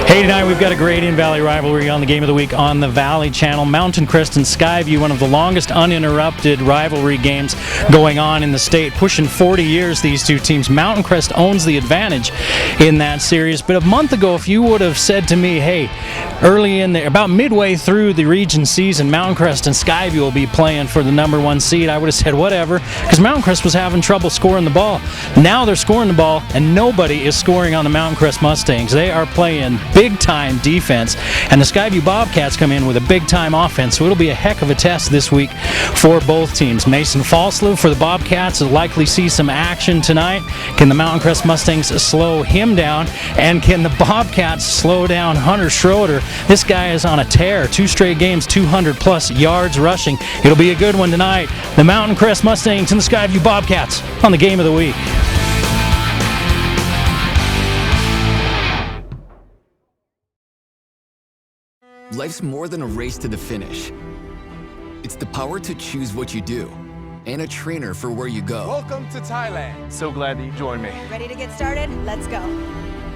Hey, tonight we've got a great in-Valley rivalry on the Game of the Week on the Valley Channel. Mountain Crest and Skyview, one of the longest uninterrupted rivalry games going on in the state. Pushing 40 years, these two teams. Mountain Crest owns the advantage in that series. But a month ago, if you would have said to me, hey, early in there, about midway through the region season, Mountain Crest and Skyview will be playing for the #1 seed, I would have said whatever, because Mountain Crest was having trouble scoring the ball. Now they're scoring the ball, and nobody is scoring on the Mountain Crest Mustangs. They are playing big-time defense, and the Skyview Bobcats come in with a big-time offense, so it'll be a heck of a test this week for both teams. Mason Falslew for the Bobcats will likely see some action tonight. Can the Mountain Crest Mustangs slow him down, and can the Bobcats slow down Hunter Schroeder? This guy is on a tear. 2 straight games, 200-plus yards rushing. It'll be a good one tonight. The Mountain Crest Mustangs and the Skyview Bobcats on the Game of the Week. Life's more than a race to the finish. It's the power to choose what you do and a trainer for where you go. Welcome to Thailand. So glad that you joined me. Ready to get started? Let's go.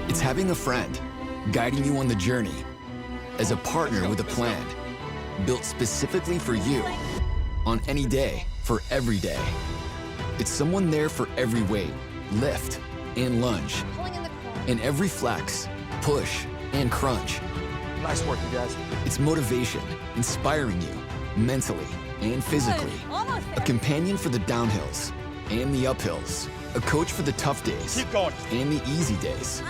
It's having a friend guiding you on the journey as a partner with a plan built specifically for you on any day for every day. It's someone there for every weight, lift, and lunge, and every flex, push, and crunch. Nice work, you guys. It's motivation, inspiring you mentally and physically. A companion for the downhills and the uphills. A coach for the tough days Keep going. and the easy days.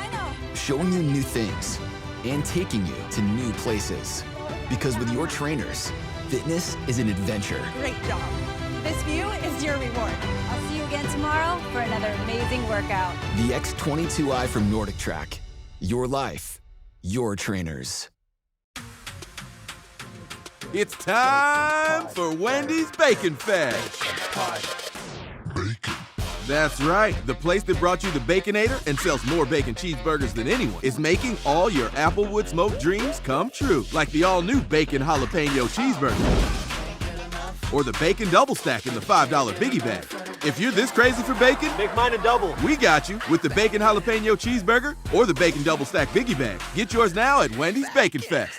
Showing you new things and taking you to new places. Because with your trainers, fitness is an adventure. Great job. This view is your reward. I'll see you again tomorrow for another amazing workout. The X22i from Nordic Track. Your life, your trainers. It's time for Wendy's Bacon Fest. Bacon. That's right. The place that brought you the Baconator and sells more bacon cheeseburgers than anyone is making all your Applewood smoked dreams come true. Like the all-new Bacon Jalapeno Cheeseburger. Or the Bacon Double Stack in the $5 Biggie Bag. If you're this crazy for bacon, Make mine a double. we got you with the Bacon Jalapeno Cheeseburger or the Bacon Double Stack Biggie Bag. Get yours now at Wendy's Bacon Fest.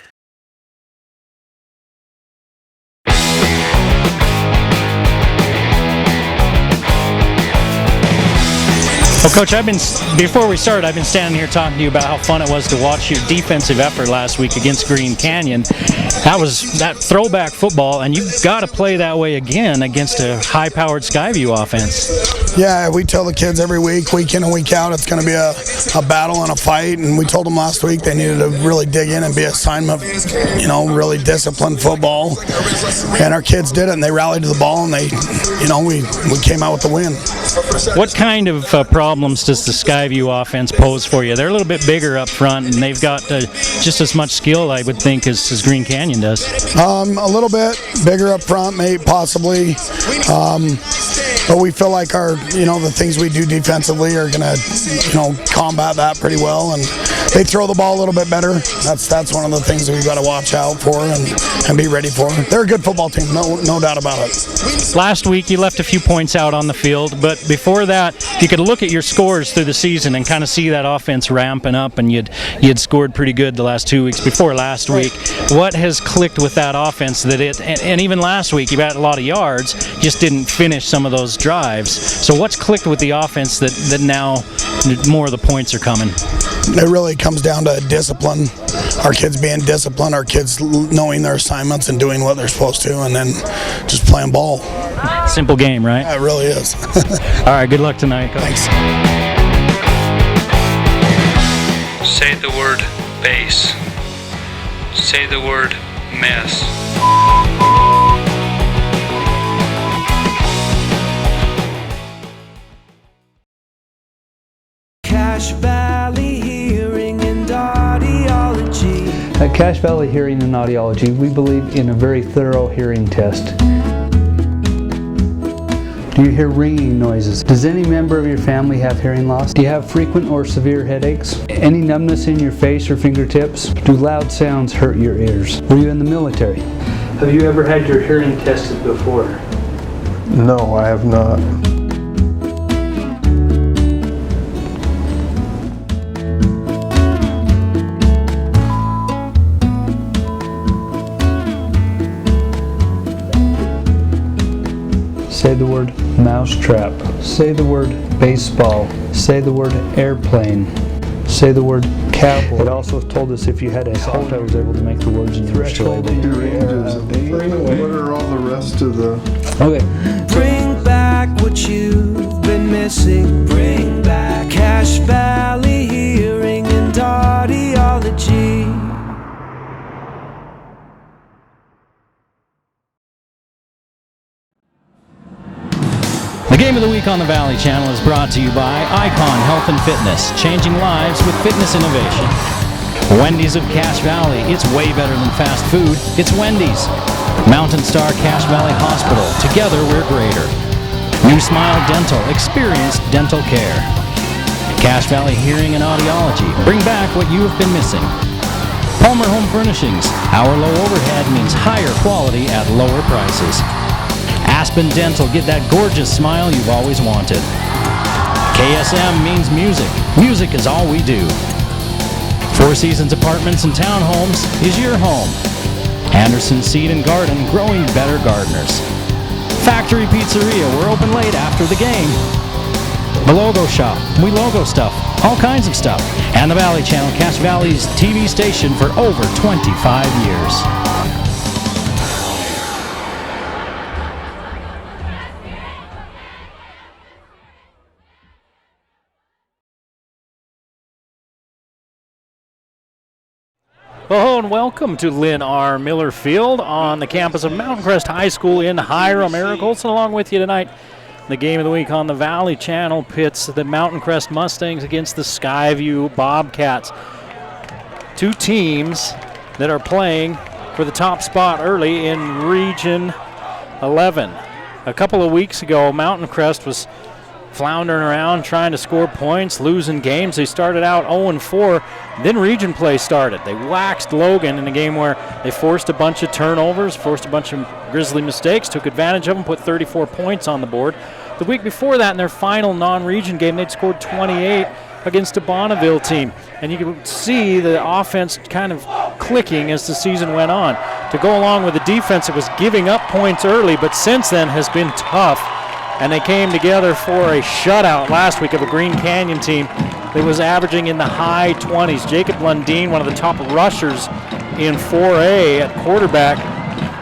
Well, Coach, before we started, I've been standing here talking to you about how fun it was to watch your defensive effort last week against Green Canyon. That was that throwback football, and you've got to play that way again against a high-powered Skyview offense. Yeah, we tell the kids every week in and week out, it's going to be a battle and a fight, and we told them last week they needed to really dig in and be assignment, really disciplined football, and our kids did it, and they rallied to the ball, and we came out with the win. What kind of problems does the Skyview offense pose for you? They're a little bit bigger up front, and they've got just as much skill, I would think, as Green Canyon does. A little bit bigger up front, maybe possibly. But we feel like the things we do defensively are going to, combat that pretty well. And they throw the ball a little bit better. That's one of the things that we've got to watch out for and be ready for. They're a good football team, no doubt about it. Last week, you left a few points out on the field, but before that, you could look at your scores through the season and kind of see that offense ramping up, and you'd scored pretty good the last 2 weeks before last week. What has clicked with that offense and even last week, you got a lot of yards, just didn't finish some of those drives. So what's clicked with the offense that now more of the points are coming? It really comes down to discipline. Our kids being disciplined, our kids knowing their assignments and doing what they're supposed to, and then just playing ball. Simple game, right? Yeah, it really is. All right, good luck tonight, Coach. Thanks. Say the word base. Say the word mess. Cache Valley Hearing and Audiology. At Cache Valley Hearing and Audiology, we believe in a very thorough hearing test. Do you hear ringing noises? Does any member of your family have hearing loss? Do you have frequent or severe headaches? Any numbness in your face or fingertips? Do loud sounds hurt your ears? Were you in the military? Have you ever had your hearing tested before? No, I have not. mousetrap. Say the word baseball. Say the word airplane. Say the word cowboy. It also told us if you had a halt, I was able to make the words in English. What are all the rest of the... Okay. Bring back what you've been missing. Bring back Cache Valley Hearing and Audiology. The Game of the Week on the Valley Channel is brought to you by Icon Health and Fitness, changing lives with fitness innovation. Wendy's of Cache Valley, it's way better than fast food, it's Wendy's. Mountain Star Cache Valley Hospital, together we're greater. New Smile Dental, experienced dental care. Cache Valley Hearing and Audiology, bring back what you have been missing. Palmer Home Furnishings, our low overhead means higher quality at lower prices. Aspen Dental, get that gorgeous smile you've always wanted. KSM means music. Music is all we do. Four Seasons Apartments and Townhomes is your home. Anderson Seed and Garden, growing better gardeners. Factory Pizzeria, we're open late after the game. The Logo Shop, we logo stuff, all kinds of stuff. And the Valley Channel, Cache Valley's TV station for over 25 years. Hello and welcome to Lynn R. Miller Field on the campus of Mountain Crest High School in Hyrum. Eric Olson along with you tonight. The Game of the Week on the Valley Channel pits the Mountain Crest Mustangs against the Skyview Bobcats. Two teams that are playing for the top spot early in Region 11. A couple of weeks ago, Mountain Crest was floundering around trying to score points, losing games. They started out 0-4. Then region play started. They waxed Logan in a game where they forced a bunch of turnovers, forced a bunch of grisly mistakes, took advantage of them, put 34 points on the board. The week before that, in their final non-region game, they'd scored 28 against a Bonneville team. And you could see the offense kind of clicking as the season went on. To go along with the defense, it was giving up points early, but since then has been tough. And they came together for a shutout last week of a Green Canyon team that was averaging in the high 20s. Jacob Lundeen, one of the top rushers in 4A at quarterback,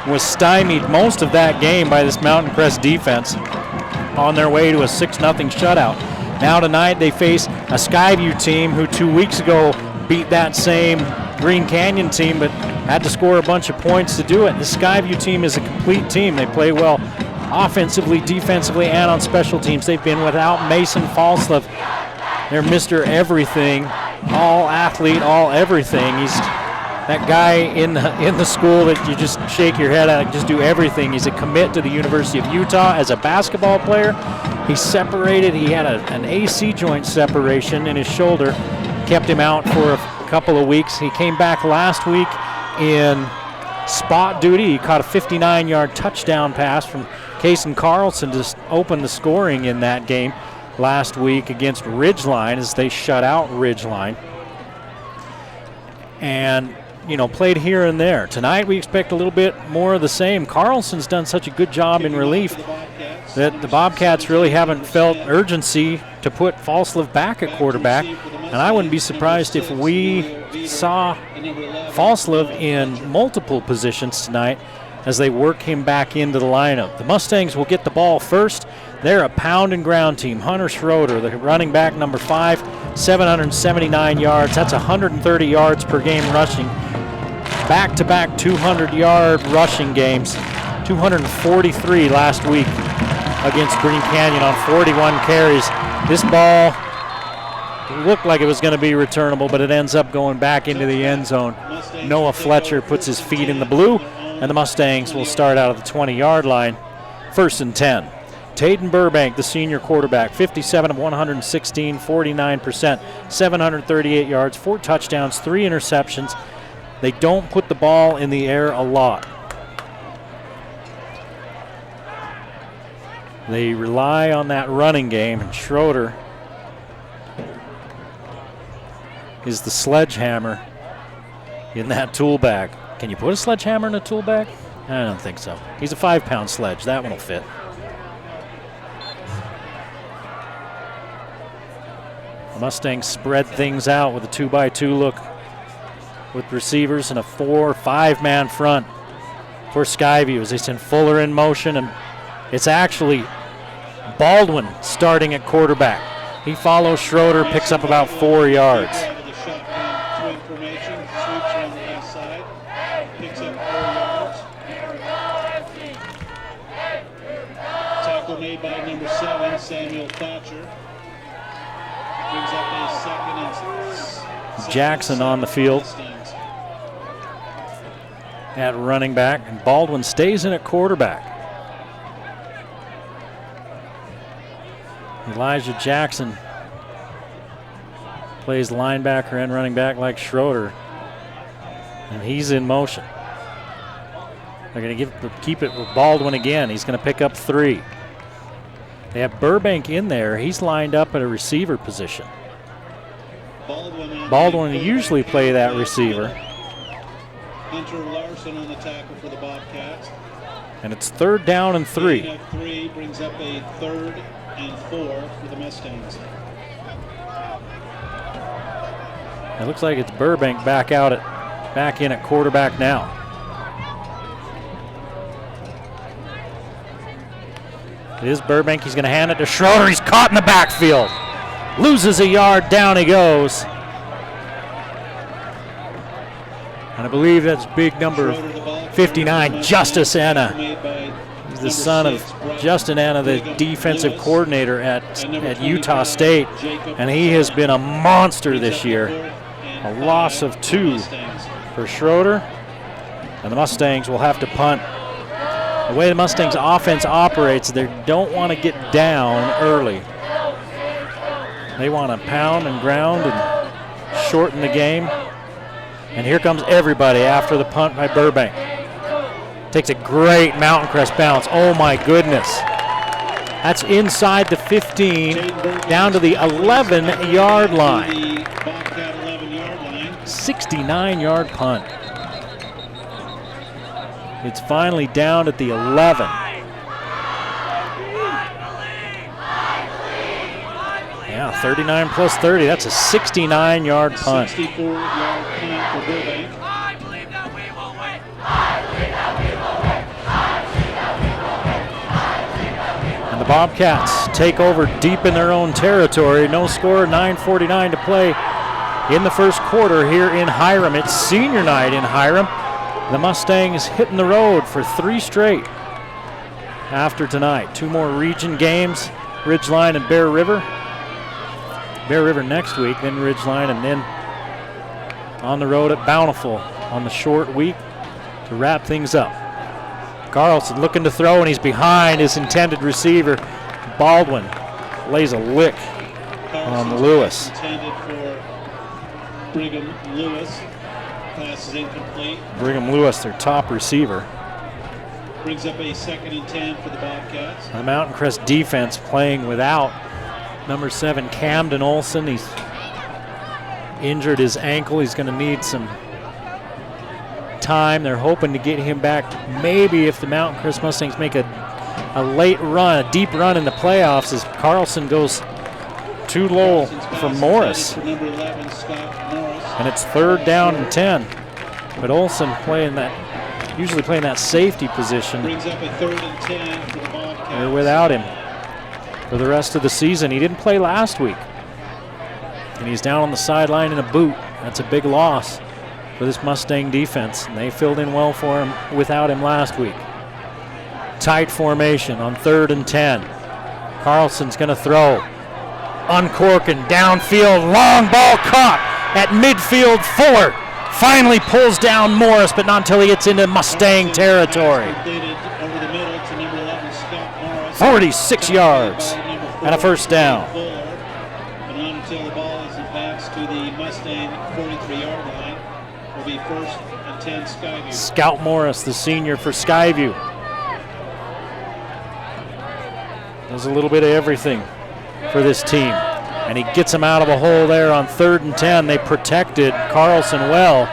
was stymied most of that game by this Mountain Crest defense on their way to a 6-0 shutout. Now tonight they face a Skyview team who 2 weeks ago beat that same Green Canyon team but had to score a bunch of points to do it. The Skyview team is a complete team. They play well offensively, defensively, and on special teams. They've been without Mason Falslev. They're Mr. Everything, all athlete, all everything. He's that guy in the school that you just shake your head at, just do everything. He's a commit to the University of Utah as a basketball player. He's separated. He had an AC joint separation in his shoulder, kept him out for a couple of weeks. He came back last week in spot duty. He caught a 59-yard touchdown pass from Kason Carlson to open the scoring in that game last week against Ridgeline as they shut out Ridgeline. And, you know, played here and there. Tonight we expect a little bit more of the same. Carlson's done such a good job in relief that the Bobcats really haven't felt urgency to put Falslev back at quarterback. And I wouldn't be surprised if we saw Falslev in multiple positions tonight as they work him back into the lineup. The Mustangs will get the ball first. They're a pound and ground team. Hunter Schroeder, the running back, number 5, 779 yards. That's 130 yards per game rushing. Back-to-back 200-yard rushing games. 243 last week against Green Canyon on 41 carries. This ball looked like it was going to be returnable, but it ends up going back into the end zone. Noah Fletcher puts his feet in the blue, and the Mustangs will start out at the 20-yard line, 1st and 10. Tayden Burbank, the senior quarterback, 57 of 116, 49%, 738 yards, 4 touchdowns, 3 interceptions. They don't put the ball in the air a lot. They rely on that running game, and Schroeder is the sledgehammer in that tool bag. Can you put a sledgehammer in a tool bag? I don't think so. He's a 5-pound sledge. That one will fit. The Mustangs spread things out with a 2-by-2 look with receivers and a 4-5-man front for Skyview as they send Fuller in motion, and it's actually Baldwin starting at quarterback. He follows Schroeder, picks up about 4 yards. Tackle made by number 7, Samuel Thatcher. Brings up a second and Jackson on the field at running back, and Baldwin stays in at quarterback. Elijah Jackson plays linebacker and running back like Schroeder, and he's in motion. They're going to keep it with Baldwin again. He's going to pick up 3. They have Burbank in there. He's lined up at a receiver position. Baldwin usually play that receiver. Hunter Larson on the tackle for the Bobcats. And it's 3rd down and 3. Gain of 3 brings up a 3rd and 4 for the Mustangs. It looks like it's Burbank back in at quarterback now. It is Burbank. He's going to hand it to Schroeder. He's caught in the backfield. Loses a yard. Down he goes. And I believe that's big number 59, Justice Anna. He's the son of Justin Anna, the defensive coordinator at Utah State. And he has been a monster this year. A loss of 2 for Schroeder. And the Mustangs will have to punt. The way the Mustangs offense operates, they don't want to get down early. They want to pound and ground and shorten the game. And here comes everybody after the punt by Burbank. Takes a great Mountain Crest bounce. Oh my goodness. That's inside the 15, down to the 11-yard line. 69-yard punt. It's finally down at the 11. Yeah, 39 plus 30. That's a 69-yard punt. 64-yard punt for Burbank. And the Bobcats take over deep in their own territory. No score, 9:49 to play in the first quarter here in Hyrum. It's senior night in Hyrum. The Mustangs hitting the road for 3 straight after tonight. 2 more region games, Ridgeline and Bear River. Bear River next week, then Ridgeline, and then on the road at Bountiful on the short week to wrap things up. Carlson looking to throw, and he's behind his intended receiver. Baldwin lays a lick on Lewis. Intended for Brigham Lewis. Pass is incomplete. Brigham Lewis, their top receiver. Brings up a 2nd and 10 for the Bobcats. The Mountain Crest defense playing without number 7, Camden Olson. He's injured his ankle. He's going to need some time. They're hoping to get him back. Maybe if the Mountain Crest Mustangs make a late run, a deep run in the playoffs, as Carlson goes too low for Morris. Number 11, Scott Morris. And it's 3rd down and 10. But Olson usually playing that safety position. Brings up a 3rd and 10 for the Bobcats. They're without him for the rest of the season. He didn't play last week. And he's down on the sideline in a boot. That's a big loss for this Mustang defense. And they filled in well for him without him last week. Tight formation on 3rd and 10. Carlson's going to throw. Uncorking, downfield, long ball caught at midfield. Fuller finally pulls down Morris, but not until he gets into Mustang territory. 46 yards and a first down. But not until the ball is advanced to the Mustang 43-yard line. Will be 1st and 10 Skyview. Scout Morris, the senior for Skyview. Does a little bit of everything for this team. And he gets him out of a hole there on 3rd and 10. They protected Carlson well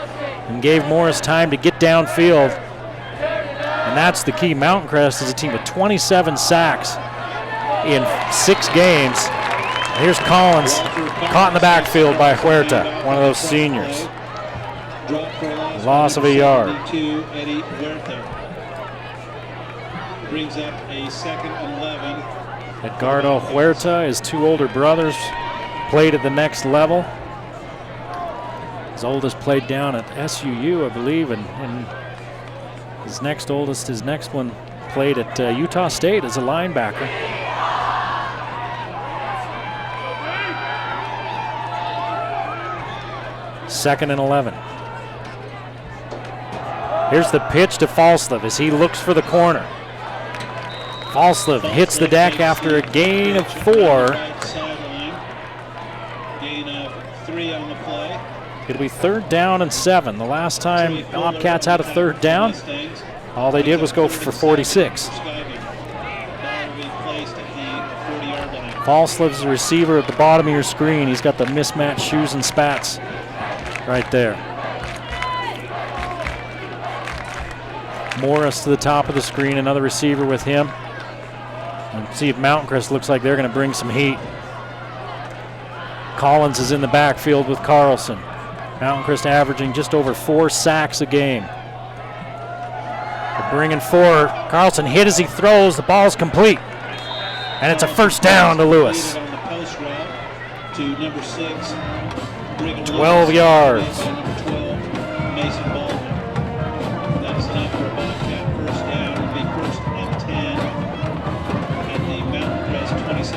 and gave Morris time to get downfield. And that's the key. Mountain Crest is a team with 27 sacks in 6 games. Here's Collins, caught in the backfield by Huerta, one of those seniors. Loss of a yard. Eddie Huerta brings up a 2nd and 11. Edgardo Huerta, his two older brothers, played at the next level. His oldest played down at SUU, I believe, and his next one played at Utah State as a linebacker. Second and 11. Here's the pitch to Falslev as he looks for the corner. Falslev hits the deck after a gain of 4. Gain of 3 on the play. It'll be 3rd down and 7. The last time Bobcats had a 3rd down, all they did was go for 46. Falslev's the receiver at the bottom of your screen. He's got the mismatched shoes and spats right there. Morris to the top of the screen, another receiver with him. And see if Mountain Crest looks like they're going to bring some heat. Collins is in the backfield with Carlson. Mountain Crest averaging just over 4 sacks a game. They're bringing 4. Carlson hit as he throws. The ball's complete. And it's a 1st down to Lewis. 12 yards.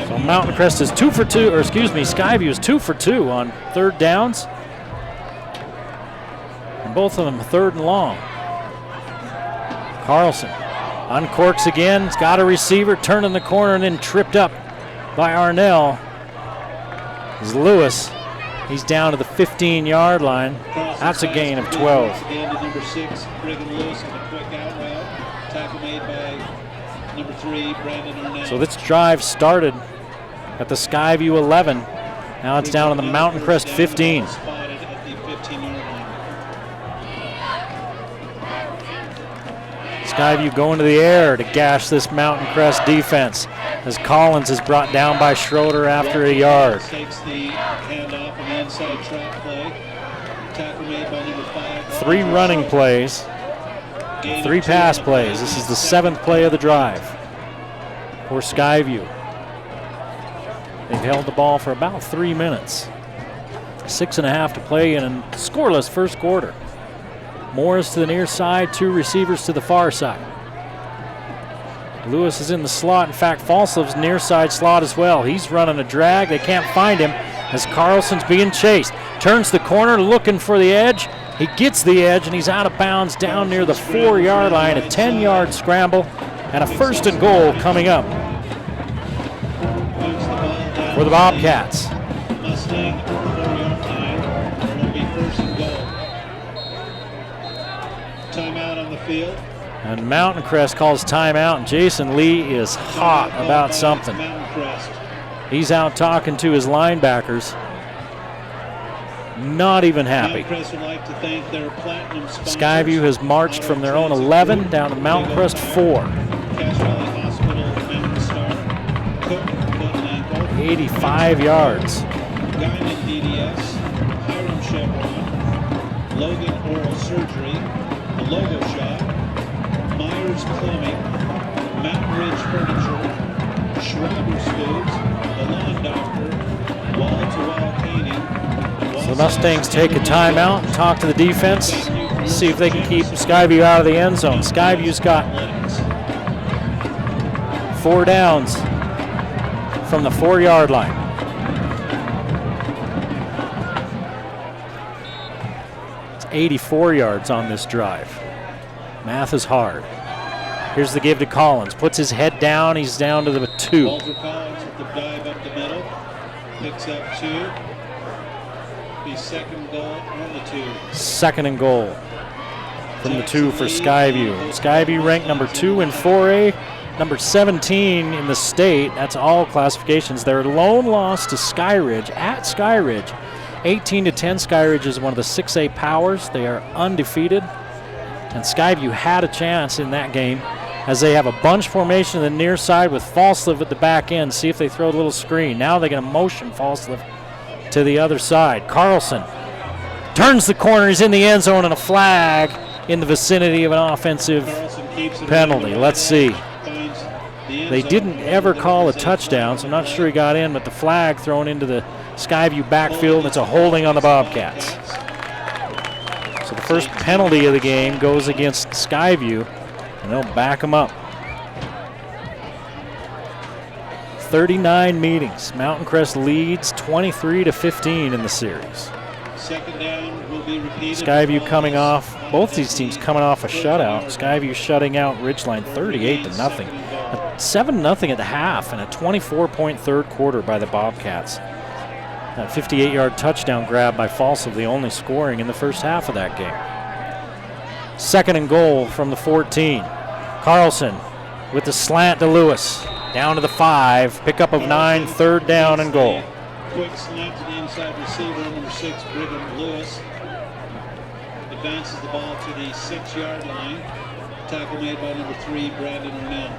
So Mountain Crest is 2 for 2, or excuse me, Skyview is 2 for 2 on 3rd downs. And both of them 3rd and long. Carlson uncorks again. He's got a receiver, turning the corner and then tripped up by Arnell. Is Lewis. He's down to the 15-yard line. That's a gain of 12. Again to number 6, Brigham Lewis on a quick out route. Tackle made by number 3, Brandon Arnell. So this drive started at the Skyview 11. Now it's down on the Mountain Crest 15. Spotted at the 15-yard line. Skyview going to the air to gash this Mountain Crest defense as Collins is brought down by Schroeder after a yard. Takes the handoff on the inside trap play. Tackle made by number 5. 3 running plays, 3 pass plays. This is the 7th play of the drive for Skyview. They've held the ball for about 3 minutes. 6.5 to play in a scoreless first quarter. Morris to the near side, 2 receivers to the far side. Lewis is in the slot. In fact, Falslev's near side slot as well. He's running a drag. They can't find him as Carlson's being chased. Turns the corner looking for the edge. He gets the edge and he's out of bounds down near the 4-yard line. A 10-yard scramble and a 1st and goal coming up for the Bobcats. Mustang 4-yard line. It'll be 1st and goal. Timeout on the field. And Mountain Crest calls timeout, and Jason Lee is hot about something. He's out talking to his linebackers. Not even happy. Skyview has marched from their own 11 down to Mountain Crest 4. 85 yards. Guinan DDS, Hyrum Chevron, Logan Oral Surgery, the Logo Shop, Myers Plumbing, Mountain Ridge Furniture, Schreiber's Foods, the Lawn Doctor, Wall-to-Wall Painting. So the Mustangs take a timeout and talk to the defense, see if they can keep Skyview out of the end zone. Skyview's got 4 downs from the 4-yard line. It's 84 yards on this drive. Math is hard. Here's the give to Collins. Puts his head down. He's down to the 2. Walter Collins with the dive up the middle. Picks up 2. The 2nd goal on the 2. 2nd and goal from the 2 for Skyview. Skyview ranked number 2 in 4A, number 17 in the state. That's all classifications. Their lone loss to Skyridge at Skyridge. 18-10. Skyridge is one of the 6A powers. They are undefeated. And Skyview had a chance in that game as they have a bunch formation in the near side with Falsliv at the back end. See if they throw a little screen. Now they're going to motion Falsliv to the other side. Carlson turns the corner. He's in the end zone, and a flag in the vicinity of an offensive penalty. Let's see. They didn't ever call a touchdown, so I'm not sure he got in, but the flag thrown into the Skyview backfield. It's a holding on the Bobcats. So the first penalty of the game goes against Skyview, and they'll back them up. 39 meetings. Mountain Crest leads 23-15 in the series. Second down will be repeated. Skyview coming off, both these teams coming off a shutout. Skyview shutting out Ridgeline 38-0. 7-0 at the half, and a 24-point third quarter by the Bobcats. That 58-yard touchdown grab by Falsliv, the only scoring in the first half of that game. Second and goal from the 14. Carlson with the slant to Lewis. Down to the 5, pickup of 9, third down and goal. Quick snap to the inside receiver, number 6, Brigham Lewis. Advances the ball to the 6-yard line. Tackle made by number 3, Brandon Mill.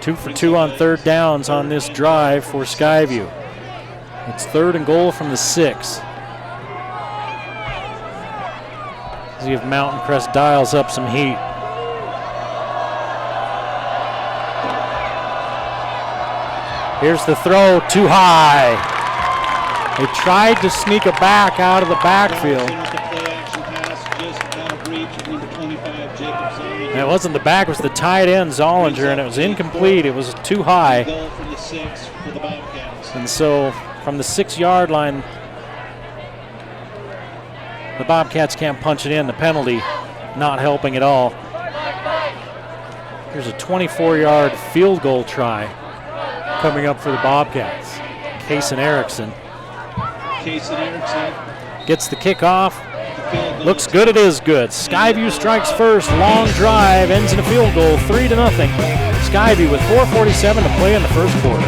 2 for 2 on third downs on this drive for Skyview. It's third and goal from the 6. See if Mountain Crest dials up some heat. Here's the throw, too high. They tried to sneak a back out of the backfield. And it wasn't the back, it was the tight end, Zollinger, and it was incomplete. It was too high. And so from the 6-yard line, the Bobcats can't punch it in. The penalty not helping at all. Here's a 24-yard field goal try coming up for the Bobcats. Kaysen Erickson gets the kickoff. Looks good, it is good. Skyview strikes first, long drive, ends in a field goal, 3-0. Skyview with 4:47 to play in the first quarter.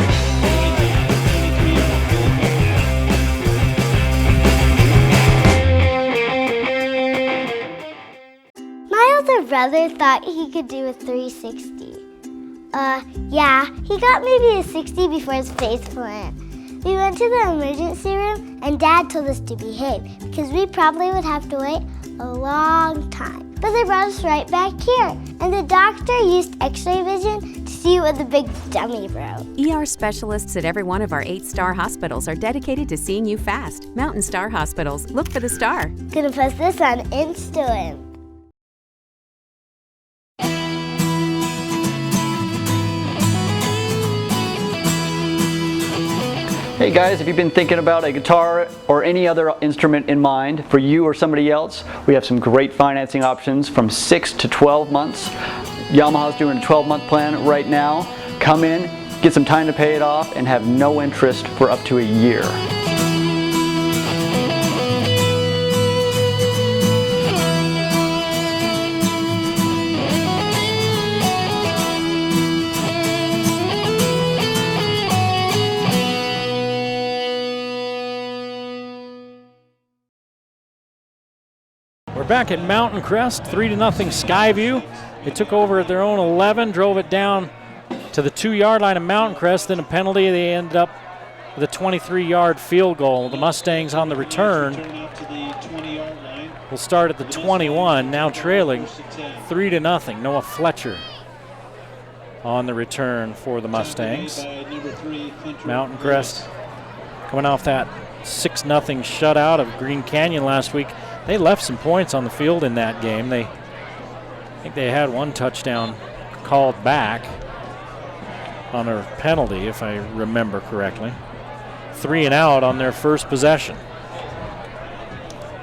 My older brother thought he could do a 360. Yeah, he got maybe a 60 before his face plant. We went to the emergency room and Dad told us to behave because we probably would have to wait a long time. But they brought us right back here, and the doctor used x-ray vision to see what the big dummy wrote. ER specialists at every one of our 8-star hospitals are dedicated to seeing you fast. Mountain Star Hospitals. Look for the star. Gonna post this on Instagram. Hey guys, if you've been thinking about a guitar or any other instrument in mind for you or somebody else, we have some great financing options from 6 to 12 months. Yamaha's doing a 12-month plan right now. Come in, get some time to pay it off, and have no interest for up to a year. We're back at Mountain Crest, 3-0 Skyview. They took over at their own 11, drove it down to the 2-yard line of Mountain Crest, then a penalty. They ended up with a 23-yard field goal. The Mustangs on the return will start at the 21, now trailing 3-0. Noah Fletcher on the return for the Mustangs. Mountain Crest coming off that 6-0 shutout of Green Canyon last week. They left some points on the field in that game. I think they had one touchdown called back on a penalty, if I remember correctly. 3 and out on their first possession.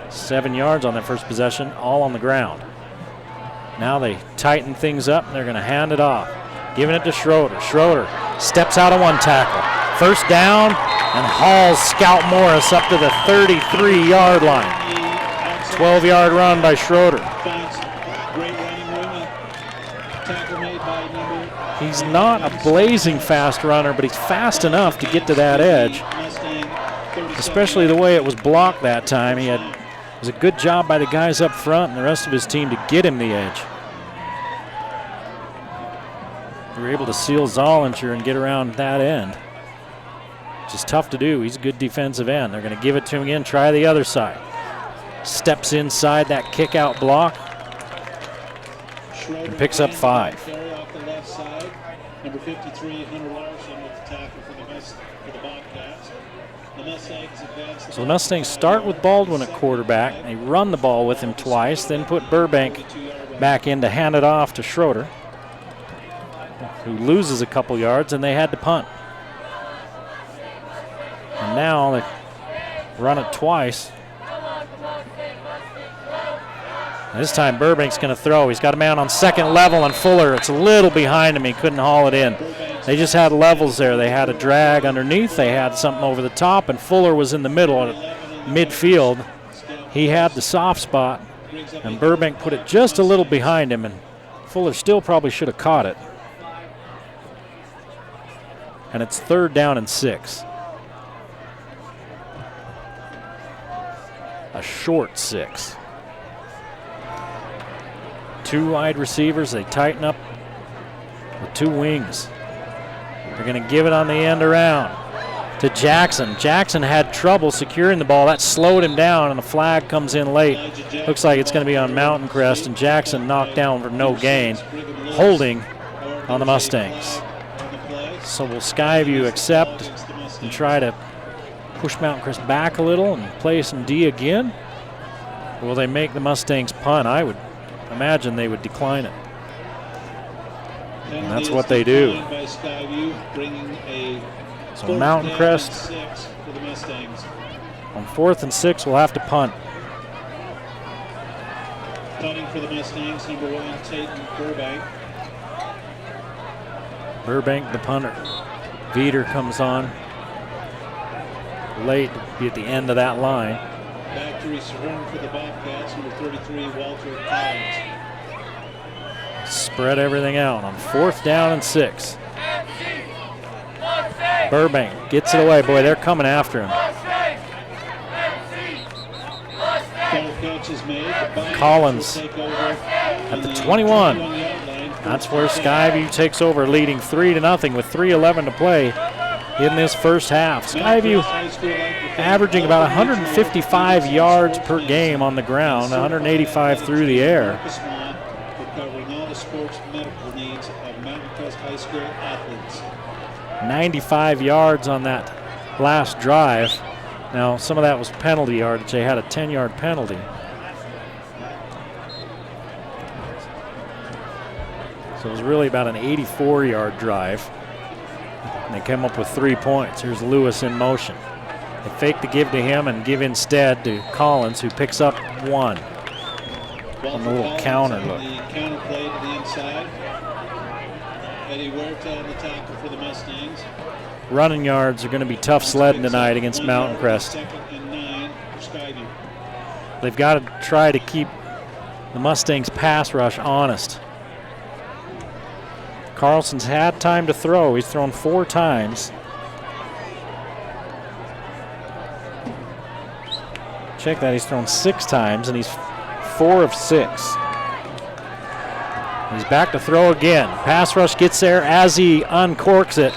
7 yards on their first possession, all on the ground. Now they tighten things up, and they're going to hand it off. Giving it to Schroeder. Schroeder steps out of one tackle. First down, and hauls Scout Morris up to the 33-yard line. 12-yard run by Schroeder. He's not a blazing fast runner, but he's fast enough to get to that edge, especially the way it was blocked that time. It was a good job by the guys up front and the rest of his team to get him the edge. They were able to seal Zollinger and get around that end. Which is tough to do. He's a good defensive end. They're going to give it to him again, try the other side. Steps inside that kick out block and picks up 5. Off the left side. Number 53, Hunter Larson with the tackle for the Bobcats. The Mustangs advance. So the Mustangs start with Baldwin at quarterback. They run the ball with him twice, then put Burbank back in to hand it off to Schroeder, who loses a couple yards, and they had to punt. And now they run it twice. This time Burbank's going to throw. He's got a man on second level, and Fuller, it's a little behind him. He couldn't haul it in. They just had levels there. They had a drag underneath. They had something over the top, and Fuller was in the middle at midfield. He had the soft spot, and Burbank put it just a little behind him, and Fuller still probably should have caught it. And it's 3rd down and 6. A short 6. 2 wide receivers. They tighten up with 2 wings. They're going to give it on the end around to Jackson. Jackson had trouble securing the ball. That slowed him down, and the flag comes in late. Looks like it's going to be on Mountain Crest, and Jackson knocked down for no gain, holding on the Mustangs. So will Skyview accept and try to push Mountain Crest back a little and play some D again? Or will they make the Mustangs punt? I would imagine they would decline it. And that's what they do. So Mountain Crest on 4th and 6 will have to punt. Punting for the Mustangs, number 1, Tatum Burbank. Burbank, the punter. Veeder comes on late to be at the end of that line. Back to return for the Bobcats, number 33, Walter Collins. Spread everything out on 4th down and 6. Burbank gets it away. Boy, they're coming after him. Collins at the 21. That's where Skyview takes over, leading 3-0 with 3:11 to play in this first half. Skyview averaging about 155 yards per game on the ground, 185 through the air. Covering all the sports medical needs of Mountain Crest High School athletes. 95 yards on that last drive. Now, some of that was penalty yardage. They had a 10-yard penalty. So it was really about an 84-yard drive. And they came up with 3 points. Here's Lewis in motion. They fake the give to him and give instead to Collins, who picks up 1. On the little counter look. The counter play to the inside. Eddie Huerta on the tackle for the Mustangs. Running yards are going to be tough sledding tonight against Mountain Crest. 2nd and 9 for Skyview. They've got to try to keep the Mustangs' pass rush honest. Carlson's had time to throw. He's thrown 4 times. Check that, he's thrown 6 times, and he's 4 of 6. He's back to throw again. Pass rush gets there as he uncorks it.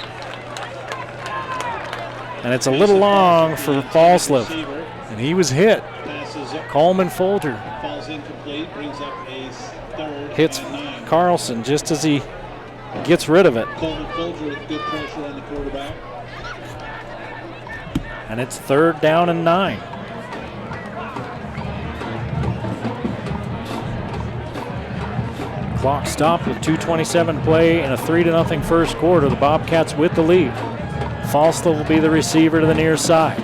And it's a little long for Falslev. And he was hit. Coleman Folger Falls incomplete, brings up a 3rd hits and 9. Carlson just as he gets rid of it. Coleman Folger with good pressure on the quarterback. And it's 3rd down and 9. Clock stopped with 2:27 to play in a 3-0 first quarter. The Bobcats with the lead. Falslev will be the receiver to the near side.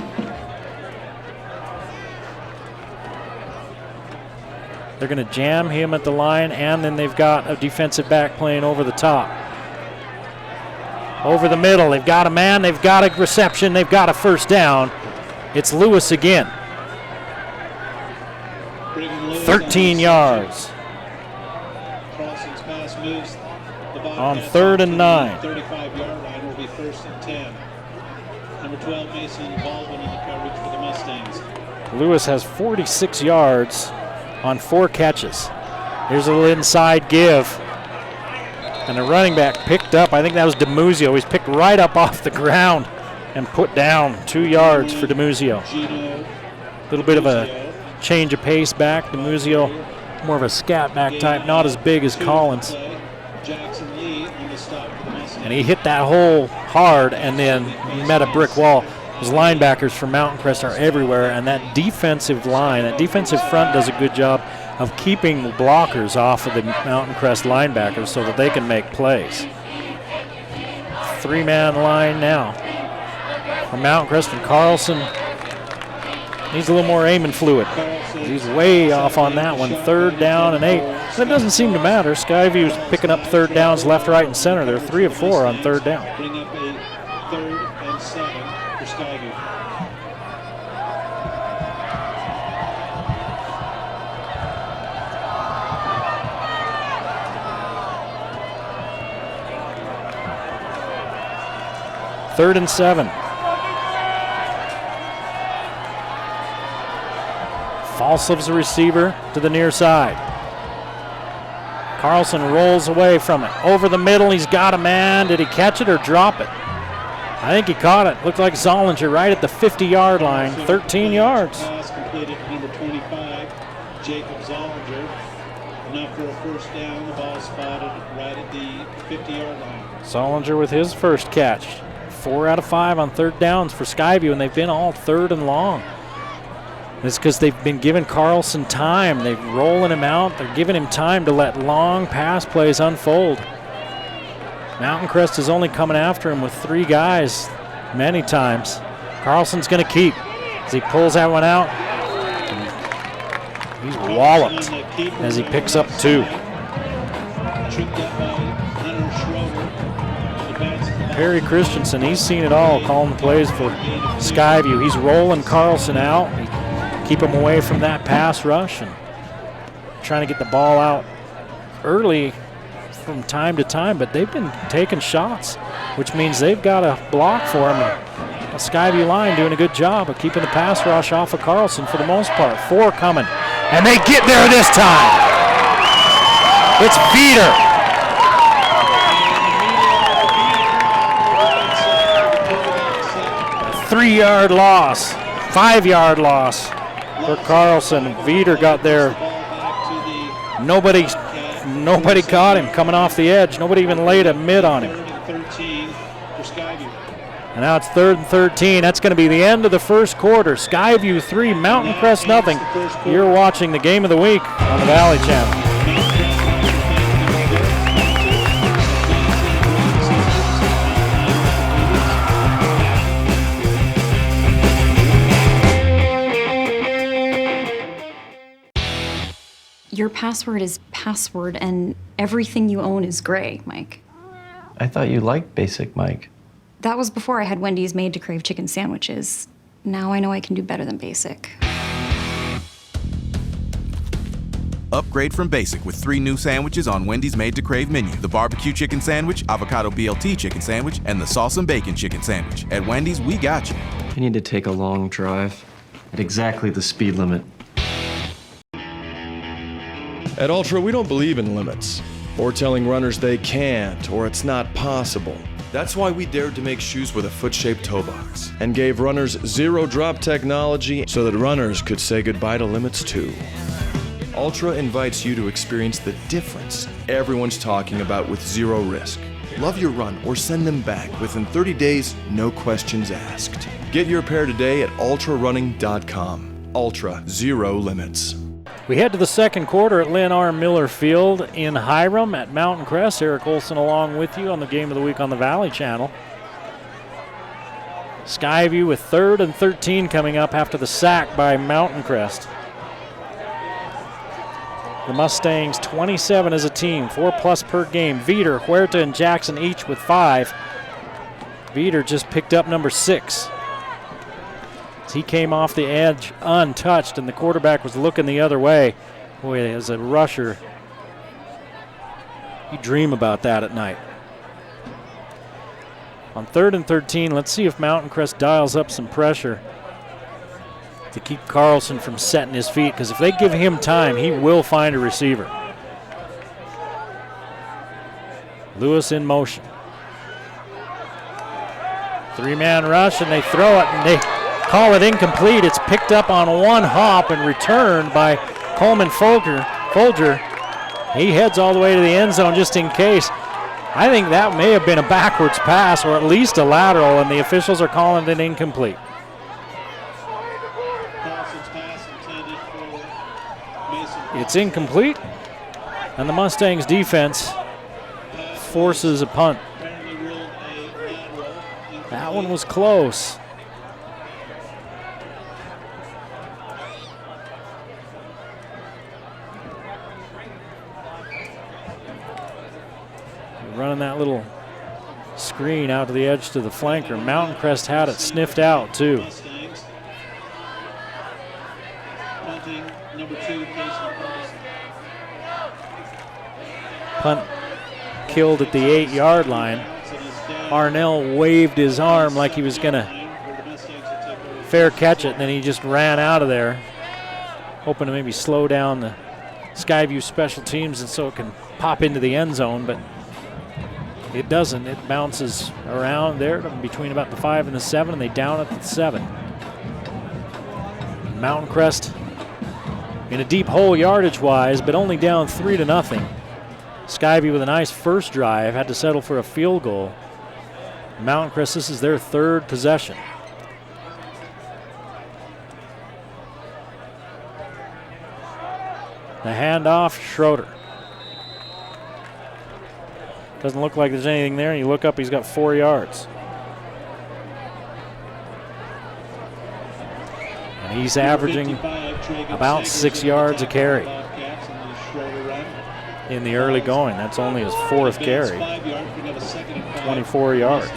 They're going to jam him at the line, and then they've got a defensive back playing over the top. Over the middle, they've got a man, they've got a reception, they've got a first down. It's Lewis again. 13 yards. Carlson's pass moves the On 3rd and 9. 35-yard line will be 1st and 10. Number 12, Mason Baldwin in the coverage for the Mustangs. Lewis has 46 yards on 4 catches. Here's a little inside give. And the running back picked up, I think that was DeMuzio. He's picked right up off the ground and put down 2 yards for DeMuzio. A little bit of a change of pace back. DeMuzio, more of a scat back type, not as big as Collins. And he hit that hole hard and then met a brick wall. Those linebackers from Mountain Crest are everywhere, and that defensive line, that defensive front does a good job of keeping blockers off of the Mountain Crest linebackers so that they can make plays. 3-man line now from Mountain Crest, and Carlson needs a little more aiming fluid. He's way off on that one. 3rd down and 8. That doesn't seem to matter. Skyview's picking up 3rd downs left, right, and center. They're 3 of 4 on 3rd down. Bring up a 3rd and 7 for Skyview. Third and 7. Falsov's the receiver to the near side. Carlson rolls away from it. Over the middle, he's got a man. Did he catch it or drop it? I think he caught it. Looked like Zollinger right at the 50-yard line, 13 yards. Pass completed to number 25, Jacob Zollinger. Enough for a 1st down. The ball spotted right at the 50-yard line. Zollinger with his first catch. 4 out of 5 on 3rd downs for Skyview, and they've been all 3rd and long. It's because they've been giving Carlson time. They're rolling him out. They're giving him time to let long pass plays unfold. Mountain Crest is only coming after him with 3 guys many times. Carlson's going to keep as he pulls that one out. He's walloped as he picks up 2. Perry Christensen, he's seen it all, calling the plays for Skyview. He's rolling Carlson out. Keep him away from that pass rush and trying to get the ball out early from time to time, but they've been taking shots, which means they've got a block for him. The Skyview line doing a good job of keeping the pass rush off of Carlson for the most part. 4 coming, and they get there this time. It's Veeder. A 3-yard loss, 5-yard loss for Carlson. Veeder got there. Nobody caught him coming off the edge. Nobody even laid a mid on him. And now it's 3rd and 13. That's going to be the end of the first quarter. Skyview 3, Mountain Crest nothing. You're watching the game of the week on the Valley Channel. Your password is password, and everything you own is gray, Mike. I thought you liked Basic, Mike. That was before I had Wendy's Made to Crave chicken sandwiches. Now I know I can do better than Basic. Upgrade from Basic with 3 new sandwiches on Wendy's Made to Crave menu. The barbecue chicken sandwich, avocado BLT chicken sandwich, and the sauce and bacon chicken sandwich. At Wendy's, we got you. I need to take a long drive at exactly the speed limit. At Ultra, we don't believe in limits, or telling runners they can't, or it's not possible. That's why we dared to make shoes with a foot-shaped toe box, and gave runners zero-drop technology so that runners could say goodbye to limits too. Ultra invites you to experience the difference everyone's talking about with zero risk. Love your run or send them back within 30 days, no questions asked. Get your pair today at ultrarunning.com. Ultra, zero limits. We head to the second quarter at Lynn R. Miller Field in Hyrum at Mountain Crest. Eric Olson along with you on the Game of the Week on the Valley Channel. Skyview with 3rd and 13 coming up after the sack by Mountain Crest. The Mustangs 27 as a team, 4+ per game. Veeder, Huerta, and Jackson each with 5. Veeder just picked up number 6. He came off the edge untouched, and the quarterback was looking the other way. Boy, as a rusher, you dream about that at night. On 3rd and 13, let's see if Mountain Crest dials up some pressure to keep Carlson from setting his feet, because if they give him time, he will find a receiver. Lewis in motion. 3-man rush, and they throw it, and they call it incomplete. It's picked up on one hop and returned by Coleman Folger. He heads all the way to the end zone just in case. I think that may have been a backwards pass or at least a lateral, and the officials are calling it incomplete. It's incomplete, and the Mustangs defense forces a punt. That one was close. Running that little screen out to the edge to the flanker. Mountain Crest had it sniffed out too. Punt killed at the 8-yard line. Arnell waved his arm like he was going to fair catch it, and then he just ran out of there, hoping to maybe slow down the Skyview special teams and so it can pop into the end zone, but it doesn't. It bounces around there between about the 5 and the 7, and they down at the 7. Mountain Crest in a deep hole yardage-wise, but only down 3-0. Skyview with a nice first drive, had to settle for a field goal. Mountain Crest, this is their 3rd possession. The handoff, Schroeder. Doesn't look like there's anything there, and you look up, he's got 4 yards. And he's averaging about 6 yards a carry in the early going. That's only his 4th carry. 24 yards.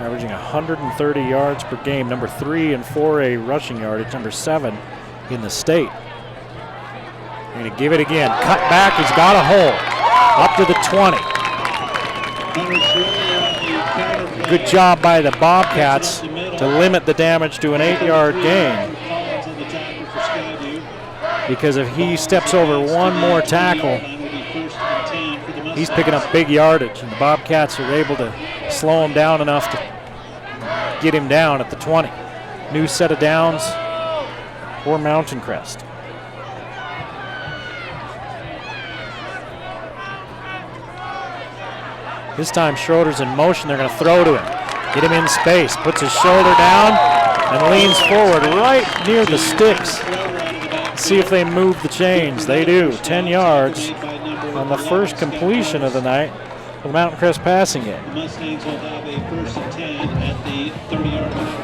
Averaging 130 yards per game. Number 3 in 4A rushing yardage. Number 7 in the state. They're going to give it again. Cut back. He's got a hole. Up to the 20. Good job by the Bobcats to limit the damage to an 8-yard gain. Because if he steps over one more tackle, he's picking up big yardage, and the Bobcats are able to slow him down enough to get him down at the 20. New set of downs for Mountain Crest. This time Schroeder's in motion. They're going to throw to him. Get him in space. Puts his shoulder down and leans forward right near the sticks. See if they move the chains. They do. 10 yards on the first completion of the night for the Mountain Crest passing game. The Mustangs will have a 1st and 10 at the 30-yard line.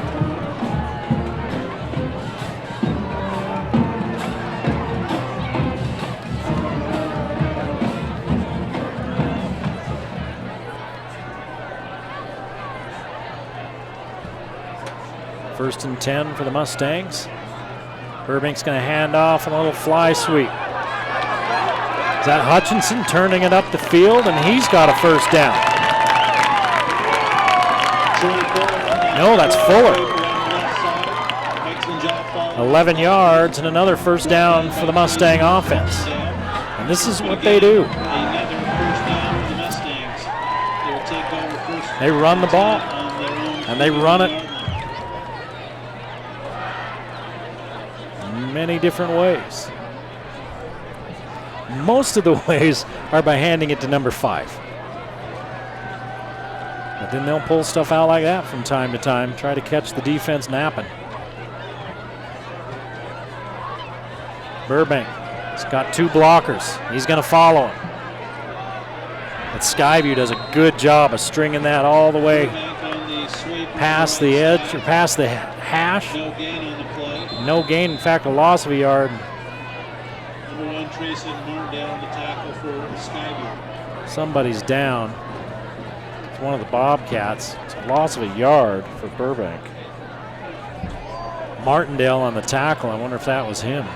First and 10 for the Mustangs. Burbank's going to hand off on a little fly sweep. Is that Hutchinson turning it up the field, and he's got a first down. No, that's Fuller. 11 yards and another first down for the Mustang offense. And this is what they do. They run the ball, and they run it many different ways. Most of the ways are by handing it to number 5. But then they'll pull stuff out like that from time to time, try to catch the defense napping. Burbank's got 2 blockers. He's going to follow him. But Skyview does a good job of stringing that all the way past the edge, or past the hash. No gain, in fact, a loss of a yard. Number 1, Tracy Martindale on the tackle for Skyview. Somebody's down. It's one of the Bobcats. It's a loss of a yard for Burbank. Martindale on the tackle. I wonder if that was him.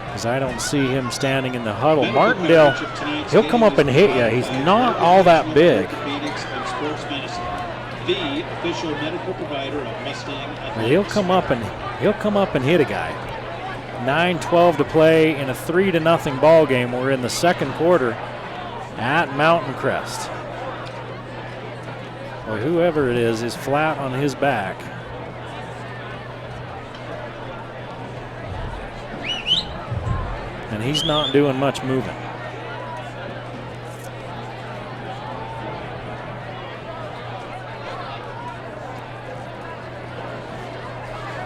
Because I don't see him standing in the huddle. Martindale, he'll come up and hit you. He's not all that big. The official medical provider of Mustang. He'll come up and hit a guy. 9:12 to play in a 3-0 ball game. We're in the second quarter at Mountain Crest. Boy, whoever it is flat on his back. And he's not doing much moving.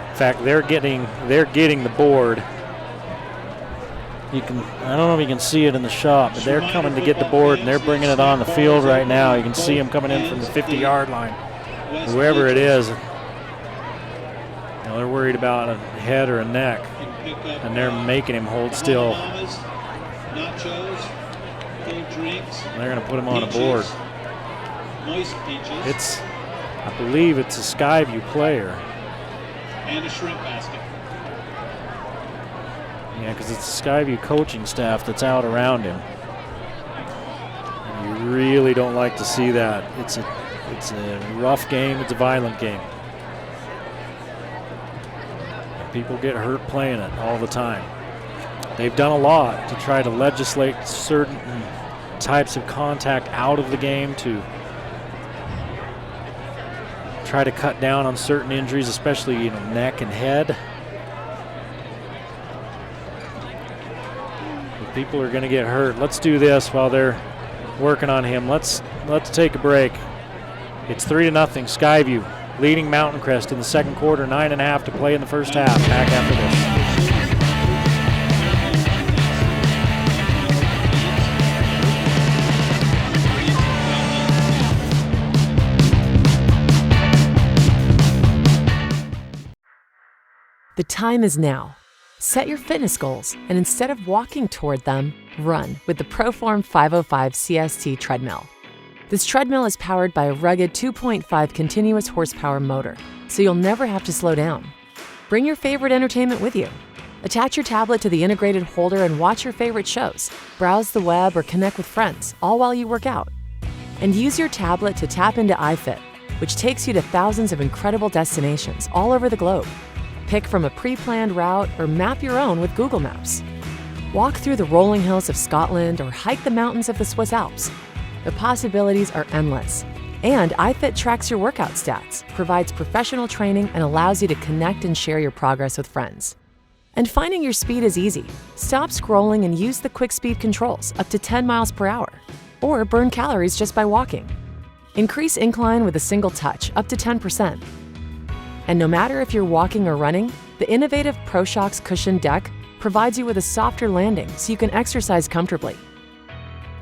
In fact, they're getting the board. I don't know if you can see it in the shot, but they're coming to get the board and they're bringing it on the field right now. You can see them coming in from the 50-yard line. Whoever it is, they're worried about a head or a neck, and they're making him hold still. They're going to put him on a board. I believe it's a Skyview player. And a shrimp basket. Yeah, because it's the Skyview coaching staff that's out around him. And you really don't like to see that. It's a rough game. It's a violent game. And people get hurt playing it all the time. They've done a lot to try to legislate certain types of contact out of the game to try to cut down on certain injuries, especially neck and head. People are going to get hurt. Let's do this while they're working on him. Let's take a break. It's 3-0. Skyview leading Mountain Crest in the second quarter. 9.5 to play in the first half. Back after this. The time is now. Set your fitness goals, and instead of walking toward them, run with the Proform 505 CST treadmill. This treadmill is powered by a rugged 2.5 continuous horsepower motor, so you'll never have to slow down. Bring your favorite entertainment with you. Attach your tablet to the integrated holder and watch your favorite shows, browse the web, or connect with friends, all while you work out. And use your tablet to tap into iFit, which takes you to thousands of incredible destinations all over the globe. Pick from a pre-planned route or map your own with Google Maps. Walk through the rolling hills of Scotland or hike the mountains of the Swiss Alps. The possibilities are endless. And iFit tracks your workout stats, provides professional training, and allows you to connect and share your progress with friends. And finding your speed is easy. Stop scrolling and use the quick speed controls up to 10 miles per hour. Or burn calories just by walking. Increase incline with a single touch up to 10%. And no matter if you're walking or running, the innovative ProShocks cushioned deck provides you with a softer landing so you can exercise comfortably.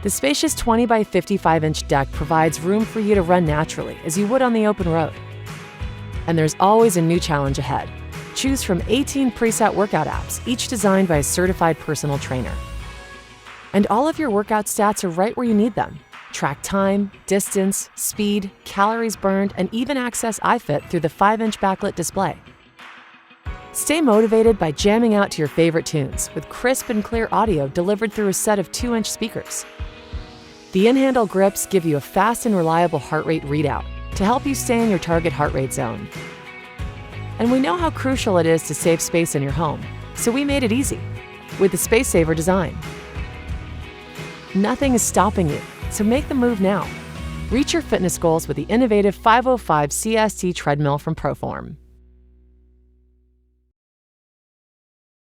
The spacious 20 by 55-inch deck provides room for you to run naturally as you would on the open road. And there's always a new challenge ahead. Choose from 18 preset workout apps, each designed by a certified personal trainer. And all of your workout stats are right where you need them. Track time, distance, speed, calories burned, and even access iFit through the 5-inch backlit display. Stay motivated by jamming out to your favorite tunes with crisp and clear audio delivered through a set of 2-inch speakers. The in-handle grips give you a fast and reliable heart rate readout to help you stay in your target heart rate zone. And we know how crucial it is to save space in your home, so we made it easy with the Space Saver design. Nothing is stopping you. So make the move now. Reach your fitness goals with the innovative 505 CST treadmill from Proform.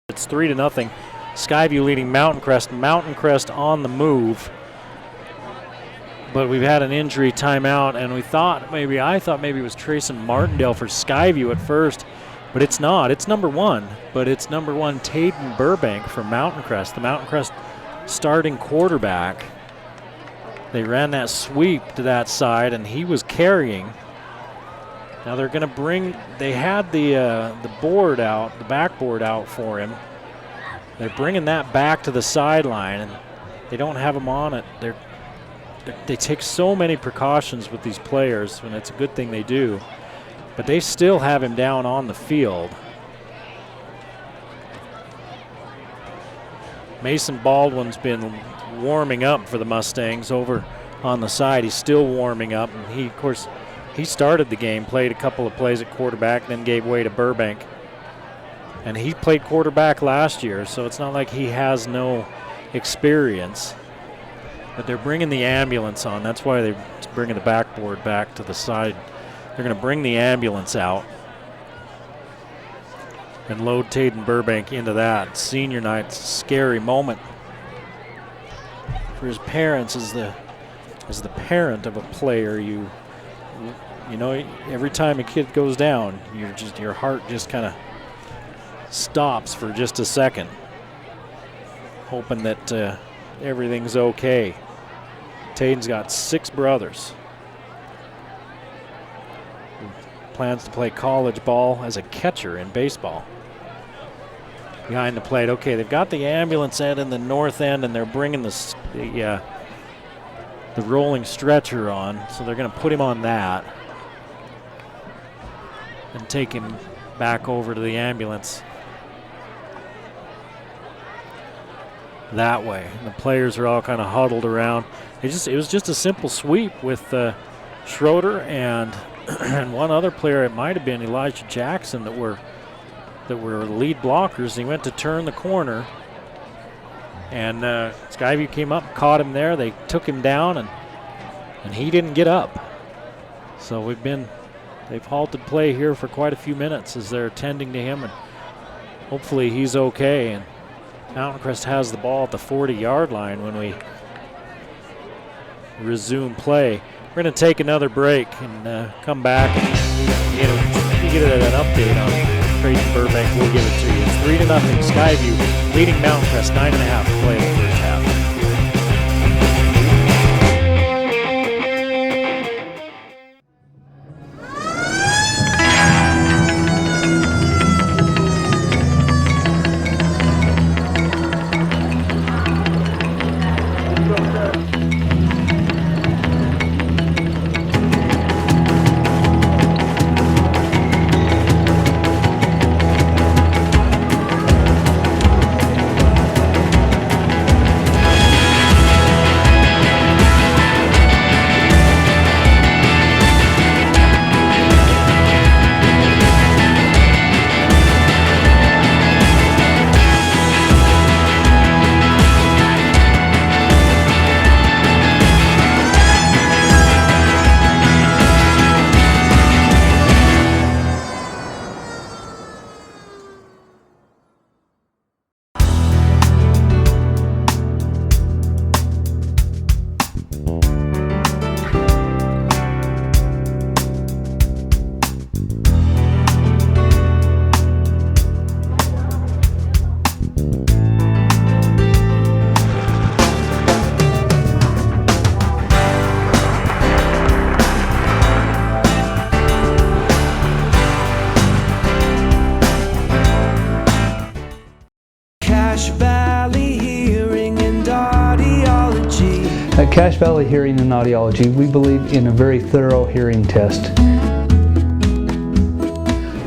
It's 3-0. Skyview leading Mountain Crest. Mountain Crest on the move. But we've had an injury timeout, and I thought maybe it was Trayson Martindale for Skyview at first, but it's not. It's number 1, but it's number 1 Taden Burbank for Mountain Crest, the Mountain Crest starting quarterback. They ran that sweep to that side, and he was carrying. Now they're going to they had the board out, the backboard out for him. They're bringing that back to the sideline, and they don't have him on it. They take so many precautions with these players, and it's a good thing they do. But they still have him down on the field. Mason Baldwin's been warming up for the Mustangs over on the side. He's still warming up, and of course, he started the game, played a couple of plays at quarterback, then gave way to Burbank. And he played quarterback last year, so it's not like he has no experience. But they're bringing the ambulance on. That's why they're bringing the backboard back to the side. They're going to bring the ambulance out and load Taden Burbank into that. Senior night's a scary moment for his parents. As the parent of a player, you know, every time a kid goes down, your heart just kind of stops for just a second, hoping that everything's okay. Taden's got 6 brothers. Plans to play college ball as a catcher in baseball. Behind the plate. Okay, they've got the ambulance end in the north end, and they're bringing the rolling stretcher on, so they're going to put him on that and take him back over to the ambulance that way. And the players are all kind of huddled around. It was just a simple sweep with Schroeder and and one other player. It might have been Elijah Jackson that were lead blockers. He went to turn the corner, and Skyview came up, caught him there. They took him down, and he didn't get up. So they've halted play here for quite a few minutes as they're attending to him, and hopefully he's okay. And Mountain Crest has the ball at the 40-yard line when we resume play. We're going to take another break and come back and get an update on Taden Burbank. We'll give it to you. It's 3-0 Skyview leading Mountain Crest, 9.5 to play in the first half. At Cache Valley Hearing and Audiology, we believe in a very thorough hearing test.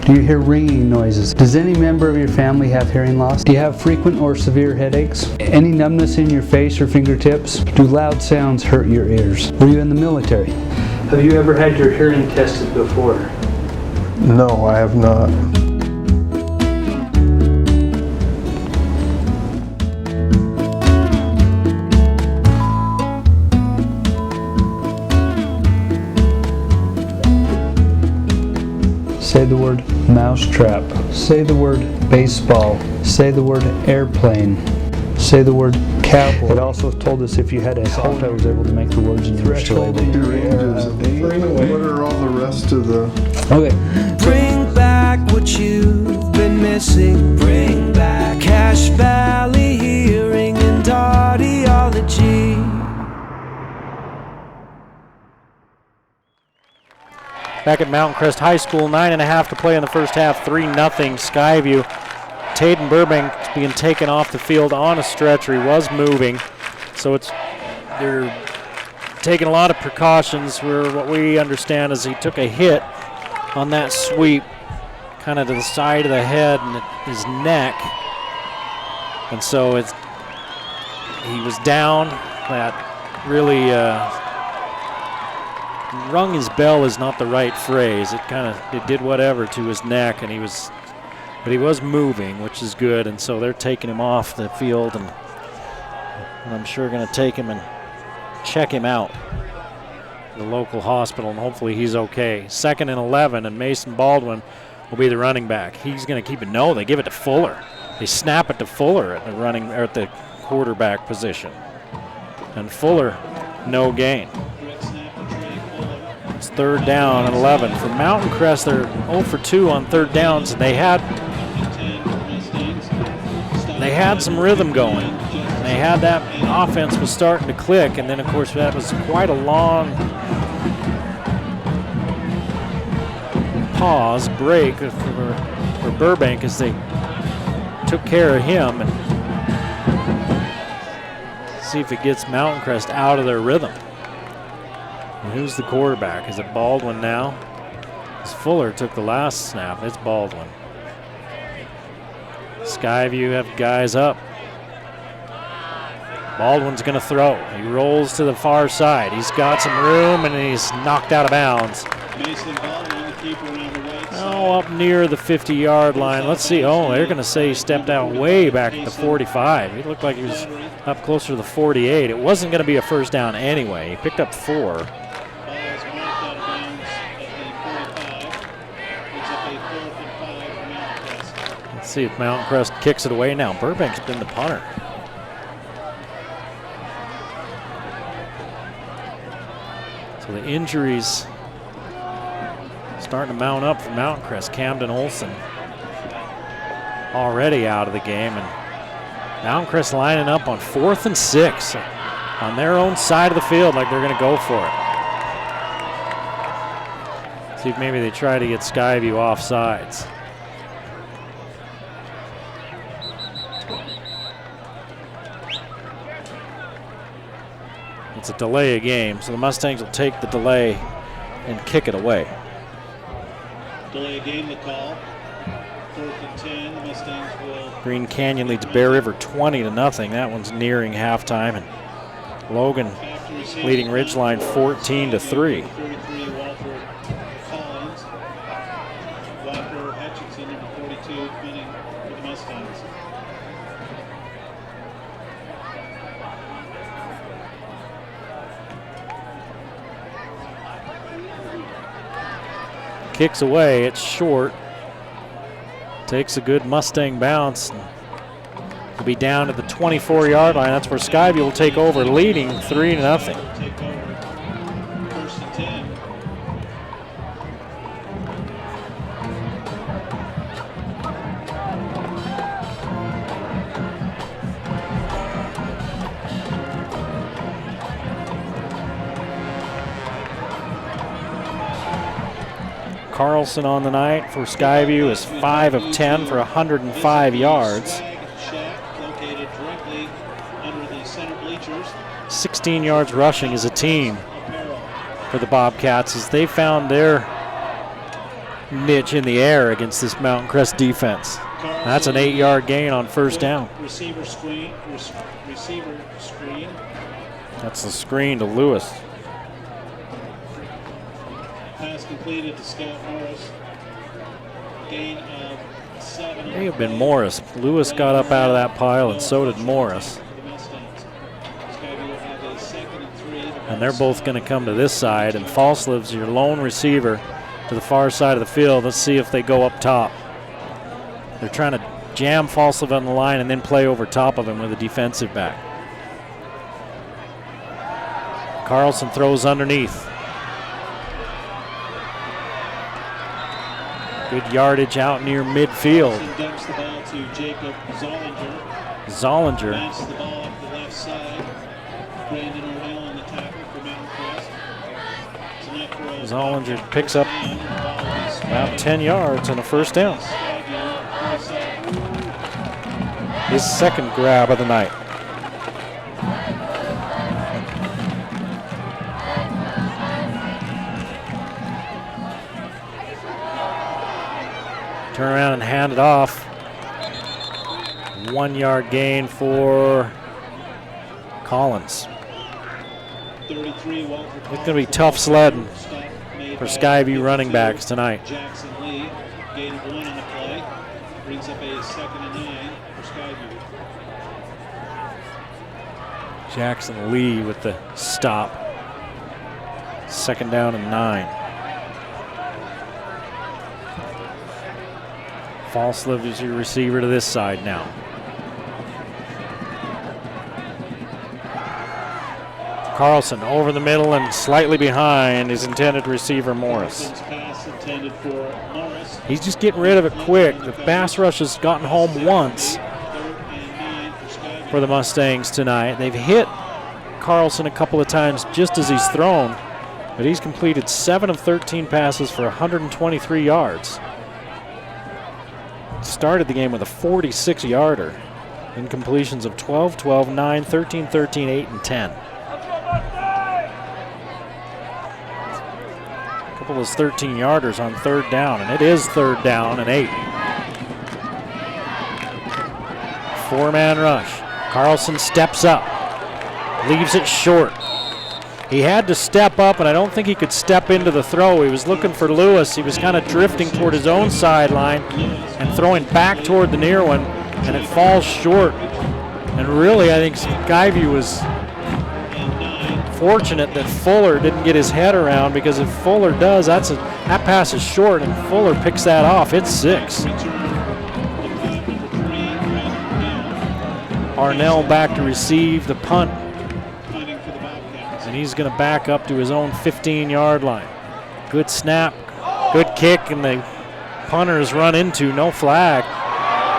Do you hear ringing noises? Does any member of your family have hearing loss? Do you have frequent or severe headaches? Any numbness in your face or fingertips? Do loud sounds hurt your ears? Were you in the military? Have you ever had your hearing tested before? No, I have not. Say the word mousetrap. Say the word baseball. Say the word airplane. Say the word cowboy. It also told us if you had a cold, I was able to make the words and you were still able to. What are all the rest of the... Okay. Bring back what you've been missing. Bring back Cache Valley Hearing and Audiology. Back at Mountain Crest High School, 9.5 to play in the first half, 3-0 Skyview. Taden Burbank being taken off the field on a stretcher. He was moving, so they're taking a lot of precautions. What we understand is he took a hit on that sweep, kind of to the side of the head and his neck, and so he was down. That really rung his bell is not the right phrase. It did whatever to his neck, and he was But he was moving, which is good, and so they're taking him off the field, and I'm sure going to take him and check him out at the local hospital, and hopefully he's okay. 2nd and 11, and Mason Baldwin will be the running back. He's going to keep it. No, they give it to Fuller. They snap it to Fuller at the running or at the quarterback position, and Fuller, no gain. It's 3rd down and 11 for Mountain Crest. They're 0 for 2 on 3rd downs, and they had some rhythm going. They had that offense was starting to click, and then of course that was quite a long break for Burbank as they took care of him, and see if it gets Mountain Crest out of their rhythm. And who's the quarterback? Is it Baldwin now? As Fuller took the last snap, it's Baldwin. Skyview have guys up. Baldwin's going to throw. He rolls to the far side. He's got some room, and he's knocked out of bounds. Oh, up near the 50-yard line. Let's see. Oh, they're going to say he stepped out way back at the 45. He looked like he was up closer to the 48. It wasn't going to be a first down anyway. He picked up 4. Let's see if Mountain Crest kicks it away now. Burbank's been the punter. So the injuries starting to mount up for Mountain Crest. Camden Olson already out of the game, and Mountain Crest lining up on 4th and 6 on their own side of the field like they're going to go for it. See if maybe they try to get Skyview off sides. It's a delay of game, so the Mustangs will take the delay and kick it away. Delay game the call. 4th and 10. The Mustangs will. Green Canyon leads Bear River 20-0. That one's nearing halftime, and Logan leading Ridgeline 14-3. 33 Walter Collins. Walker Hutchinson, number 42, winning for the Mustangs. Kicks away, it's short. Takes a good Mustang bounce. Will be down at the 24-yard line. That's where Skyview will take over, leading 3-0. 1st and 10. Carlson on the night for Skyview is 5 of 10 for 105 yards. 16 yards rushing as a team for the Bobcats as they found their niche in the air against this Mountain Crest defense. That's an 8-yard gain on 1st down. Receiver screen. That's the screen to Lewis. Pass completed to Scott Morris. Gain of 7. May have been Morris. Lewis got up out of that pile, and so did Morris. And they're both going to come to this side, and Falsliv's your lone receiver to the far side of the field. Let's see if they go up top. They're trying to jam Falsliv on the line and then play over top of him with a defensive back. Carlson throws underneath. Good yardage out near midfield. Dumps the ball to Jacob Zollinger. Zollinger. Bounces the ball up the left side. Brandon O'Neill on the tackle for Mountain Crest. Zollinger picks up about 10 yards and a 1st down. His 2nd grab of the night. Turn around and hand it off. 1-yard gain for Collins. 33, it's going to be tough sledding for Skyview running backs tonight. Jackson Lee, gain of 1 on the play. Brings brings up a 2nd and 9 for Skyview. Jackson Lee with the stop. 2nd down and 9. Falslev is your receiver to this side now. Carlson over the middle and slightly behind his intended receiver, Morris. Pass intended for Morris. He's just getting rid of it quick. The pass rush has gotten home once for the Mustangs tonight. They've hit Carlson a couple of times just as he's thrown, but he's completed 7 of 13 passes for 123 yards. Started the game with a 46-yarder. Incompletions of 12, 12, 9, 13, 13, 8, and 10. A couple of 13-yarders on 3rd down, and it is 3rd down and 8. 4-man rush. Carlson steps up, leaves it short. He had to step up, and I don't think he could step into the throw. He was looking for Lewis. He was kind of drifting toward his own sideline and throwing back toward the near one, and it falls short. And really, I think Skyview was fortunate that Fuller didn't get his head around, because if Fuller does, that pass is short, and Fuller picks that off. It's 6. Arnell back to receive the punt. And he's going to back up to his own 15-yard line. Good snap, good kick, and the punter is run into, no flag.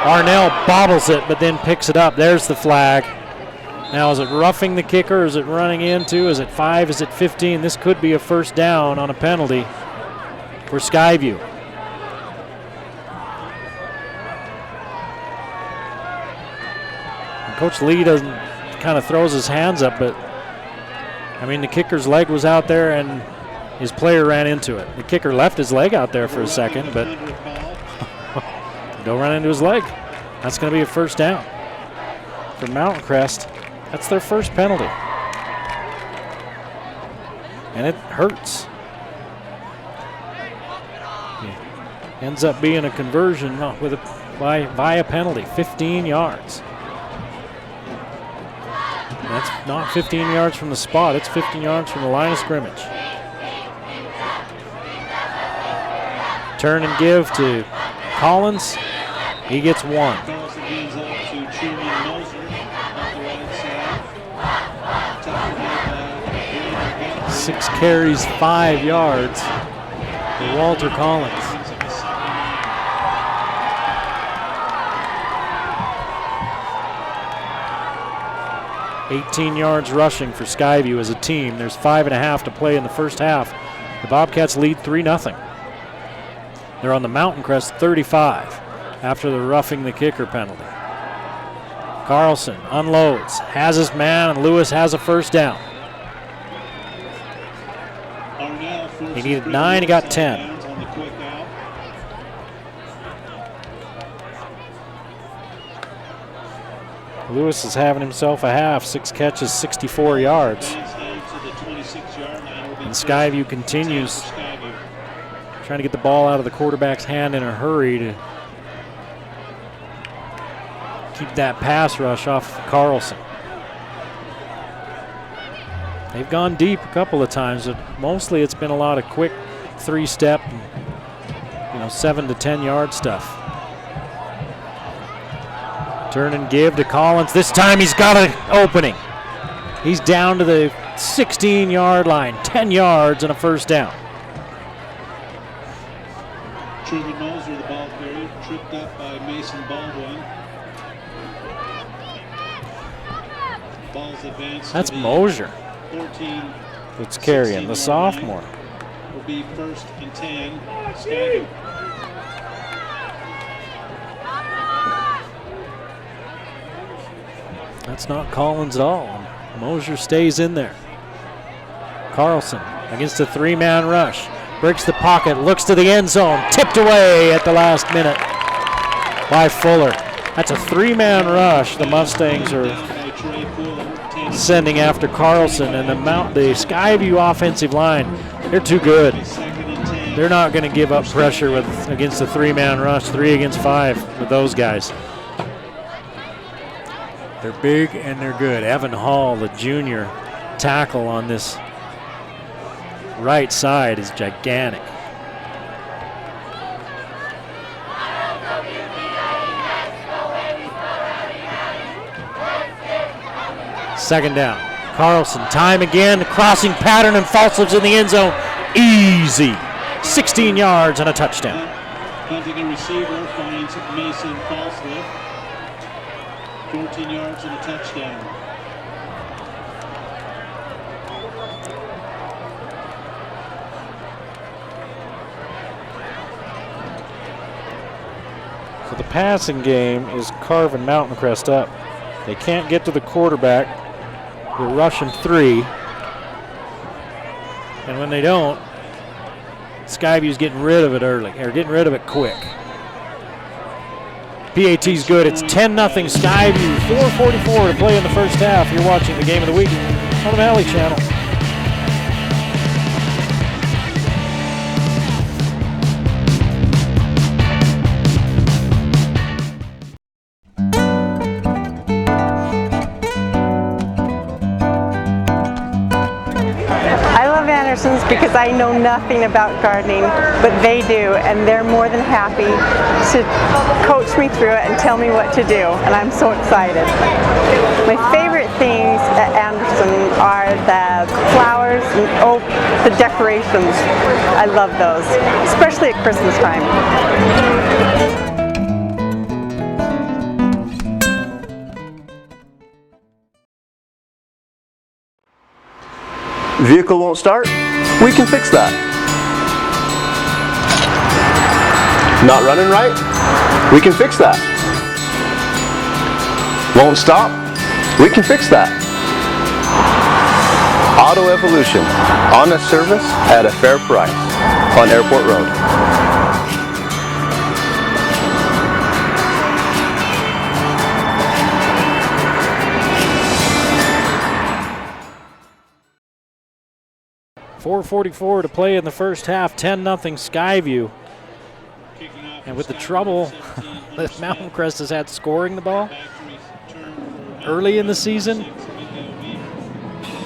Arnell bobbles it, but then picks it up. There's the flag. Now, is it roughing the kicker? Is it running into? Is it 5? Is it 15? This could be a 1st down on a penalty for Skyview. And Coach Lee kind of throws his hands up, but I mean, the kicker's leg was out there and his player ran into it. The kicker left his leg out there for a second, but don't run into his leg. That's going to be a 1st down for Mountain Crest. That's their 1st penalty. And it hurts. Ends up being a conversion via penalty, 15 yards. That's not 15 yards from the spot. It's 15 yards from the line of scrimmage. Turn and give to Collins. He gets 1. 6 carries, 5 yards for Walter Collins. $18 yards rushing for Skyview as a team. There's 5.5 to play in the 1st half. The Bobcats lead 3-0. They're on the Mountain Crest 35 after the roughing the kicker penalty. Carlson unloads, has his man, and Lewis has a 1st down. He needed 9, he got 10. Lewis is having himself a half, 6 catches, 64 yards. And Skyview continues trying to get the ball out of the quarterback's hand in a hurry to keep that pass rush off Carlson. They've gone deep a couple of times, but mostly it's been a lot of quick 3-step, 7 to 10 yard stuff. Turn and give to Collins. This time he's got an opening. He's down to the 16-yard line, 10 yards and a 1st down. Truman Moser, the ball carrier, tripped up by Mason Baldwin. Ball's advanced. That's Mosier. 14. That's carrying, the sophomore. Will be 1st and 10. Skyview. That's not Collins at all. Mosier stays in there. Carlson against a 3-man rush. Breaks the pocket, looks to the end zone. Tipped away at the last minute by Fuller. That's a 3-man rush the Mustangs are sending after Carlson, and the Skyview offensive line, they're too good. they're not going to give up pressure against a 3-man rush, 3 against 5 with those guys. They're big and they're good. Evan Hall, the junior tackle on this right side, is gigantic. Second down. Carlson, time again, crossing pattern and false lips in the end zone. Easy. 16 yards and a touchdown. Hunting a receiver, finds Mason Falslip. 14 yards and a touchdown. So the passing game is carving Mountain Crest up. They can't get to the quarterback. They're rushing 3. And when they don't, Skyview's getting rid of it early, or getting rid of it quick. PAT's good. It's 10-0 Skyview. 4:44 to play in the first half. You're watching the Game of the Week on the Valley Channel. Because I know nothing about gardening, but they do, and they're more than happy to coach me through it and tell me what to do, and I'm so excited. My favorite things at Anderson are the flowers and the decorations. I love those, especially at Christmas time. Vehicle won't start? We can fix that. Not running right? We can fix that. Won't stop? We can fix that. Auto Evolution, honest service at a fair price on Airport Road. .444 to play in the first half, 10-0 Skyview. And with the trouble that Mountain Crest has had scoring the ball early in the season,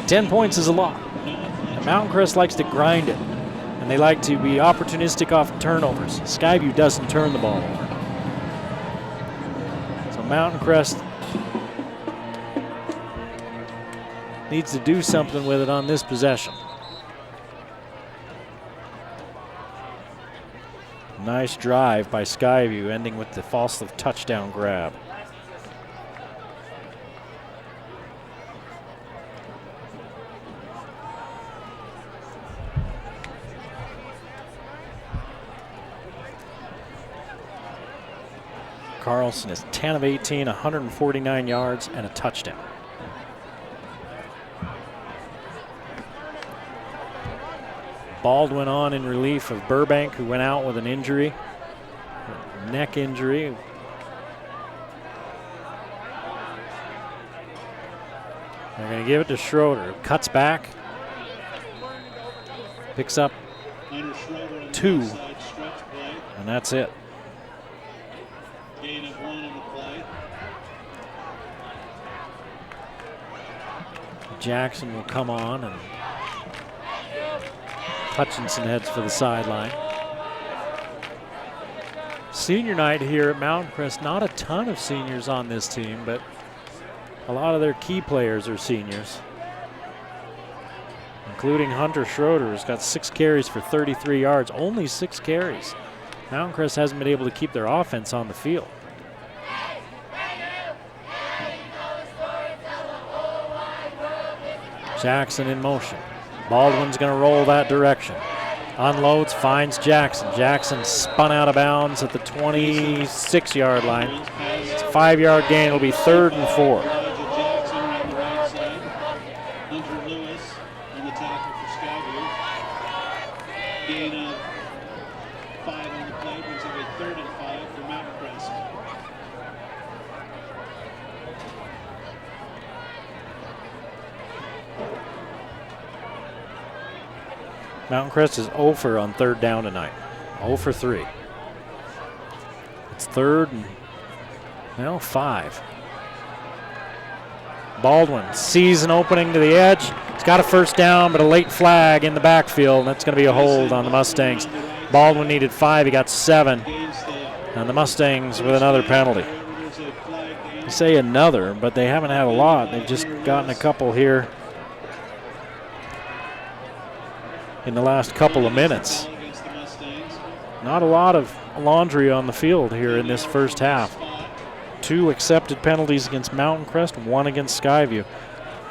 10 points is a lot. And Mountain Crest likes to grind it, and they like to be opportunistic off turnovers. Skyview doesn't turn the ball over. So Mountain Crest needs to do something with it on this possession. Nice drive by Skyview, ending with the Falslip touchdown grab. Carlson is 10 of 18, 149 yards and a touchdown. Baldwin on in relief of Burbank, who went out with an injury, a neck injury. They're going to give it to Schroeder, who cuts back, picks up 2, and that's it. Gain of 1 on the play. Jackson will come on, and Hutchinson heads for the sideline. Senior night here at Mountain Crest. Not a ton of seniors on this team, but a lot of their key players are seniors, including Hunter Schroeder, who's got 6 carries for 33 yards. Only 6 carries. Mountain Crest hasn't been able to keep their offense on the field. Jackson in motion. Baldwin's going to roll that direction. Unloads, finds Jackson. Jackson spun out of bounds at the 26-yard line. It's a 5-yard gain. It'll be 3rd and 4. Jackson on the right side. Hunter Lewis on the tackle for Skyview. Gain of 5 on the play, brings up a 3rd and 5 for Mountain Crest. Mountain Crest is 0 for on third down tonight. 0 for 3. It's 3rd and 5. Baldwin sees an opening to the edge. He's got a first down, but a late flag in the backfield, and that's going to be a hold on the Mustangs. Baldwin needed 5, he got 7. And the Mustangs with another penalty. You say another, but they haven't had a lot. They've just gotten a couple here in the last couple of minutes. Not a lot of laundry on the field here in this first half. 2 accepted penalties against Mountain Crest, 1 against Skyview.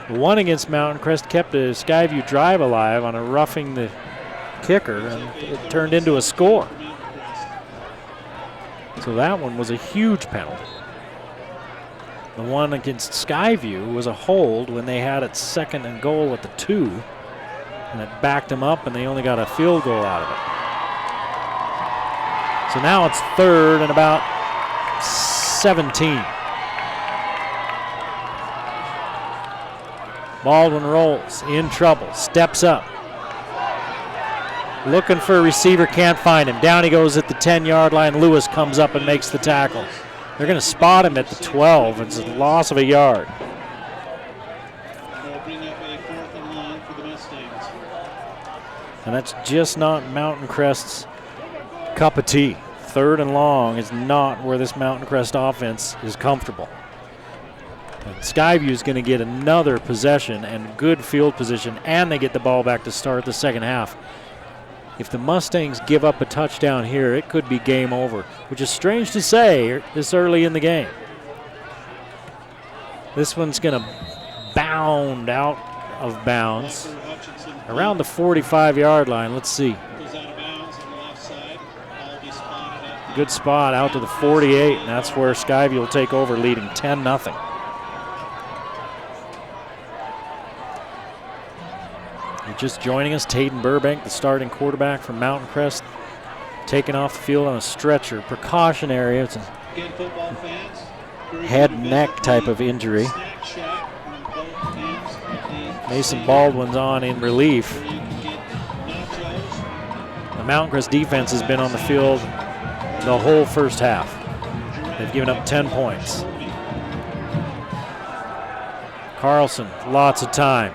The 1 against Mountain Crest kept a Skyview drive alive on a roughing the kicker, and it turned into a score. So that one was a huge penalty. The one against Skyview was a hold when they had it 2nd and goal at the 2, and it backed them up, and they only got a field goal out of it. So now it's 3rd and about 17. Baldwin rolls, in trouble, steps up. Looking for a receiver, can't find him. Down he goes at the 10-yard line. Lewis comes up and makes the tackle. They're going to spot him at the 12. It's a loss of a yard. And that's just not Mountain Crest's cup of tea. 3rd and long is not where this Mountain Crest offense is comfortable. And Skyview is going to get another possession and good field position, and they get the ball back to start the second half. If the Mustangs give up a touchdown here, it could be game over, which is strange to say this early in the game. This one's going to bound out of bounds around the 45-yard line. Let's see. Good spot out to the 48, and that's where Skyview will take over, leading 10-0. You're just joining us, Tayden Burbank, the starting quarterback from Mountain Crest, taken off the field on a stretcher. Precautionary. It's a head-neck type of injury. Mason Baldwin's on in relief. The Mountain Crest defense has been on the field the whole first half. They've given up 10 points. Carlson, lots of time.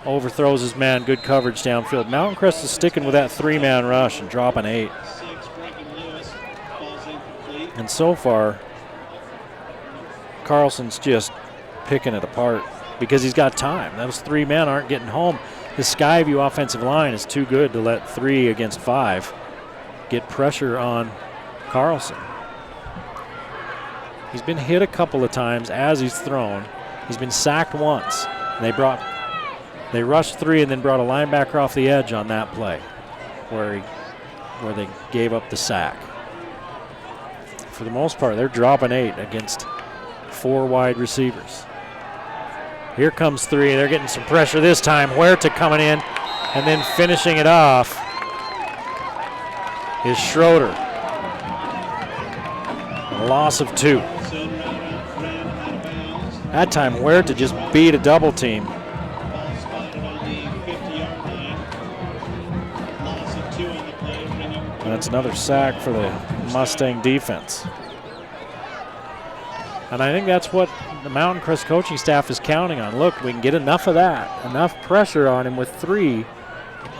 Overthrows his man, good coverage downfield. Mountain Crest is sticking with that 3-man rush and dropping 8. And so far, Carlson's just picking it apart because he's got time. Those 3 men aren't getting home. The Skyview offensive line is too good to let 3 against 5 get pressure on Carlson. He's been hit a couple of times as he's thrown. He's been sacked once. They rushed 3 and then brought a linebacker off the edge on that play where they gave up the sack. For the most part, they're dropping 8 against 4 wide receivers. Here comes 3. They're getting some pressure this time. Huerta coming in and then finishing it off is Schroeder. A loss of 2. That time Huerta just beat a double team. And that's another sack for the Mustang defense. And I think that's what the Mountain Crest coaching staff is counting on. Look, we can get enough of that, enough pressure on him with 3,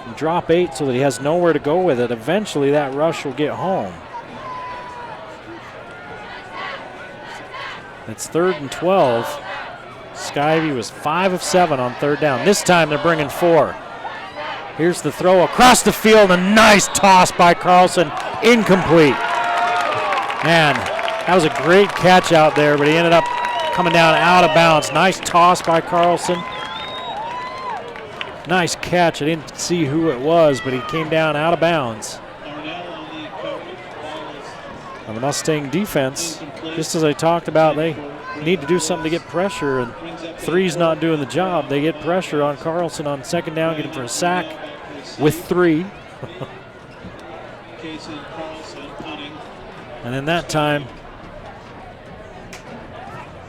and drop 8 so that he has nowhere to go with it. Eventually that rush will get home. It's 3rd and 12. Skyview was 5 of 7 on 3rd down. This time they're bringing 4. Here's the throw across the field. A nice toss by Carlson. Incomplete. Man, that was a great catch out there, but he ended up coming down out of bounds. Nice toss by Carlson. Nice catch. I didn't see who it was, but he came down out of bounds. And the Mustang defense, just as I talked about, they need to do something to get pressure, and 3's not doing the job. They get pressure on Carlson on 2nd down, get him for a sack with 3. And then that time,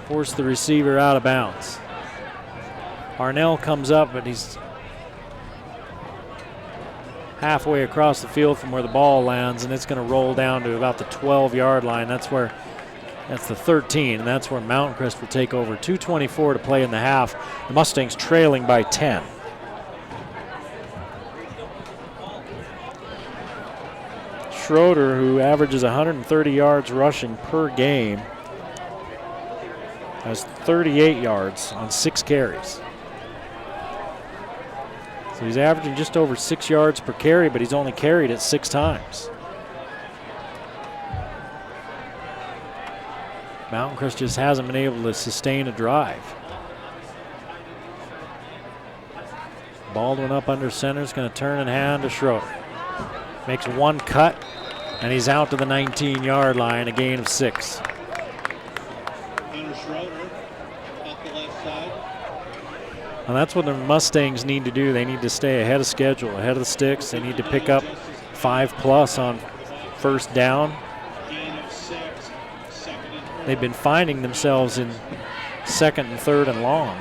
force the receiver out of bounds. Arnell comes up, but he's halfway across the field from where the ball lands, and it's going to roll down to about the 12-yard line. That's the 13, and that's where Mountain Crest will take over. 2:24 to play in the half. The Mustangs trailing by 10. Schroeder, who averages 130 yards rushing per game, has 38 yards on 6 carries. So he's averaging just over 6 yards per carry, but he's only carried it 6 times. Mountain Crest just hasn't been able to sustain a drive. Baldwin up under center is going to turn and hand to Schroeder. Makes one cut, and he's out to the 19-yard line, a gain of 6. And that's what the Mustangs need to do. They need to stay ahead of schedule, ahead of the sticks. They need to pick up 5+ on first down. They've been finding themselves in 2nd and 3rd and long.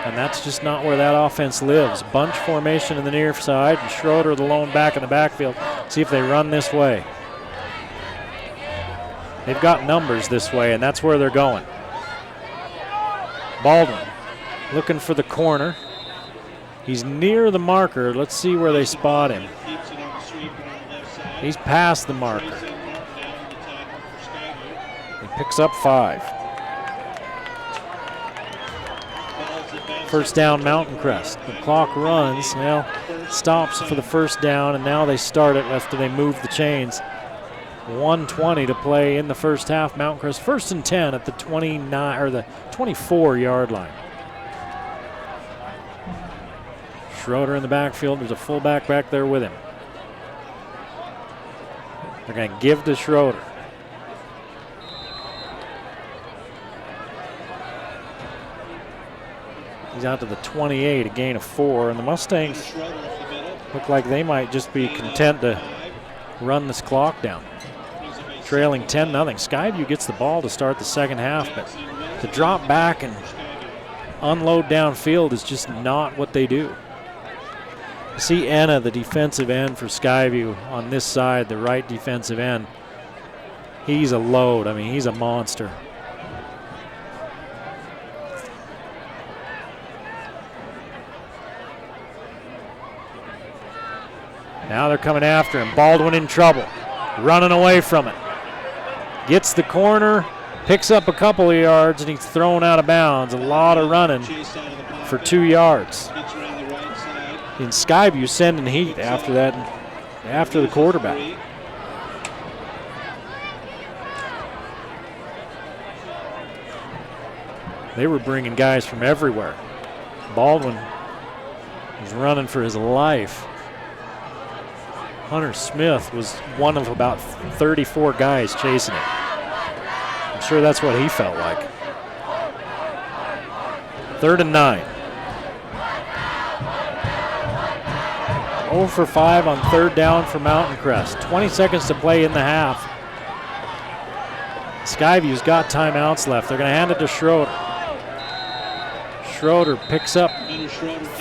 And that's just not where that offense lives. Bunch formation in the near side, and Schroeder the lone back in the backfield. See if they run this way. They've got numbers this way, and that's where they're going. Baldwin looking for the corner. He's near the marker. Let's see where they spot him. He's past the marker. He picks up 5. First down, Mountain Crest. The clock runs, well, stops for the first down, and now they start it after they move the chains. 1:20 to play in the first half. Mountain Crest 1st and 10 at the 29 or the 24-yard line. Schroeder in the backfield. There's a fullback back there with him. They're going to give to Schroeder. He's out to the 28, a gain of 4, and the Mustangs look like they might just be content to run this clock down. Trailing 10-0. Skyview gets the ball to start the second half, but to drop back and unload downfield is just not what they do. You see Enna, the defensive end for Skyview, on this side, the right defensive end. He's a load. I mean, he's a monster. Now they're coming after him. Baldwin in trouble, running away from it. Gets the corner, picks up a couple of yards, and he's thrown out of bounds. A lot of running for 2 yards. And Skyview sending heat after that, after the quarterback. They were bringing guys from everywhere. Baldwin was running for his life. Hunter Smith was one of about 34 guys chasing him. I'm sure that's what he felt like. 3rd and 9. 0 for 5 on 3rd down for Mountain Crest. 20 seconds to play in the half. Skyview's got timeouts left. They're going to hand it to Schroeder. Schroeder picks up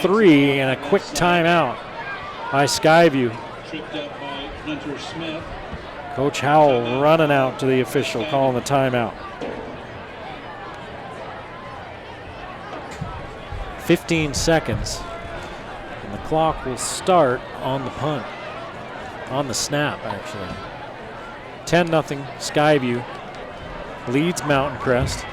3 and a quick timeout by Skyview. Tripped up by Hunter Smith. Coach Howell running out to the official, calling the timeout. 15 seconds, and the clock will start on the punt, on the snap, actually. 10-0 Skyview leads Mountain Crest.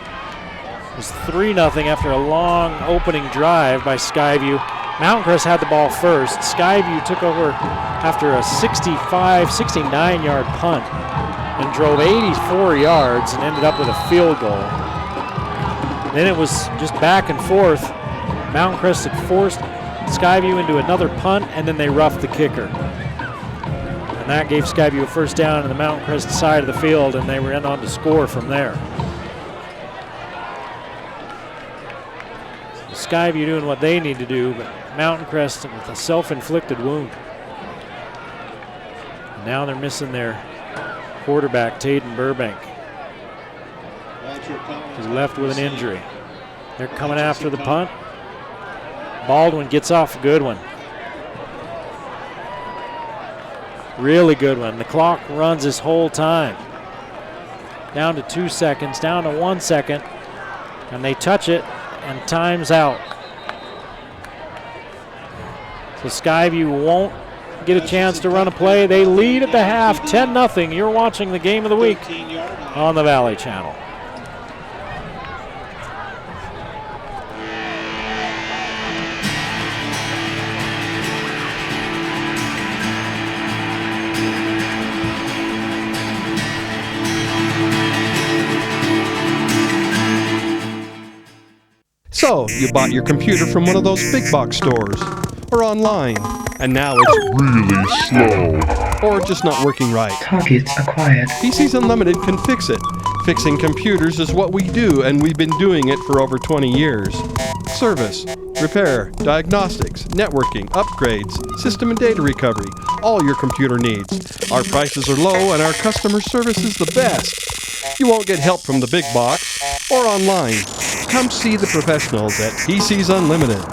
It was 3-0 after a long opening drive by Skyview. Mountain Crest had the ball first. Skyview took over after a 69-yard punt and drove 84 yards and ended up with a field goal. Then it was just back and forth. Mountain Crest had forced Skyview into another punt, and then they roughed the kicker. And that gave Skyview a first down on the Mountain Crest side of the field, and they went on to score from there. Skyview doing what they need to do, but Mountain Crest with a self-inflicted wound. Now they're missing their quarterback, Taden Burbank. He's left with an injury. They're coming after the punt. Baldwin gets off a good one. Really good one. The clock runs this whole time. Down to 2 seconds, down to 1 second. And they touch it, and time's out. So Skyview won't get a chance to run a play. They lead at the half, 10-0. You're watching the game of the week on the Valley Channel. So, you bought your computer from one of those big box stores, or online, and now it's really slow, or just not working right. Targets acquired. PCs Unlimited can fix it. Fixing computers is what we do, and we've been doing it for over 20 years. Service, repair, diagnostics, networking, upgrades, system and data recovery, all your computer needs. Our prices are low, and our customer service is the best. You won't get help from the big box or online. Come see the professionals at PCs Unlimited.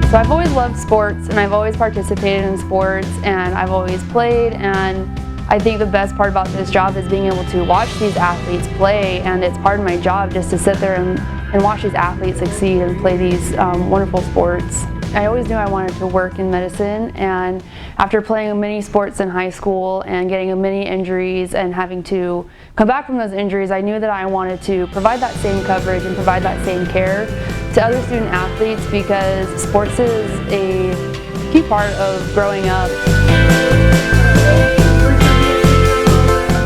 So I've always loved sports, and I've always participated in sports, and I've always played, and I think the best part about this job is being able to watch these athletes play, and it's part of my job just to sit there and watch these athletes succeed and play these wonderful sports. I always knew I wanted to work in medicine, and after playing many sports in high school and getting many injuries and having to come back from those injuries, I knew that I wanted to provide that same coverage and provide that same care to other student athletes, because sports is a key part of growing up.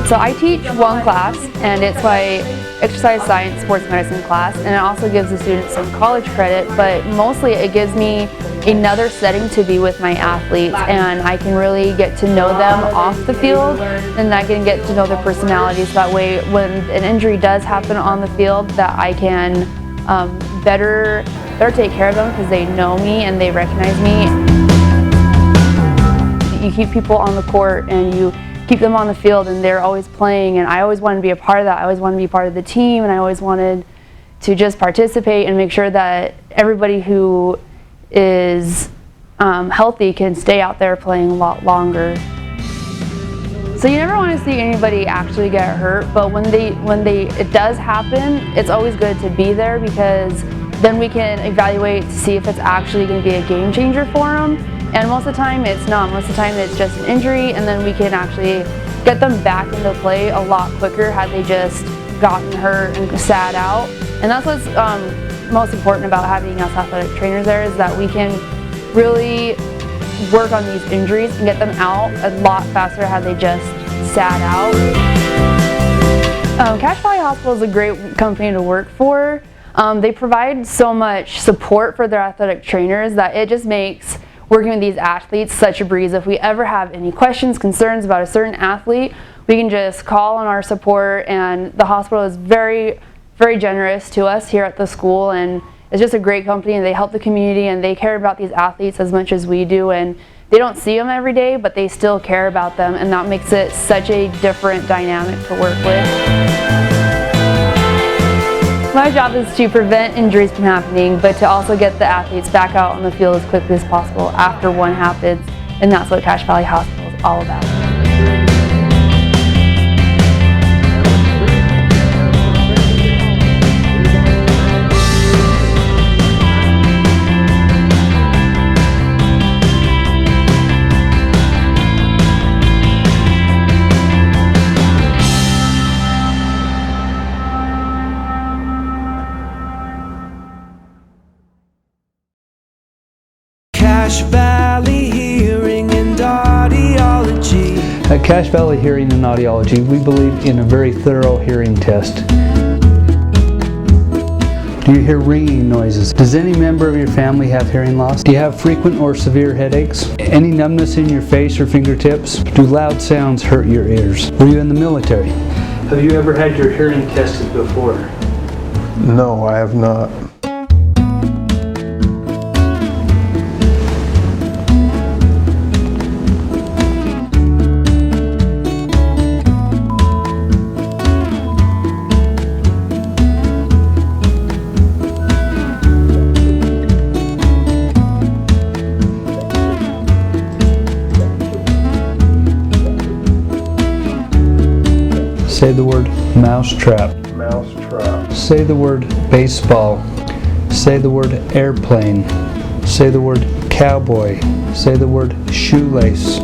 So I teach one class, and it's my exercise science sports medicine class, and it also gives the students some college credit, but mostly it gives me another setting to be with my athletes, and I can really get to know them off the field, and I can get to know their personalities. That way when an injury does happen on the field, that I can better take care of them because they know me and they recognize me. You keep people on the court and you keep them on the field, and they're always playing, and I always wanted to be a part of that. I always wanted to be part of the team, and I always wanted to just participate and make sure that everybody who is healthy can stay out there playing a lot longer. So you never want to see anybody actually get hurt, but when it does happen, it's always good to be there, because then we can evaluate to see if it's actually going to be a game changer for them. And most of the time it's not. Most of the time it's just an injury, and then we can actually get them back into play a lot quicker had they just gotten hurt and sat out. And that's what's most important about having us athletic trainers there, is that we can really work on these injuries and get them out a lot faster had they just sat out. Cache Valley Hospital is a great company to work for. They provide so much support for their athletic trainers that it just makes working with these athletes such a breeze. If we ever have any questions, concerns about a certain athlete, we can just call on our support, and the hospital is very, very generous to us here at the school, and it's just a great company, and they help the community, and they care about these athletes as much as we do, and they don't see them every day, but they still care about them, and that makes it such a different dynamic to work with. My job is to prevent injuries from happening, but to also get the athletes back out on the field as quickly as possible after one happens, and that's what Cache Valley Hospital is all about. Cache Valley Hearing and Audiology. At Cache Valley Hearing and Audiology, we believe in a very thorough hearing test. Do you hear ringing noises? Does any member of your family have hearing loss? Do you have frequent or severe headaches? Any numbness in your face or fingertips? Do loud sounds hurt your ears? Were you in the military? Have you ever had your hearing tested before? No, I have not. Say the word mousetrap. Mousetrap. Say the word baseball. Say the word airplane. Say the word cowboy. Say the word shoelace.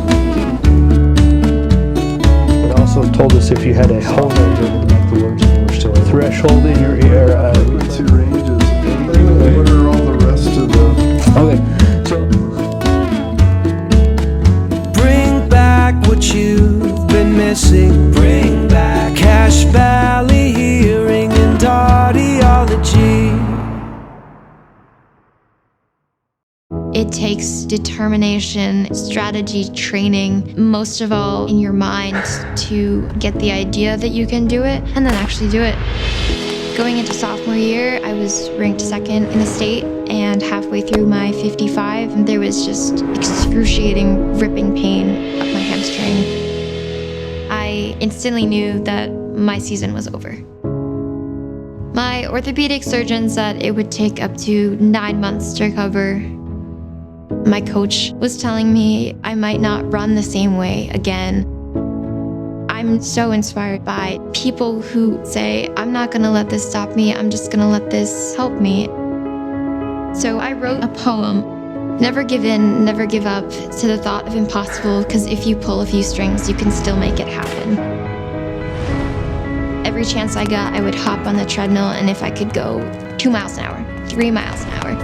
It also told us if you had a hole there, it would make the words more. So a threshold in your ear. Frequency ranges. What are all the rest of the... Okay. So Bring back what you've been missing. Bring back Cache Valley Hearing and Audiology. It takes determination, strategy, training, most of all in your mind to get the idea that you can do it and then actually do it. Going into sophomore year, I was ranked second in the state, and halfway through my 55, there was just excruciating, ripping pain up my hamstring. I instantly knew that my season was over. My orthopedic surgeon said it would take up to 9 months to recover. My coach was telling me I might not run the same way again. I'm so inspired by people who say, I'm not gonna let this stop me, I'm just gonna let this help me. So I wrote a poem, never give in, never give up to the thought of impossible, because if you pull a few strings, you can still make it happen. Every chance I got, I would hop on the treadmill, and if I could go 2 miles an hour, 3 miles an hour.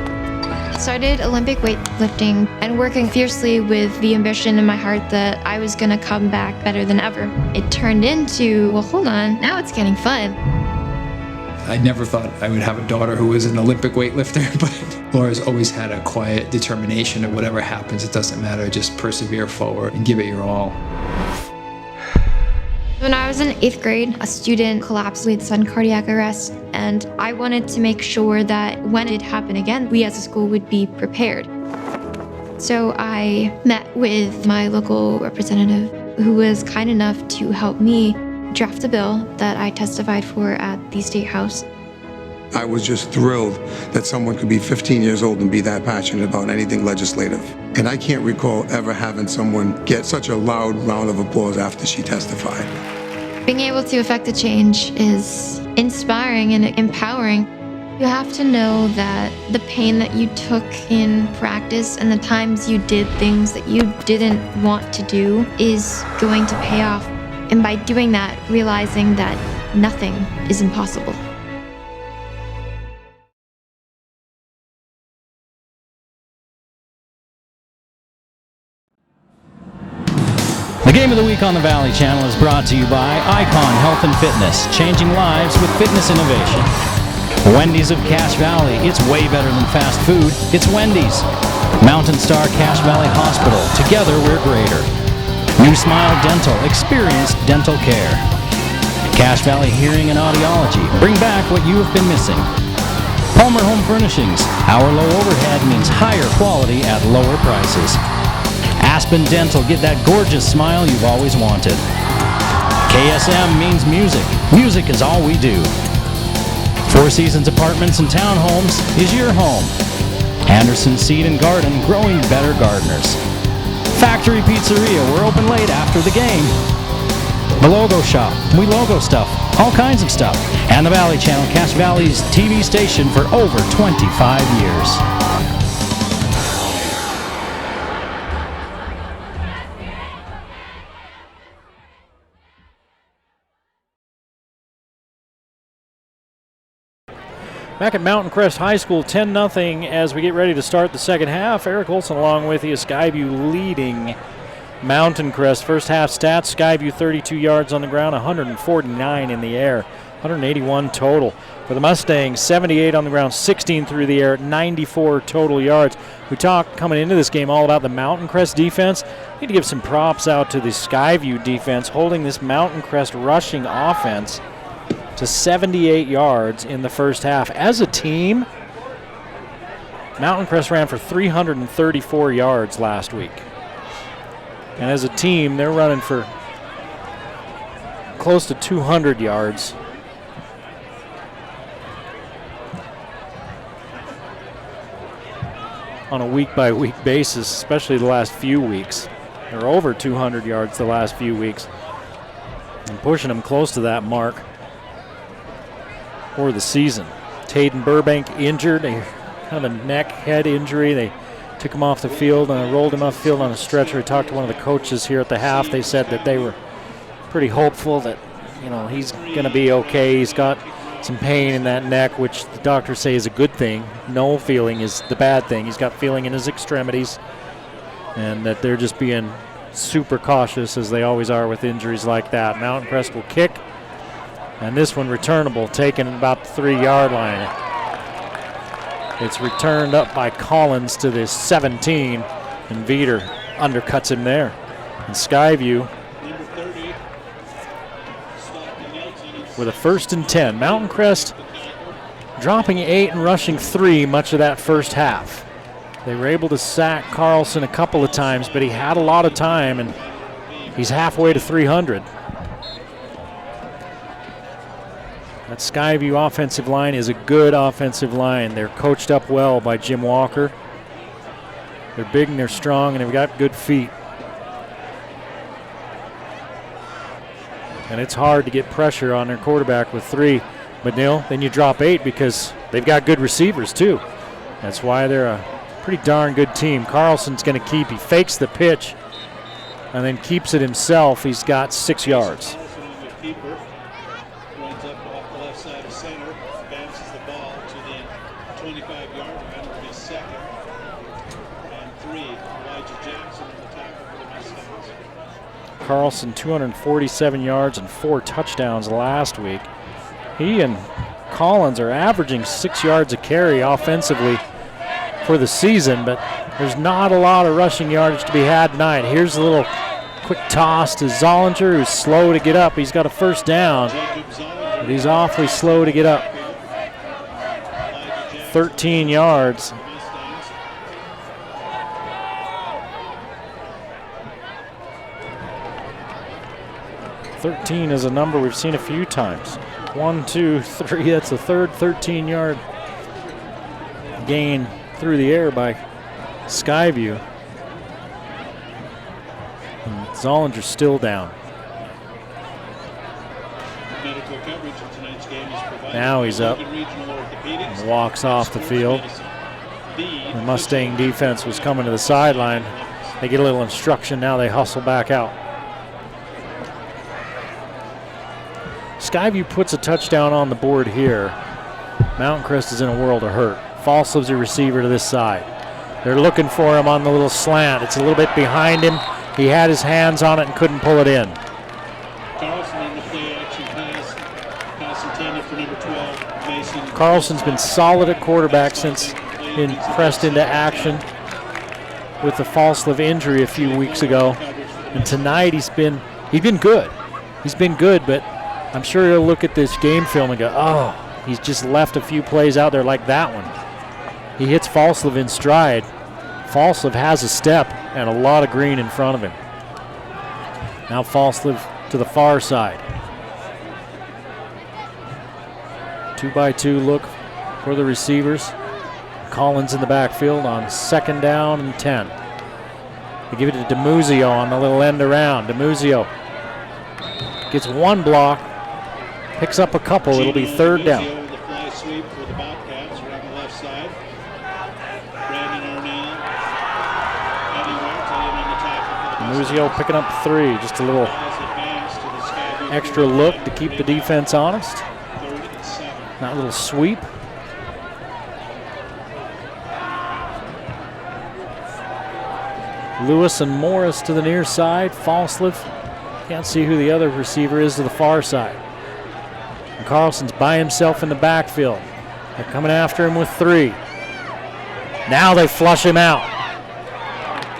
Started Olympic weightlifting and working fiercely with the ambition in my heart that I was gonna come back better than ever. It turned into, well, hold on, now it's getting fun. I never thought I would have a daughter who was an Olympic weightlifter, but Laura's always had a quiet determination of whatever happens, it doesn't matter, just persevere forward and give it your all. When I was in 8th grade, a student collapsed with sudden cardiac arrest, and I wanted to make sure that when it happened again, we as a school would be prepared. So I met with my local representative, who was kind enough to help me draft a bill that I testified for at the State House. I was just thrilled that someone could be 15 years old and be that passionate about anything legislative. And I can't recall ever having someone get such a loud round of applause after she testified. Being able to affect a change is inspiring and empowering. You have to know that the pain that you took in practice and the times you did things that you didn't want to do is going to pay off. And by doing that, realizing that nothing is impossible. The Game of the Week on the Valley Channel is brought to you by Icon Health and Fitness, changing lives with fitness innovation. Wendy's of Cache Valley, it's way better than fast food, it's Wendy's. Mountain Star Cache Valley Hospital, together we're greater. New Smile Dental, experienced dental care. Cache Valley Hearing and Audiology, bring back what you have been missing. Palmer Home Furnishings, our low overhead means higher quality at lower prices. Aspen Dental, get that gorgeous smile you've always wanted. KSM means music. Music is all we do. Four Seasons Apartments and Townhomes is your home. Anderson Seed and Garden, growing better gardeners. Factory Pizzeria, we're open late after the game. The Logo Shop, we logo stuff, all kinds of stuff. And the Valley Channel, Cache Valley's TV station for over 25 years. Back at Mountain Crest High School, 10-0 as we get ready to start the second half. Eric Olson along with you, Skyview leading Mountain Crest. First half stats, Skyview 32 yards on the ground, 149 in the air, 181 total. For the Mustangs, 78 on the ground, 16 through the air, 94 total yards. We talked coming into this game all about the Mountain Crest defense. Need to give some props out to the Skyview defense, holding this Mountain Crest rushing offense to 78 yards in the first half. As a team, Mountain Crest ran for 334 yards last week. And as a team, they're running for close to 200 yards. On a week-by-week basis, especially the last few weeks. They're over 200 yards the last few weeks. and pushing him close to that mark for the season. Taden Burbank injured, a kind of a neck head injury. They took him off the field and rolled him off the field on a stretcher. I talked to one of the coaches here at the half. They said that they were pretty hopeful that, you know, he's going to be okay. He's got some pain in that neck, which the doctors say is a good thing. No feeling is the bad thing. He's got feeling in his extremities, and that they're just being super cautious, as they always are with injuries like that. Mountain Crest will kick, and this one returnable, taken about the 3-yard line. It's returned up by Collins to the 17, and Veeder undercuts him there. And Skyview with a 1st and 10. Mountain Crest dropping 8 and rushing 3 much of that first half. They were able to sack Carlson a couple of times, but he had a lot of time, and he's halfway to 300. That Skyview offensive line is a good offensive line. They're coached up well by Jim Walker. They're big and they're strong, and they've got good feet. And it's hard to get pressure on their quarterback with 3. But Neil, then you drop 8 because they've got good receivers too. That's why they're a pretty darn good team. Carlson's going to keep. He fakes the pitch and then keeps it himself. He's got 6 yards. Runs up off the left side of center, bounces the ball to the 25-yard line for his second. And 3, Elijah Jackson on the tackle for the Mustangs. Carlson 247 yards and 4 touchdowns last week. He and Collins are averaging 6 yards a carry offensively for the season, but there's not a lot of rushing yardage to be had tonight. Here's a little quick toss to Zollinger, who's slow to get up. He's got a 1st down, but he's awfully slow to get up. 13 yards. .13 is a number we've seen a few times. 1, 2, 3, that's the 3rd 13-yard gain through the air by Skyview. And Zollinger's still down. Medical coverage in tonight's game is provided. Now he's up and walks off the field. The Mustang defense was coming to the sideline. They get a little instruction. Now they hustle back out. Skyview puts a touchdown on the board here. Mountain Crest is in a world of hurt. Falslive's a receiver to this side. They're looking for him on the little slant. It's a little bit behind him. He had his hands on it and couldn't pull it in. Carlson on the play action pass. Pass intended for number 12, Mason. Carlson's been solid at quarterback since being pressed into action with the Falslive injury a few weeks ago. And tonight he's been good. He's been good, but I'm sure he'll look at this game film and go, oh, he's just left a few plays out there like that one. He hits Falslive in stride. Falslive has a step and a lot of green in front of him. Now Falslive to the far side. 2-by-2 look for the receivers. Collins in the backfield on 2nd down and 10. They give it to DeMuzio on the little end around. DeMuzio gets 1 block, picks up a couple. It'll be 3rd down. The fly sweep for the Bobcats around the left side. Brandon Arnell anywhere to him on the tackle. Muzio picking up 3. Just a little extra look to keep the defense honest. That little sweep. Lewis and Morris to the near side. Falslive. Can't see who the other receiver is to the far side. And Carlson's by himself in the backfield. They're coming after him with 3. Now they flush him out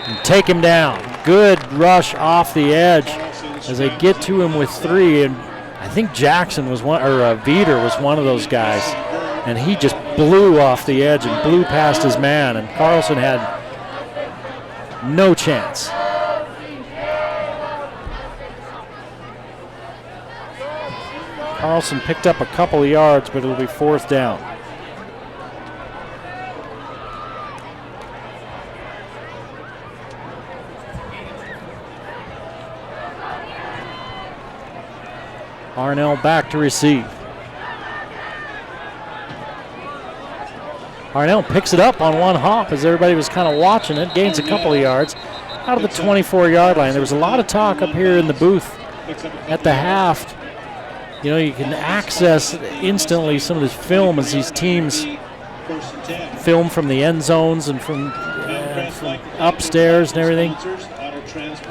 and take him down. Good rush off the edge as they get to him with 3. And I think Jackson was one, or Veeder was one of those guys. And he just blew off the edge and blew past his man. And Carlson had no chance. Carlson picked up a couple of yards, but it'll be 4th down. Harnell back to receive. Harnell picks it up on one hop as everybody was kind of watching it, gains a couple of yards out of the 24-yard line. There was a lot of talk up here in the booth at the half. You know, you can access instantly some of this film as these teams film from the end zones and from upstairs and everything.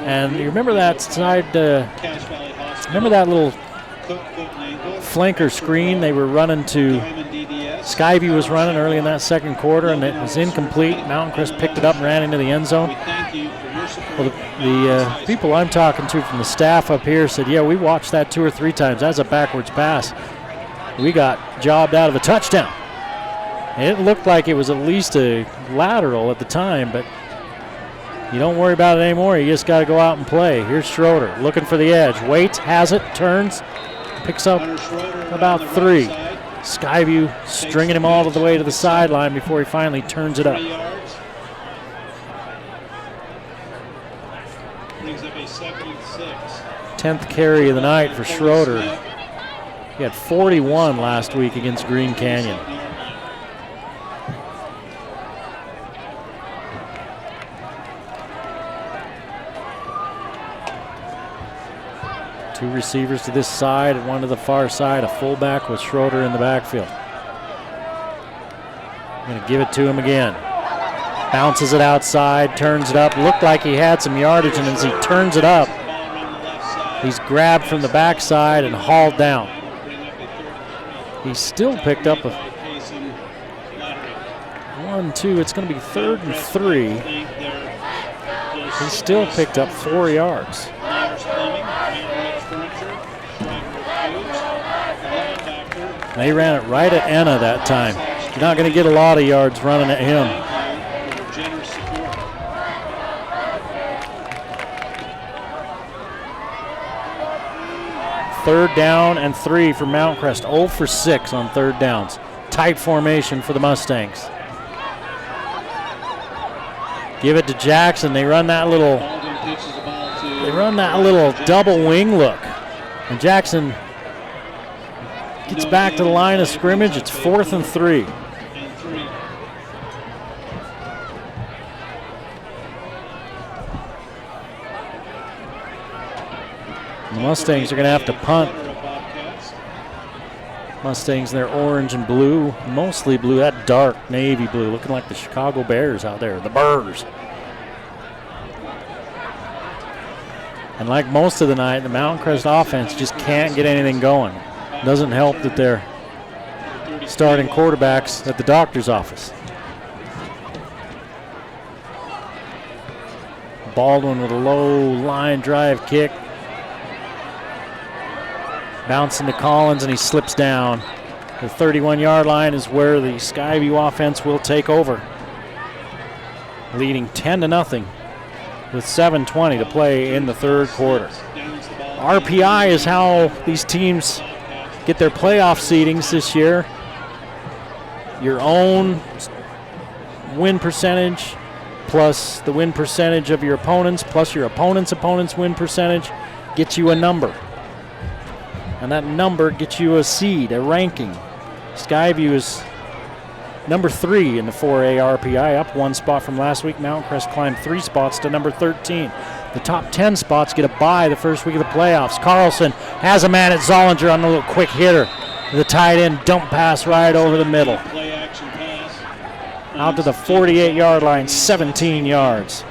And you remember that side, remember that little flanker screen they were running to? Skyview was running early in that second quarter, and it was incomplete. Mountain Crest picked it up and ran into the end zone. Well, the people I'm talking to from the staff up here said, yeah, we watched that 2 or 3 times. That's a backwards pass. We got jobbed out of a touchdown. And it looked like it was at least a lateral at the time, but you don't worry about it anymore. You just got to go out and play. Here's Schroeder looking for the edge. Waits, has it, turns, picks up about 3. Skyview stringing him all the way to the sideline before he finally turns it up. Brings up a 2nd and 6. 10th carry of the night for Schroeder. He had 41 last week against Green Canyon. Two receivers to this side and one to the far side. A fullback with Schroeder in the backfield. Going to give it to him again. Bounces it outside, turns it up. Looked like he had some yardage, and as he turns it up, he's grabbed from the backside and hauled down. He still picked up a 1, 2. It's going to be 3rd and 3. He still picked up 4 yards. They ran it right at Enna that time. You're not going to get a lot of yards running at him. Third down and 3 for Mountain Crest. 0 for 6 on 3rd downs. Tight formation for the Mustangs. Give it to Jackson. They run that little double wing look. And Jackson gets back to the line of scrimmage. It's 4th and 3. The Mustangs are going to have to punt. Mustangs, they're orange and blue, mostly blue, that dark navy blue, looking like the Chicago Bears out there, the Burrs. And like most of the night, the Mountain Crest offense just can't get anything going. Doesn't help that they're starting quarterbacks at the doctor's office. Baldwin with a low line drive kick. Bouncing to Collins, and he slips down. The 31-yard line is where the Skyview offense will take over. Leading 10-0 with 7:20 to play in the 3rd quarter. RPI is how these teams get their playoff seedings this year. Your own win percentage plus the win percentage of your opponents plus your opponent's win percentage gets you a number. And that number gets you a seed, a ranking. Skyview is number 3 in the 4A RPI, up 1 spot from last week. Mountain Crest climbed 3 spots to number 13. The top 10 spots get a bye the first week of the playoffs. Carlson has a man at Zollinger on a little quick hitter. The tight end dump pass right over the middle. Out to the 48-yard line, 17 yards.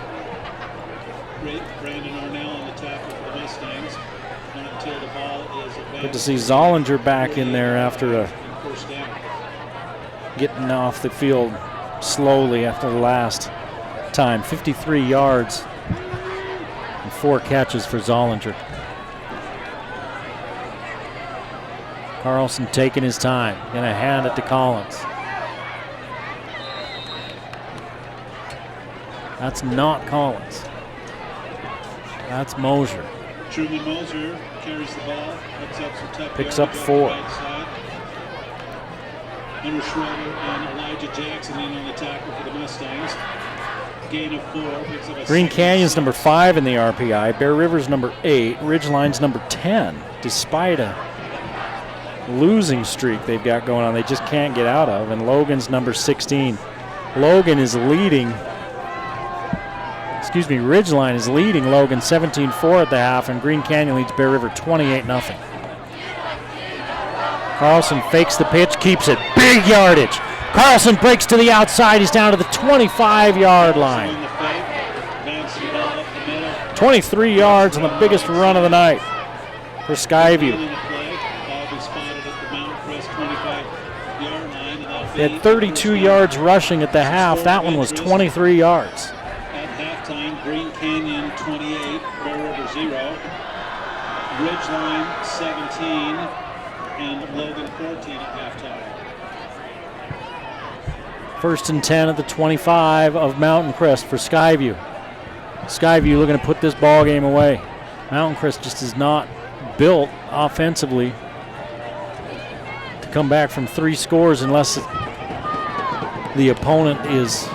Good to see Zollinger back in there after getting off the field slowly after the last time. 53 yards and 4 catches for Zollinger. Carlson taking his time. Gonna hand it to Collins. That's not Collins. That's Mosier. Truman Mosier carries the ball, picks up 4. Hunter Schroeder and Elijah Jackson in on the tackle for the Mustangs. Gain of 4. Picks up a Green Canyon's number 5 in the RPI. Bear River's number 8. Ridgeline's number 10. Despite a losing streak they've got going on. They just can't get out of. And Logan's number 16. Logan is leading. Ridgeline is leading Logan 17-4 at the half, and Green Canyon leads Bear River 28-0. Carlson fakes the pitch, keeps it. Big yardage. Carlson breaks to the outside. He's down to the 25-yard line. 23 yards on the biggest run of the night for Skyview. They had 32 yards rushing at the half. That one was 23 yards. Green Canyon 28, Bear River 0, Ridgeline 17, and Logan 14 at halftime. 1st and 10 at the 25 of Mountain Crest for Skyview. Skyview looking to put this ball game away. Mountain Crest just is not built offensively to come back from 3 scores unless the opponent is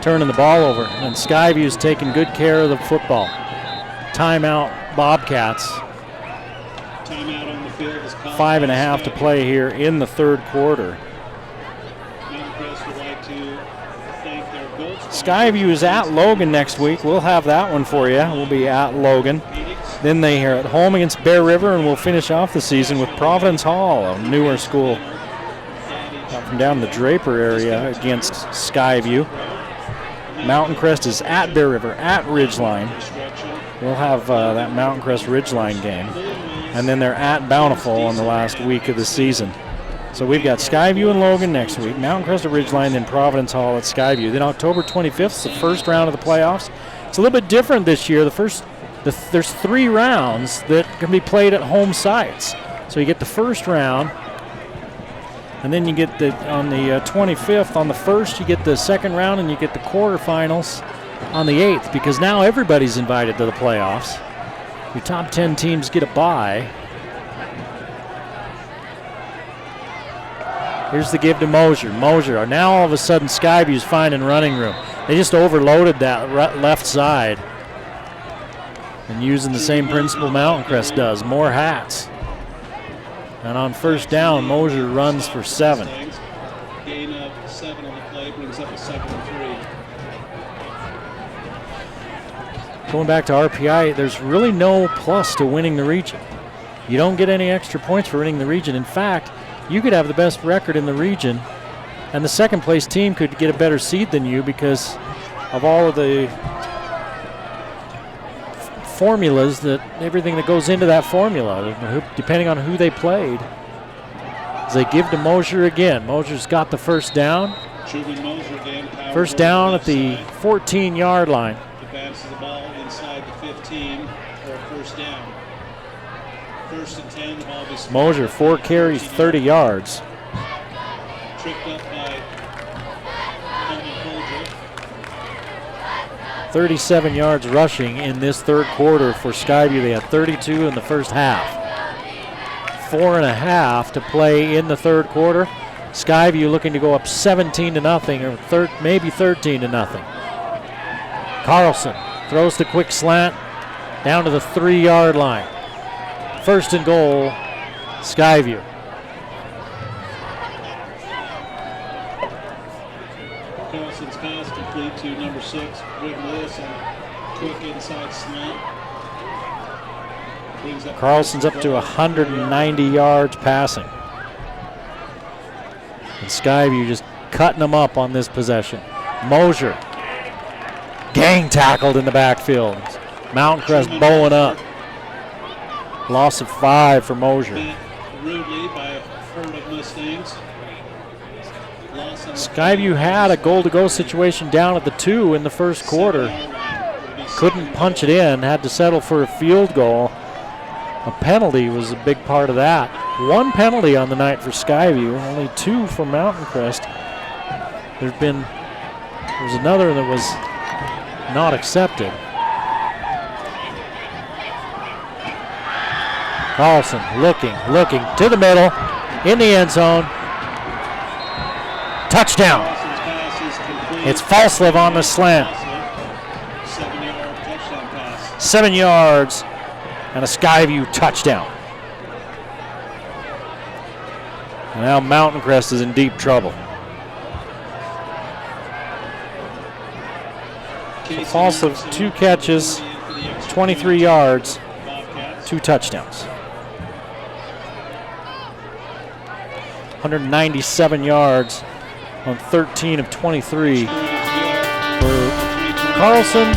turning the ball over, and Skyview's taking good care of the football. Timeout, Bobcats. Timeout on the field is called. 5.5 to play here in the 3rd quarter. Mountain Crest would like to thank their goal sponsors. Skyview is at Logan next week. We'll have that one for you. We'll be at Logan. Then they are at home against Bear River, and we'll finish off the season with Providence Hall, a newer school from down the Draper area, against Skyview. Mountain Crest is at Bear River, at Ridgeline. We'll have that Mountain Crest Ridgeline game. And then they're at Bountiful on the last week of the season. So we've got Skyview and Logan next week, Mountain Crest at Ridgeline, then Providence Hall at Skyview. Then October 25th is the first round of the playoffs. It's a little bit different this year. There's 3 rounds that can be played at home sites. So you get the first round, and then you get on the 25th, on the 1st, you get the second round, and you get the quarterfinals on the 8th, because now everybody's invited to the playoffs. Your top 10 teams get a bye. Here's the give to Mosier. Mosier, now all of a sudden Skyview's finding running room. They just overloaded that left side. And using the same principle Mountain Crest does, more hats. And on first down, Mosier runs for 7. Gain of 7 on the play brings up a 2nd and 3. Going back to RPI, there's really no plus to winning the region. You don't get any extra points for winning the region. In fact, you could have the best record in the region, and the second place team could get a better seed than you because of all of the formulas, everything that goes into that formula, depending on who they played. As they give to Mosier again. Mosier's got the first down. First down at the 14-yard line. Advances the ball inside the 15 for a first down. 1st and 10, the ball is Mosier, 4 carries, 30 yards. Tripped up by 37 yards rushing in this 3rd quarter for Skyview. They had 32 in the first half. 4.5 to play in the 3rd quarter. Skyview looking to go up 17-0 or maybe 13-0. Carlson throws the quick slant down to the 3-yard line. 1st and goal, Skyview. Carlson's pass complete to number 6, Greg Lewis, and quick inside slant. Carlson's up to 190 yards passing. And Skyview just cutting them up on this possession. Mosier, gang tackled in the backfield. Mountain Crest bowling up. Loss of 5 for Mosier. Rudely by a herd of Mustangs. Skyview had a goal-to-go situation down at the 2 in the 1st quarter. Couldn't punch it in, had to settle for a field goal. A penalty was a big part of that. 1 penalty on the night for Skyview, only 2 for Mountain Crest. There was another that was not accepted. Carlson looking to the middle, in the end zone. Touchdown. It's Falslev on the slant. 7-yard touchdown pass. 7 yards and a Skyview touchdown. And now Mountain Crest is in deep trouble. So False of 2 catches, 23 yards, 2 touchdowns. 197 yards on 13 of 23 for Carlson.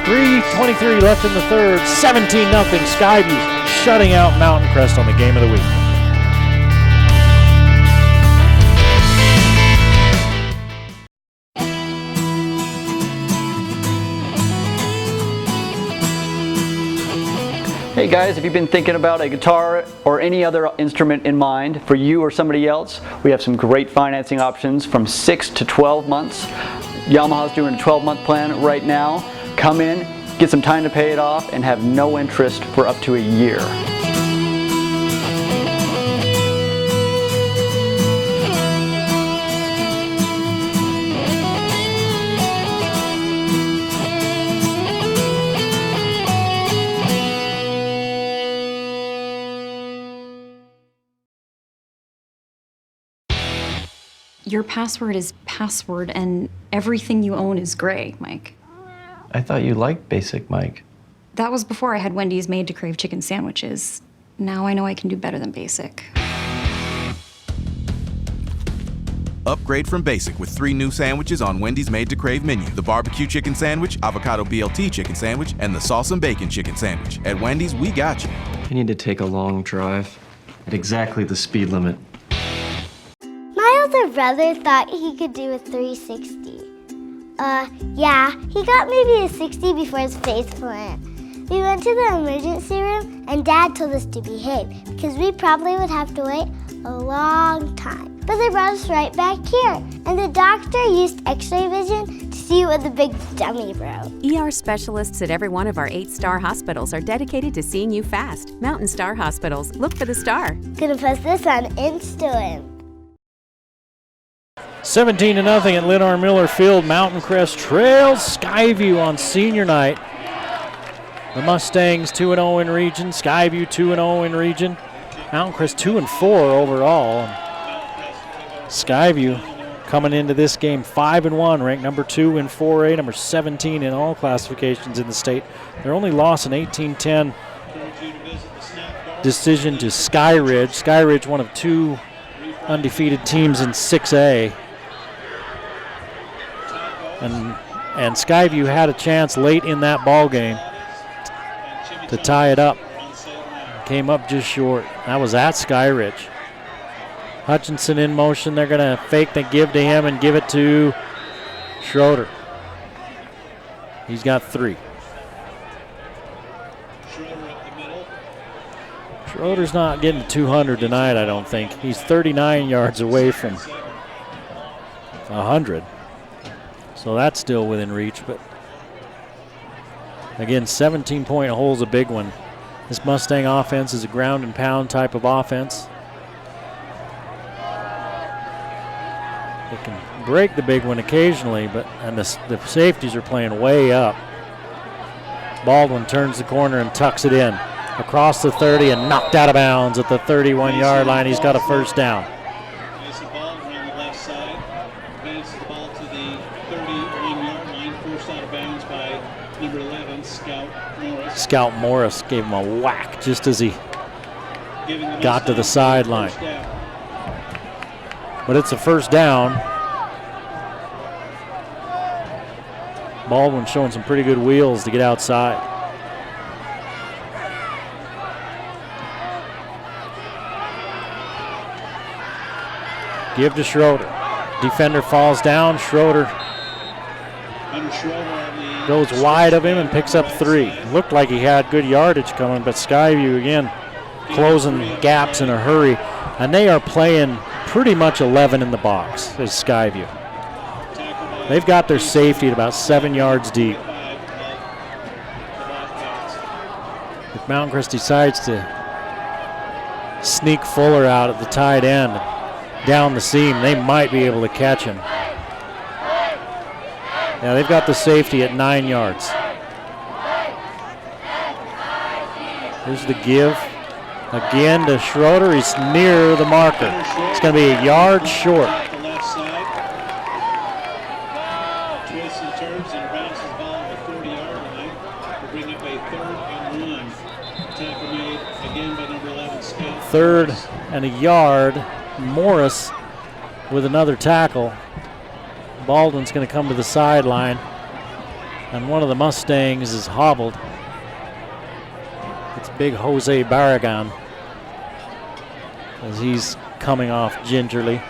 3:23 left in the third. 17-0 Skyview shutting out Mountain Crest on the game of the week. Hey guys, if you've been thinking about a guitar or any other instrument in mind for you or somebody else, we have some great financing options from 6 to 12 months. Yamaha's doing a 12-month plan right now. Come in, get some time to pay it off, and have no interest for up to a year. Your password is password, and everything you own is gray, Mike. I thought you liked Basic, Mike. That was before I had Wendy's made to crave chicken sandwiches. Now I know I can do better than basic. Upgrade from Basic with 3 new sandwiches on Wendy's Made to Crave menu. The barbecue chicken sandwich, avocado BLT chicken sandwich, and the sauce and bacon chicken sandwich. At Wendy's, we got you. You need to take a long drive at exactly the speed limit. My older brother thought he could do a 360. Yeah, he got maybe a 60 before his face plant. We went to the emergency room and Dad told us to behave because we probably would have to wait a long time. But they brought us right back here, and the doctor used x-ray vision to see what the big dummy broke. ER specialists at every one of our 8-star hospitals are dedicated to seeing you fast. Mountain Star Hospitals. Look for the star. Gonna post this on Instagram. 17-0 at Leonard Miller Field. Mountain Crest trails Skyview on senior night. The Mustangs 2-0 in region. Skyview 2-0 in region. Mountain Crest 2-4 overall. Skyview coming into this game 5-1, ranked number 2 in 4A, number 17 in all classifications in the state. Their only loss in 18-10 decision to Skyridge. Skyridge, one of 2 undefeated teams in 6A. And Skyview had a chance late in that ball game to tie it up. Came up just short. That was at Skyridge. Hutchinson in motion. They're going to fake the give to him and give it to Schroeder. He's got 3. Schroeder's not getting to 200 tonight, I don't think. He's 39 yards away from 100. So that's still within reach. But again, 17-point hole's a big one. This Mustang offense is a ground and pound type of offense. They can break the big one occasionally, and the safeties are playing way up. Baldwin turns the corner and tucks it in. Across the 30 and knocked out of bounds at the 31-yard line. He's got a first down. Mason Baldwin on the left side. Advances the ball to the 31-yard line. Forced out of bounds by number 11, Scout Morris. Scout Morris gave him a whack just as he got to the sideline. But it's a first down. Baldwin showing some pretty good wheels to get outside. Give to Schroeder. Defender falls down. Schroeder goes wide of him and picks up 3. Looked like he had good yardage coming, but Skyview again closing gaps in a hurry. And they are playing pretty much 11 in the box as Skyview. They've got their safety at about 7 yards deep. If Mountain Crest decides to sneak Fuller out at the tight end, down the seam, they might be able to catch him. Yeah, they've got the safety at 9 yards. Here's the give. Again to Schroeder. He's near the marker. It's going to be a yard short. The left side. Twists and turns and bounces the ball at the 40-yard line. We'll bring up a 3rd and 1. Tackle made again by number 11, Scott. 3rd and a yard. Morris with another tackle. Baldwin's going to come to the sideline. And one of the Mustangs is hobbled. It's big Jose Barragan as he's coming off gingerly.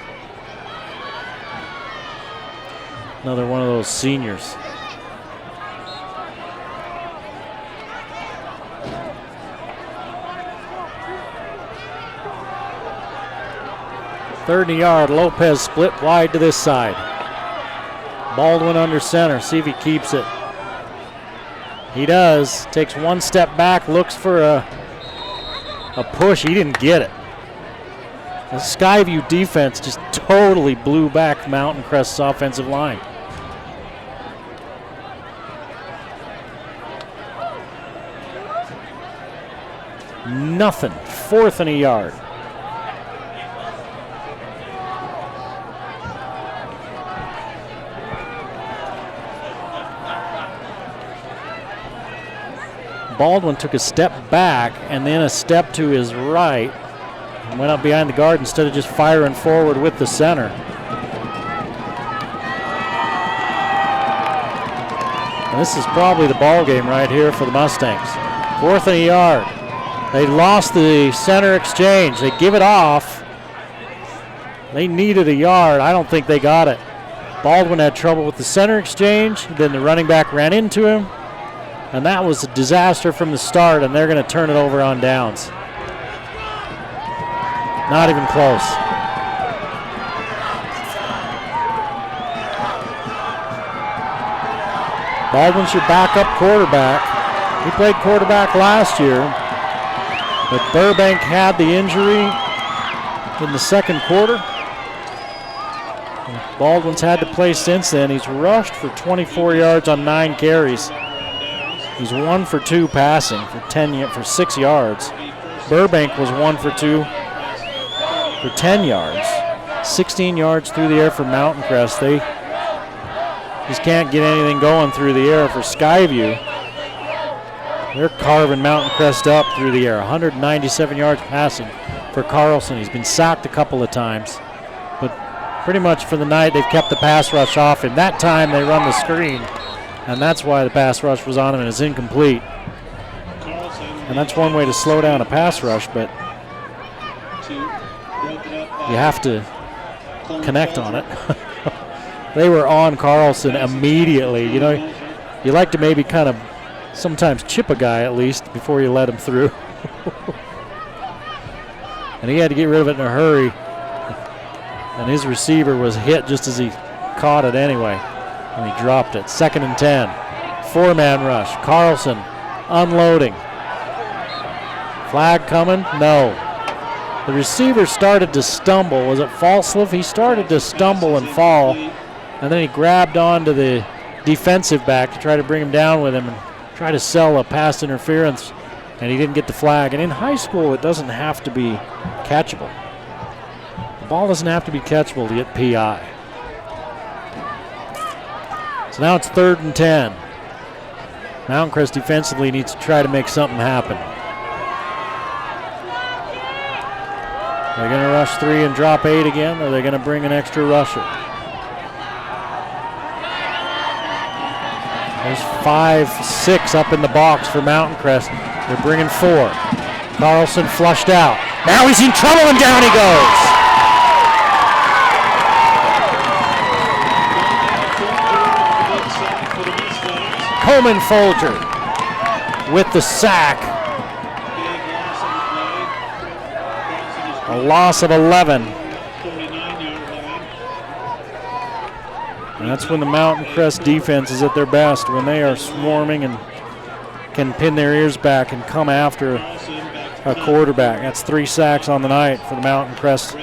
Another one of those seniors. Third and a yard. Lopez split wide to this side. Baldwin under center. See if he keeps it. He does. Takes one step back. Looks for a push. He didn't get it. The Skyview defense just totally blew back Mountain Crest's offensive line. Nothing. 4th and a yard. Baldwin took a step back and then a step to his right and went up behind the guard instead of just firing forward with the center. And this is probably the ball game right here for the Mustangs. 4th and a yard. They lost the center exchange. They give it off. They needed a yard. I don't think they got it. Baldwin had trouble with the center exchange. Then the running back ran into him. And that was a disaster from the start, and they're going to turn it over on downs. Not even close. Baldwin's your backup quarterback. He played quarterback last year, but Burbank had the injury in the second quarter. Baldwin's had to play since then. He's rushed for 24 yards on 9 carries. He's 1 for 2 passing for 6 yards. Burbank was 1 for 2 for 10 yards. 16 yards through the air for Mountain Crest. They just can't get anything going through the air for Skyview. They're carving Mountain Crest up through the air. 197 yards passing for Carlson. He's been sacked a couple of times. But pretty much for the night, they've kept the pass rush off. And that time, they run the screen. And that's why the pass rush was on him and it's incomplete. And that's one way to slow down a pass rush, but you have to connect on it. They were on Carlson immediately. You know, you like to maybe kind of sometimes chip a guy at least before you let him through. And he had to get rid of it in a hurry. And his receiver was hit just as he caught it anyway. And he dropped it. 2nd and 10. 4-man rush. Carlson unloading. Flag coming? No. The receiver started to stumble. Was it Falslev? He started to stumble and fall. And then he grabbed onto the defensive back to try to bring him down with him and try to sell a pass interference. And he didn't get the flag. And in high school, it doesn't have to be catchable. The ball doesn't have to be catchable to get PI. So now it's 3rd and 10. Mountain Crest defensively needs to try to make something happen. They're going to rush 3 and drop 8 again, or are they going to bring an extra rusher? There's 5-6 up in the box for Mountain Crest. They're bringing 4. Carlson flushed out. Now he's in trouble and down he goes. Coleman Folger with the sack. A loss of 11. And that's when the Mountain Crest defense is at their best, when they are swarming and can pin their ears back and come after a quarterback. That's 3 sacks on the night for the Mountain Crest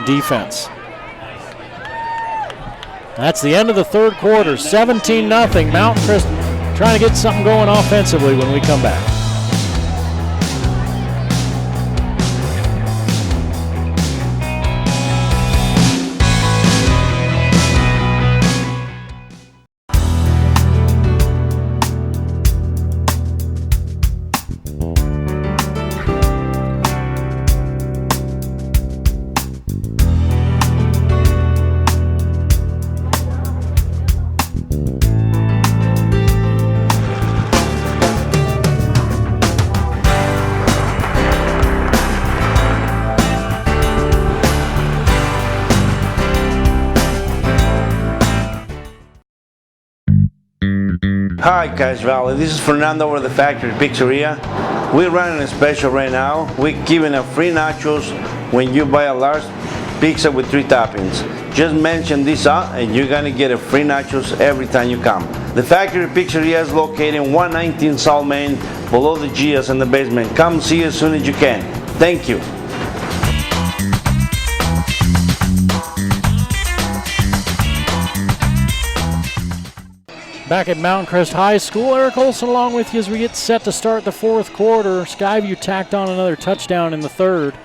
defense. That's the end of the 3rd quarter. 17-0. Mountain Crest trying to get something going offensively when we come back. Hi, Cache Valley. This is Fernando over the Factory Pizzeria. We're running a special right now. We're giving a free nachos when you buy a large pizza with 3 toppings. Just mention this out and you're gonna get a free nachos every time you come. The Factory Pizzeria is located in 119 South Main, below the Gia's in the basement. Come see us as soon as you can. Thank you. Back at Mountain Crest High School, Eric Olson along with you as we get set to start the fourth quarter. Skyview tacked on another touchdown in the third,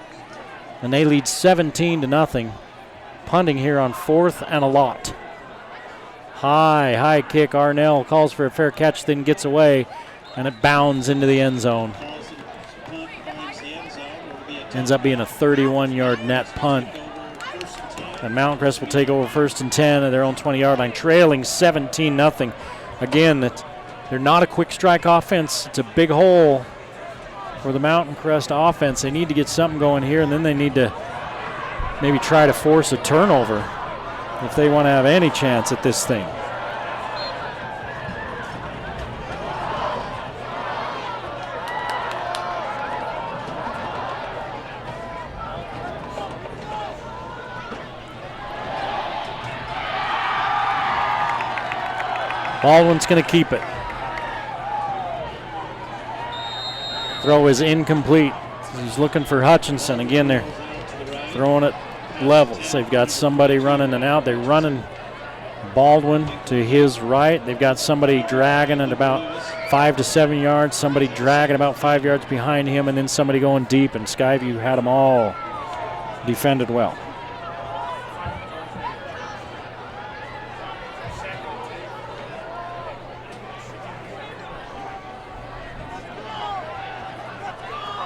and they lead 17-0. Punting here on 4th and a lot. High kick. Arnell calls for a fair catch, then gets away, and it bounds into the end zone. Ends up being a 31-yard net punt. And Mountain Crest will take over 1st and 10 at their own 20-yard line, trailing 17-0. Again, they're not a quick strike offense. It's a big hole for the Mountain Crest offense. They need to get something going here, and then they need to maybe try to force a turnover if they want to have any chance at this thing. Baldwin's going to keep it. Throw is incomplete. He's looking for Hutchinson. Again, they're throwing it levels. They've got somebody running and out. They're running Baldwin to his right. They've got somebody dragging at about 5 to 7 yards, somebody dragging about 5 yards behind him, and then somebody going deep, and Skyview had them all defended well.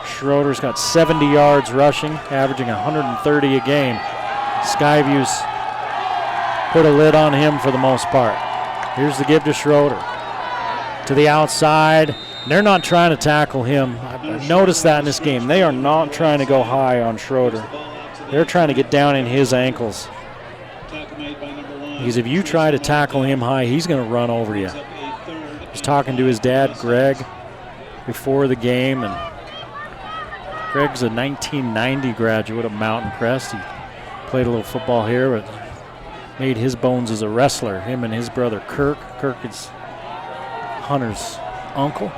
Schroeder's got 70 yards rushing, averaging 130 a game. Skyview's put a lid on him for the most part. Here's the give to Schroeder. To the outside. They're not trying to tackle him. I've noticed that in this game. They are not trying to go high on Schroeder. They're trying to get down in his ankles. Because if you try to tackle him high, he's going to run over you. I was talking to his dad, Greg, before the game, and Greg's a 1990 graduate of Mountain Crest. He played a little football here, but made his bones as a wrestler, him and his brother Kirk. Kirk is Hunter's uncle.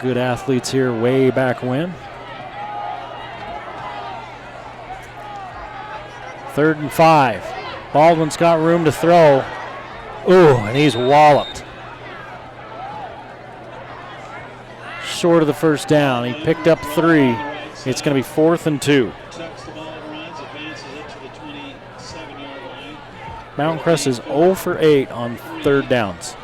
Good athletes here way back when. 3rd and 5. Baldwin's got room to throw. Ooh, and he's walloped. Short of the first down. He picked up 3. It's going to be 4th and 2. Mountain Crest is 0 for 8 on 3rd downs.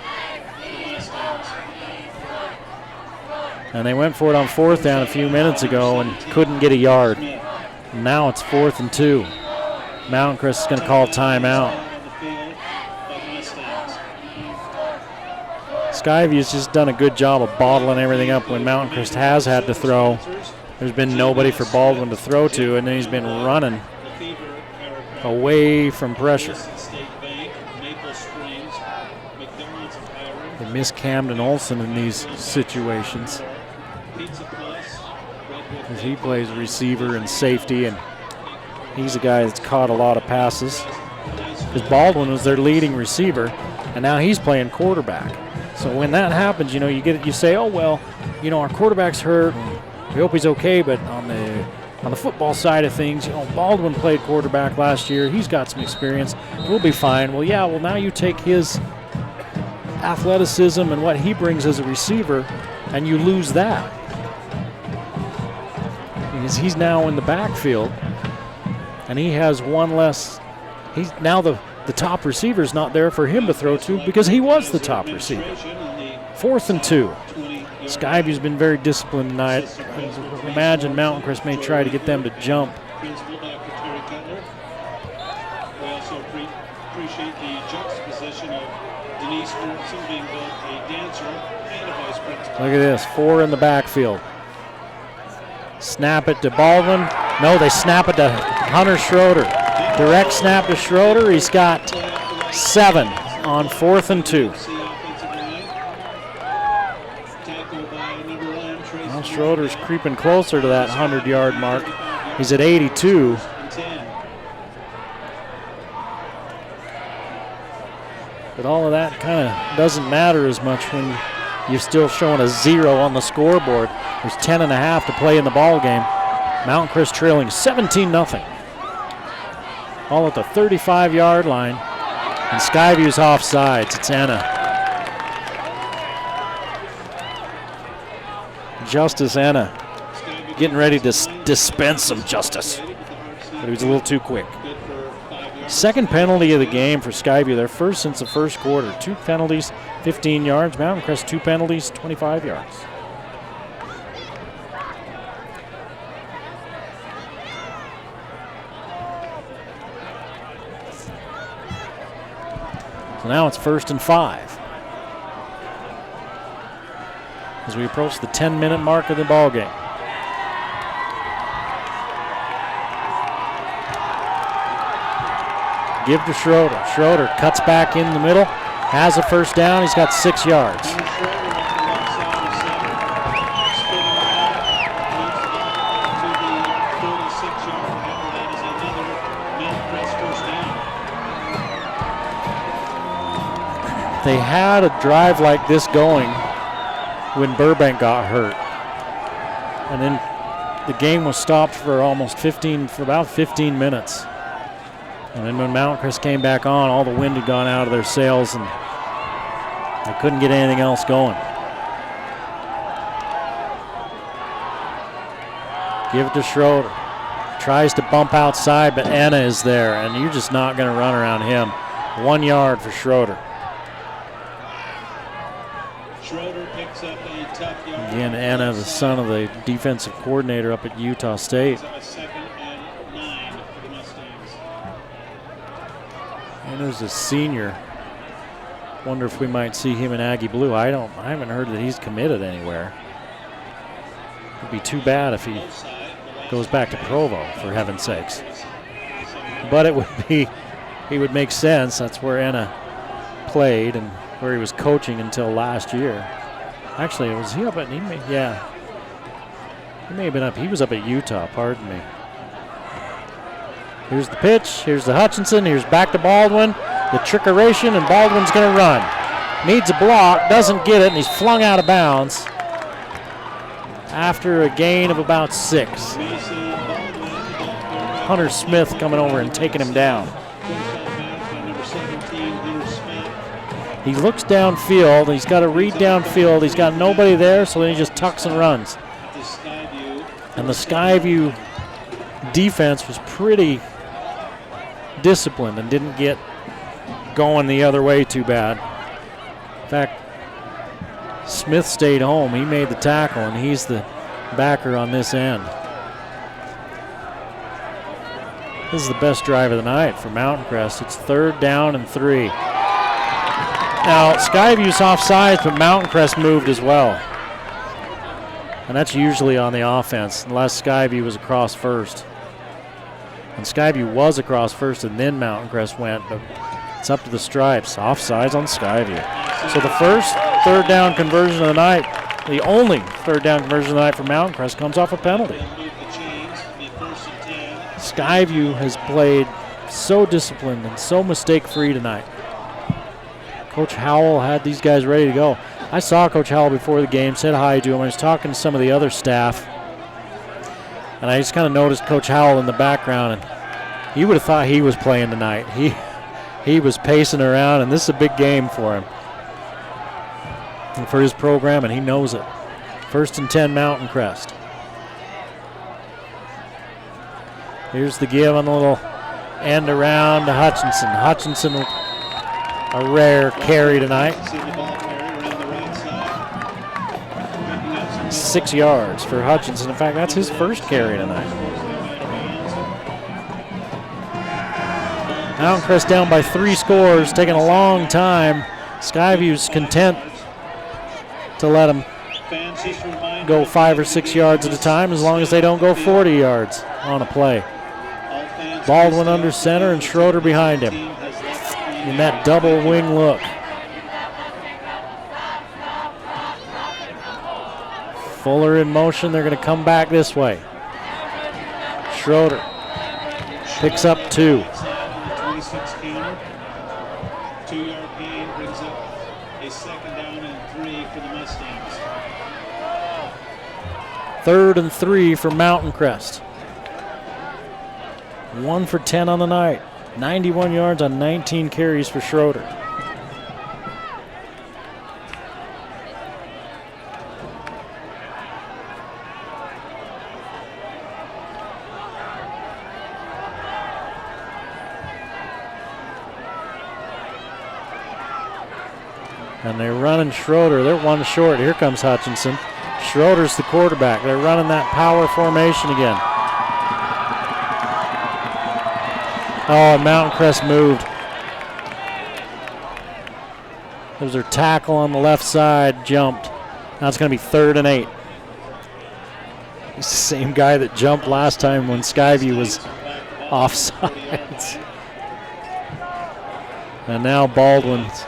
And they went for it on 4th down a few minutes ago and couldn't get a yard. Now it's 4th and 2. Mountain Crest is going to call timeout. Skyview's just done a good job of bottling everything up when Mountain Crest has had to throw. There's been nobody for Baldwin to throw to, and then he's been running away from pressure. They miss Camden Olson in these situations, because he plays receiver and safety, and he's a guy that's caught a lot of passes. Because Baldwin was their leading receiver, and now he's playing quarterback. So when that happens, you know, you say, oh well, you know, our quarterback's hurt. We hope he's okay, but on the football side of things, you know, Baldwin played quarterback last year. He's got some experience. We'll be fine. Well, yeah. Well, now you take his athleticism and what he brings as a receiver, and you lose that. Because he's now in the backfield, and he has one less. He's now the top receiver's not there for him to throw to because he was the top receiver. 4th and 2. Skyview's been very disciplined tonight. I imagine Mountain Crest may try to get them to jump. We also appreciate the juxtaposition of Denise Gordon being both a dancer and a vice principal. Look at this, 4 in the backfield. Snap it to Baldwin. No, they snap it to Hunter Schroeder. Direct snap to Schroeder. He's got 7 on 4th and 2. Well, Schroeder's creeping closer to that 100-yard mark. He's at 82. But all of that kind of doesn't matter as much when you're still showing a 0 on the scoreboard. There's 10.5 to play in the ball game. Mountain Crest trailing 17-0. All at the 35-yard line. And Skyview's offsides. It's Anna. Justice Anna getting ready to dispense some justice. But he was a little too quick. Second penalty of the game for Skyview. Their first since the first quarter. 2 penalties, 15 yards. Mountain Crest 2 penalties, 25 yards. So now it's 1st and 5. As we approach the 10-minute mark of the ball game. Give to Schroeder. Schroeder cuts back in the middle, has a first down. He's got 6 yards. They had a drive like this going when Burbank got hurt. And then the game was stopped for about 15 minutes. And then when Mountain Crest came back on, all the wind had gone out of their sails and they couldn't get anything else going. Give it to Schroeder. Tries to bump outside, but Anna is there, and you're just not going to run around him. 1 yard for Schroeder. Schroeder picks up a tough yard. Again, Anna, the son of the defensive coordinator up at Utah State. Anna's a senior. Wonder if we might see him in Aggie Blue. I haven't heard that he's committed anywhere. It'd be too bad if he goes back to Provo, for heaven's sakes. But he would make sense. That's where Anna played and where he was coaching until last year. Actually, was he up at, he may have been up, he was up at Utah, pardon me. Here's the pitch, here's the Hutchinson, here's back to Baldwin, the trickeration, and Baldwin's gonna run. Needs a block, doesn't get it, and he's flung out of bounds after a gain of about 6. Hunter Smith coming over and taking him down. He looks downfield, he's got to read downfield, he's got nobody there, so then he just tucks and runs. And the Skyview defense was pretty disciplined and didn't get going the other way too bad. In fact, Smith stayed home. He made the tackle, and he's the backer on this end. This is the best drive of the night for Mountain Crest. It's 3rd down and 3. Now, Skyview's offsides, but Mountain Crest moved as well. And that's usually on the offense, unless Skyview was across first. And Skyview was across first, and then Mountain Crest went, but it's up to the stripes. Offsides on Skyview. So the first 3rd down conversion of the night, the only 3rd down conversion of the night for Mountain Crest, comes off a penalty. Skyview has played so disciplined and so mistake-free tonight. Coach Howell had these guys ready to go. I saw Coach Howell before the game, said hi to him. I was talking to some of the other staff, and I just kind of noticed Coach Howell in the background, and you would have thought he was playing tonight. He was pacing around, and this is a big game for him and for his program, and he knows it. 1st and 10, Mountain Crest. Here's the give on the little end around to Hutchinson. Hutchinson, a rare carry tonight. 6 yards for Hutchinson. In fact, that's his first carry tonight. Mountain Crest down by 3 scores, taking a long time. Skyview's content to let them go 5 or 6 yards at a time, as long as they don't go 40 yards on a play. Baldwin under center and Schroeder behind him in that double wing look. Fuller in motion. They're going to come back this way. Schroeder picks up 2. 26 counter. 2-yard gain brings up a 2nd down and 3 for the Mustangs. 3rd and 3 for Mountain Crest. 1 for 10 on the night. 91 yards on 19 carries for Schroeder. And they're running Schroeder. They're 1 short. Here comes Hutchinson. Schroeder's the quarterback. They're running that power formation again. Oh, and Mountain Crest moved. There's their tackle on the left side, jumped. Now it's going to be 3rd and 8. He's the same guy that jumped last time when Skyview was offsides. And now Baldwin's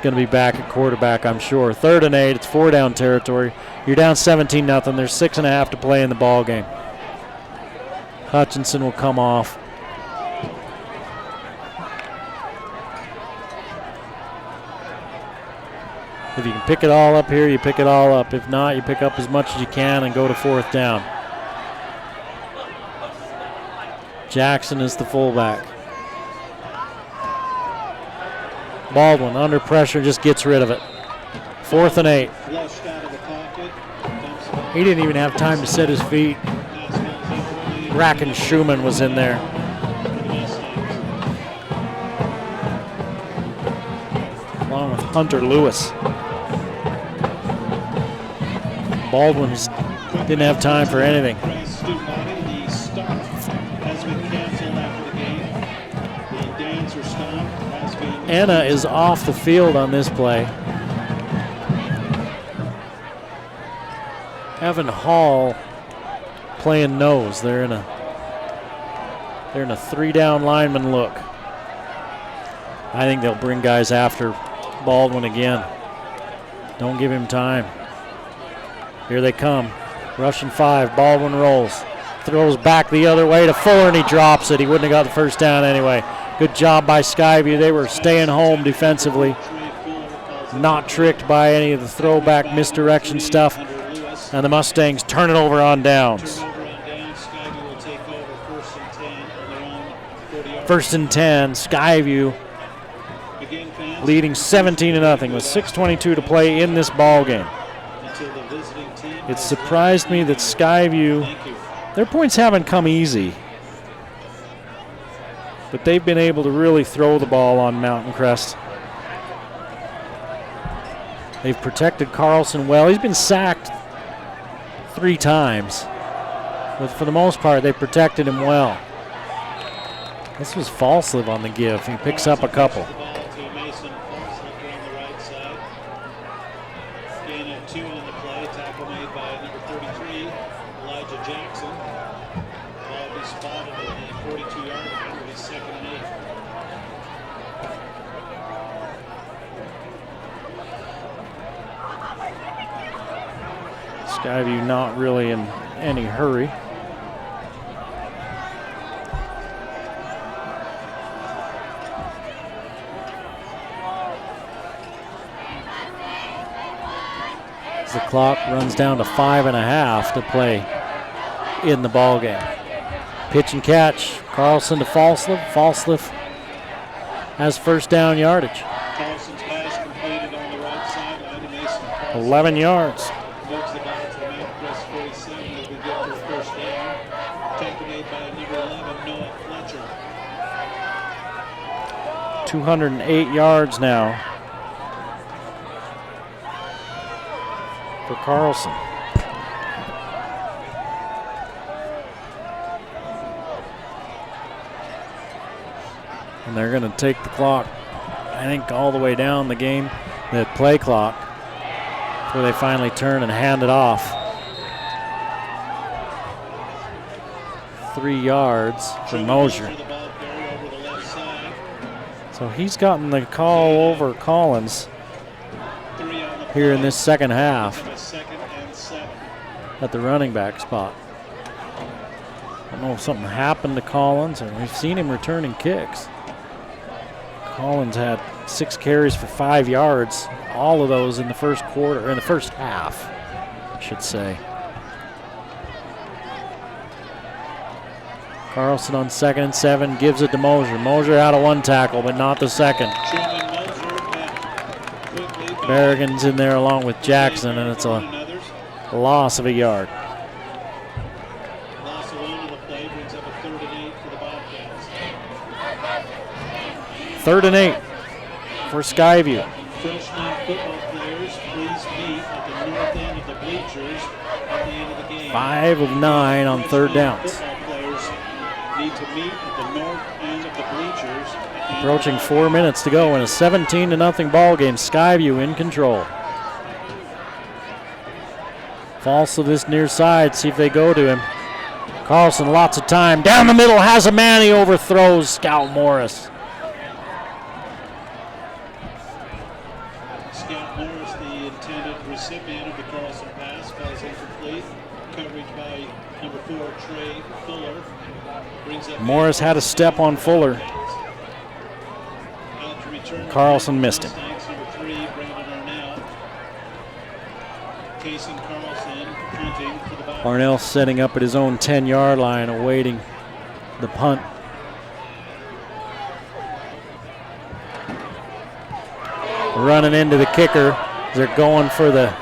going to be back at quarterback, I'm sure. 3rd and 8. It's 4-down territory. You're down 17-0. There's 6.5 to play in the ball game. Hutchinson will come off. If you can pick it all up here, you pick it all up. If not, you pick up as much as you can and go to 4th down. Jackson is the fullback. Baldwin under pressure just gets rid of it. 4th and 8. He didn't even have time to set his feet. Bracken Schumann was in there. Along with Hunter Lewis. Baldwin didn't have time for anything. Anna is off the field on this play. Evan Hall playing nose. They're in a 3-down lineman look. I think they'll bring guys after Baldwin again. Don't give him time. Here they come. Rushing 5. Baldwin rolls. Throws back the other way to Fuller, and he drops it. He wouldn't have got the first down anyway. Good job by Skyview. They were staying home defensively. Not tricked by any of the throwback misdirection stuff. And the Mustangs turn it over on downs. 1st and 10. Skyview leading 17-0 with 6:22 to play in this ball game. It surprised me that Skyview, their points haven't come easy, but they've been able to really throw the ball on Mountain Crest. They've protected Carlson well. He's been sacked 3 times, but for the most part, they've protected him well. This was Falsliv on the give. He picks up a couple. Skyview not really in any hurry. The clock runs down to 5.5 to play in the ball game. Pitch and catch. Carlson to Falsliv. Falsliv has 1st down yardage. 11 yards. 208 yards now for Carlson. And they're going to take the clock, I think, all the way down the game, the play clock, where they finally turn and hand it off. 3 yards for Mosier. So he's gotten the call over Collins here in this second half. at the running back spot. I don't know if something happened to Collins, and we've seen him returning kicks. Collins had 6 carries for 5 yards, all of those in the first quarter, in the first half, I should say. Carlson on 2nd and 7, gives it to Mosier. Mosier out of 1 tackle, but not the second. Berrigan's in there along with Jackson, and it's a loss of a yard. Loss of 1 on the play brings up a 3rd and 8 for the Bobcats. 3rd and 8 for Skyview. Freshman football players, please meet at the north end of the bleachers at the end of the game. 5 of 9 on 3rd downs. Football players need to meet at the north end of the bleachers. Approaching 4 minutes to go in a 17-0 ball game. Skyview in control. Falls to this near side, see if they go to him. Carlson, lots of time. Down the middle, has a man, he overthrows Scout Morris. Scout Morris, the intended recipient of the Carlson pass, falls incomplete. Coverage by number 4, Trey Fuller. Brings up Morris had a step on Fuller. Carlson missed him. Number 3, Brandon Arnell. Casing Carlson, punting for the Bobcats. Arnell setting up at his own 10-yard line, awaiting the punt. Running into the kicker. They're going for the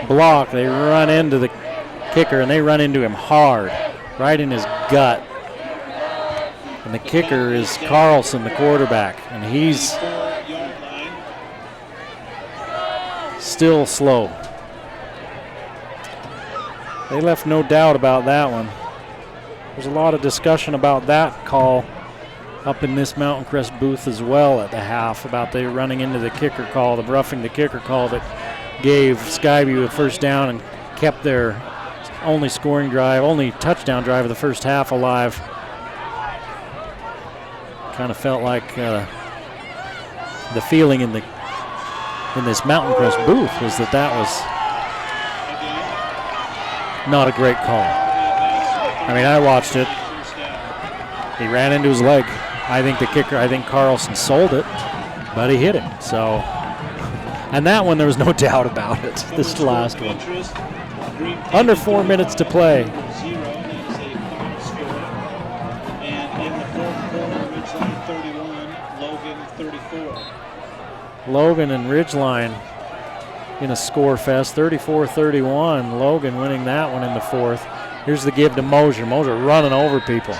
block. They run into the kicker, and they run into him hard, right in his gut. And the kicker is Carlson, the quarterback, and he's still slow. They left no doubt about that one. There's a lot of discussion about that call up in this Mountain Crest booth as well at the half, about they running into the kicker call, the roughing the kicker call that gave Skyview a first down and kept their only scoring drive, only touchdown drive of the first half alive. Kind of felt like the feeling in this Mountain Crest booth was that was not a great call. I mean, I watched it. He ran into his leg. I think Carlson sold it, but he hit him. So, and that one there was no doubt about it. This last one. Under 4 minutes to play. Logan and Ridgeline in a score fest, 34-31. Logan winning that one in the 4th. Here's the give to Mosier. Mosier running over people.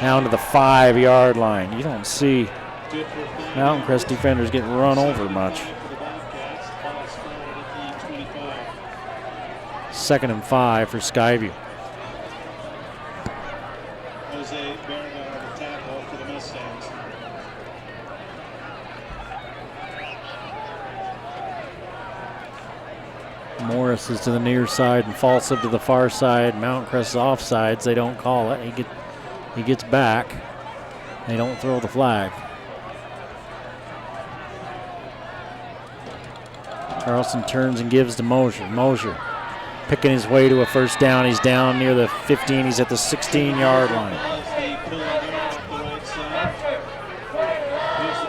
Down to the 5-yard line. You don't see Mountain Crest defenders getting run over much. 2nd and 5 for Skyview. Morris is to the near side and Falsa to the far side. Mountain Crest's offsides. They don't call it. He gets back. They don't throw the flag. Carlson turns and gives to Mosier. Mosier picking his way to a first down. He's down near the 15. He's at the 16-yard line.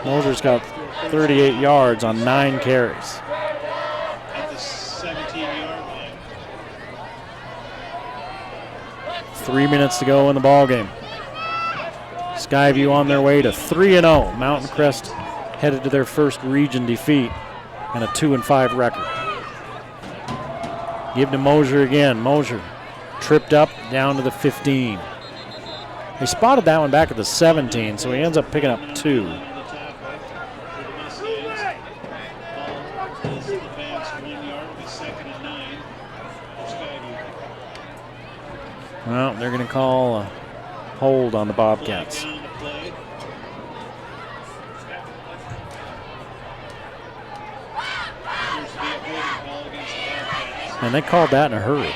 Mosier's got 38 yards on 9 carries. 3 minutes to go in the ball game. Skyview on their way to 3-0. Mountain Crest headed to their first region defeat and a 2-5 record. Give to Mosier again. Mosier tripped up down to the 15. They spotted that one back at the 17, so he ends up picking up 2. Well, they're going to call a hold on the Bobcats. And they called that in a hurry.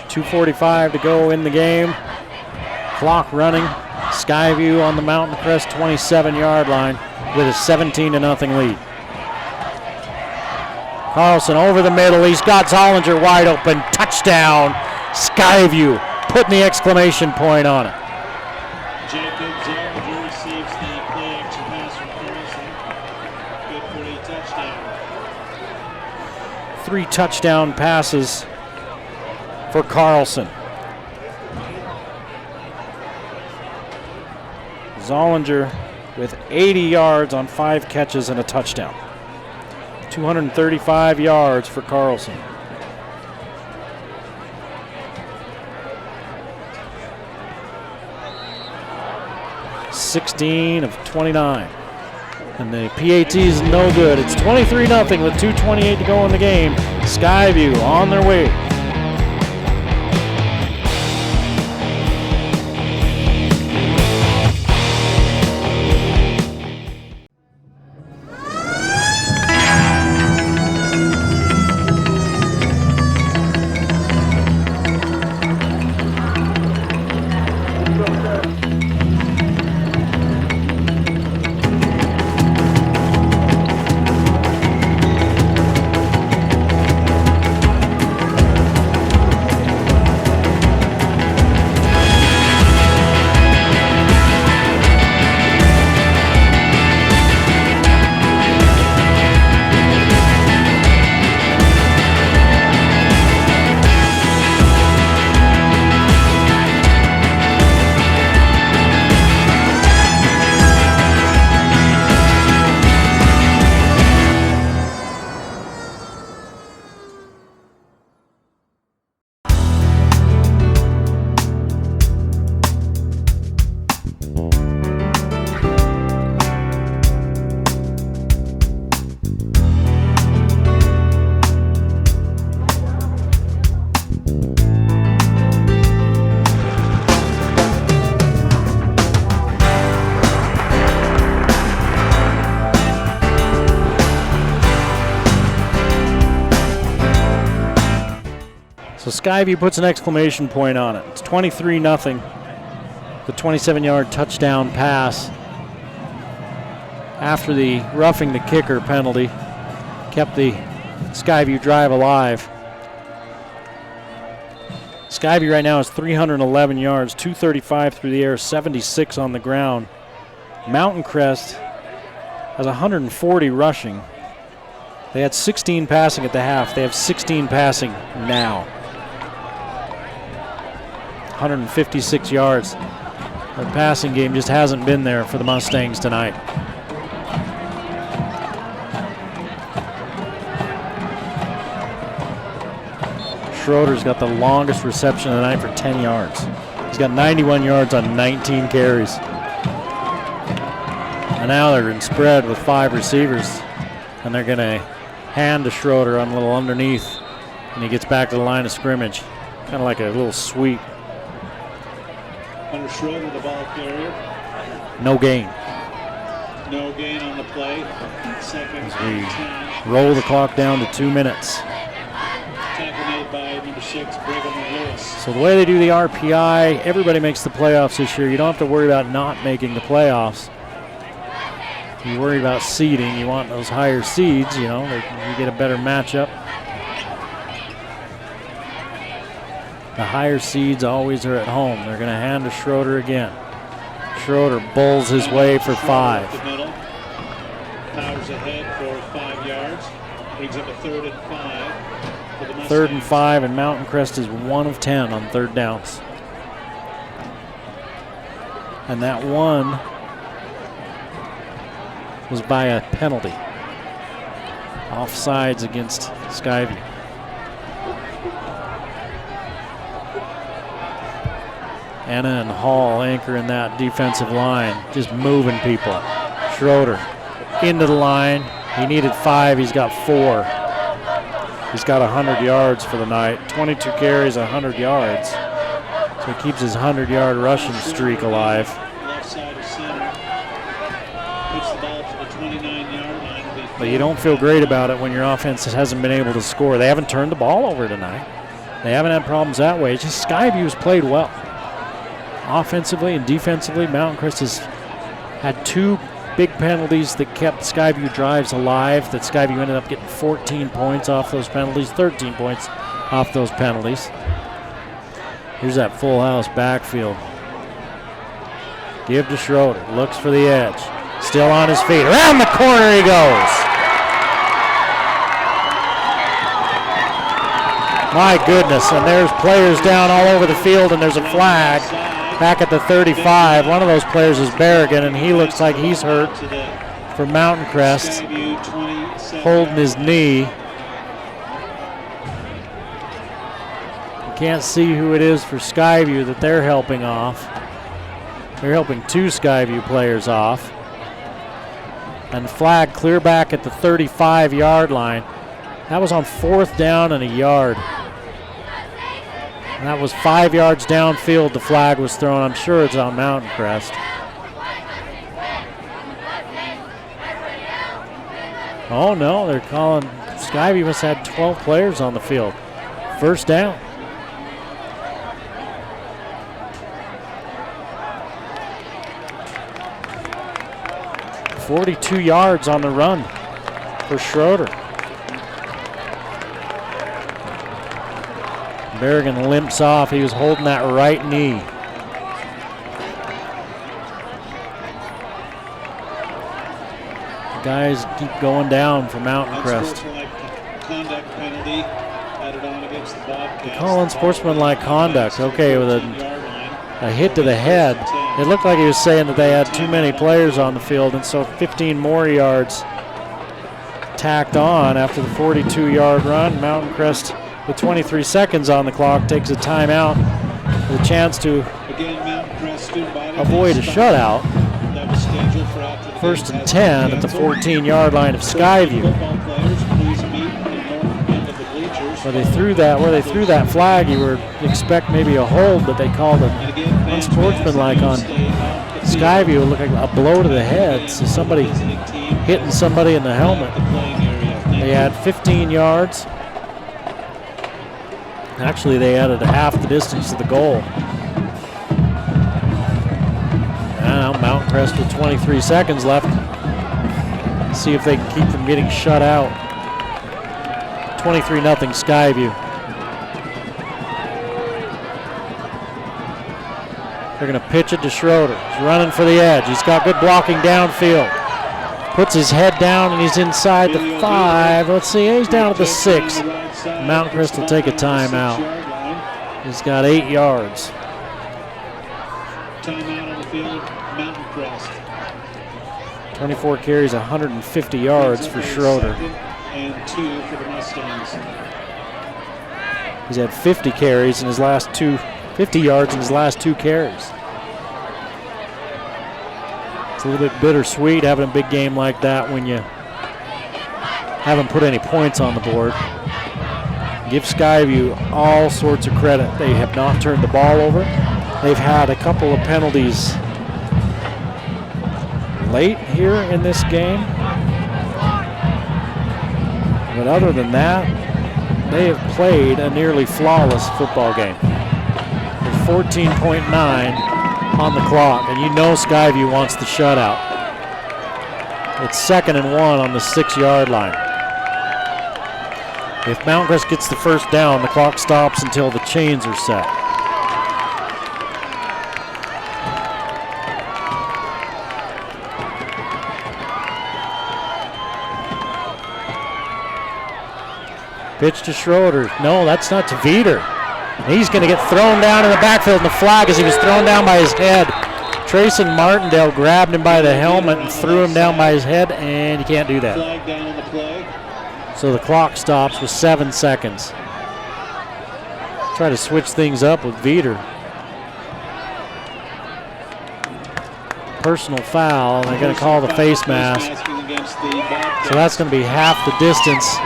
.245 to go in the game. Clock running. Skyview on the Mountain Crest 27-yard line with a 17-0 lead. Carlson over the middle. He's got Zollinger wide open. Touchdown, Skyview. Putting the exclamation point on it. Jacob Zollinger receives the play action pass from Carlson. Good for a touchdown. 3 touchdown passes for Carlson. Zollinger with 80 yards on 5 catches and a touchdown. 235 yards for Carlson. (16 of 29). And the PAT is no good. It's 23-0 with 2:28 to go in the game. Skyview on their way. So Skyview puts an exclamation point on it. It's 23-0. The 27-yard touchdown pass after the roughing the kicker penalty kept the Skyview drive alive. Skyview right now is 311 yards, 235 through the air, 76 on the ground. Mountain Crest has 140 rushing. They had 16 passing at the half. They have 16 passing now. 156 yards. The passing game just hasn't been there for the Mustangs tonight. Schroeder's got the longest reception of the night for 10 yards. He's got 91 yards on 19 carries. And now they're in spread with 5 receivers. And they're going to hand to Schroeder on a little underneath. And he gets back to the line of scrimmage. Kind of like a little sweep. Hunter Schroeder, the ball carrier. No gain. No gain on the play. Second As and we 10. roll the clock down to 2 minutes. Tackle made by number 6, Brigham Lewis. So the way they do the RPI, everybody makes the playoffs this year. You don't have to worry about not making the playoffs. You worry about seeding. You want those higher seeds, you know, you get a better matchup. The higher seeds always are at home. They're going to hand to Schroeder again. Schroeder bulls his way for 5. Powers ahead for 5 yards. Brings up a 3rd and 5 for the Mustangs. 3rd and 5, and Mountain Crest is 1 of 10 on 3rd downs. And that one was by a penalty. Offsides against Skyview. Anna and Hall anchoring that defensive line, just moving people. Schroeder into the line. He needed 5, he's got 4. He's got 100 yards for the night. 22 carries, 100 yards. So he keeps his 100-yard rushing streak alive. Left side of center. Puts the ball to the 29-yard line. But you don't feel great about it when your offense hasn't been able to score. They haven't turned the ball over tonight. They haven't had problems that way. It's just Skyview's played well. offensively and defensively. Mountain Crest has had 2 big penalties that kept Skyview drives alive, that Skyview ended up getting 14 points off those penalties, 13 points off those penalties. Here's that full house backfield. Give to Schroeder, looks for the edge. Still on his feet, around the corner he goes. My goodness, and there's players down all over the field, and there's a flag back at the 35. One of those players is Berrigan, and he looks like he's hurt for Mountain Crest, holding his knee. You can't see who it is for Skyview that they're helping off. They're helping 2 Skyview players off. And flag clear back at the 35-yard line. That was on 4th down and a yard. And that was 5 yards downfield the flag was thrown. I'm sure it's on Mountain Crest. Oh no, they're calling, Skyview must have had 12 players on the field. First down. .42 yards on the run for Schroeder. Berrigan limps off. He was holding that right knee. The guys keep going down for Mountain Crest. Conduct penalty added on against the Bobcats. Calling sportsmanlike conduct. Okay, with a hit to the head. It looked like he was saying that they had too many players on the field, and so 15 more yards tacked on after the 42-yard run. Mountain Crest, with 23 seconds on the clock, takes a timeout with a chance to avoid a shutout. First and 10 at the 14-yard line of Skyview. Where they threw that flag, you would expect maybe a hold, but they called it unsportsmanlike on Skyview. It looked like a blow to the head, so somebody hitting somebody in the helmet. They had 15 yards. Actually, they added half the distance to the goal. Now Mountain Crest with 23 seconds left. See if they can keep them getting shut out. 23-0 Skyview. They're going to pitch it to Schroeder. He's running for the edge. He's got good blocking downfield. Puts his head down and he's inside the 5. Let's see, he's down at the 6. Mountain Crest will take a timeout. He's got 8 yards. Timeout on the field, Mountain Crest. 24 carries, 150 yards for Schroeder. And 2 for the Mustangs. He's had 50 carries in his last 50 yards in his last 2 carries. It's a little bit bittersweet having a big game like that when you haven't put any points on the board. Give Skyview all sorts of credit. They have not turned the ball over. They've had a couple of penalties late here in this game. But other than that, they have played a nearly flawless football game. With 14.9 on the clock, and you know Skyview wants the shutout. It's 2nd and 1 on the 6-yard line. If Mountain Crest gets the first down, the clock stops until the chains are set. Pitch to Schroeder. No, that's not to Veeder. He's going to get thrown down in the backfield, and the flag as he was thrown down by his head. Trayson Martindale grabbed him by the helmet and threw him down by his head, and you can't do that. Flag down on the play. So the clock stops with 7 seconds. Try to switch things up with Veeder. Personal foul, and they're going to call the face mask. So that's going to be half the distance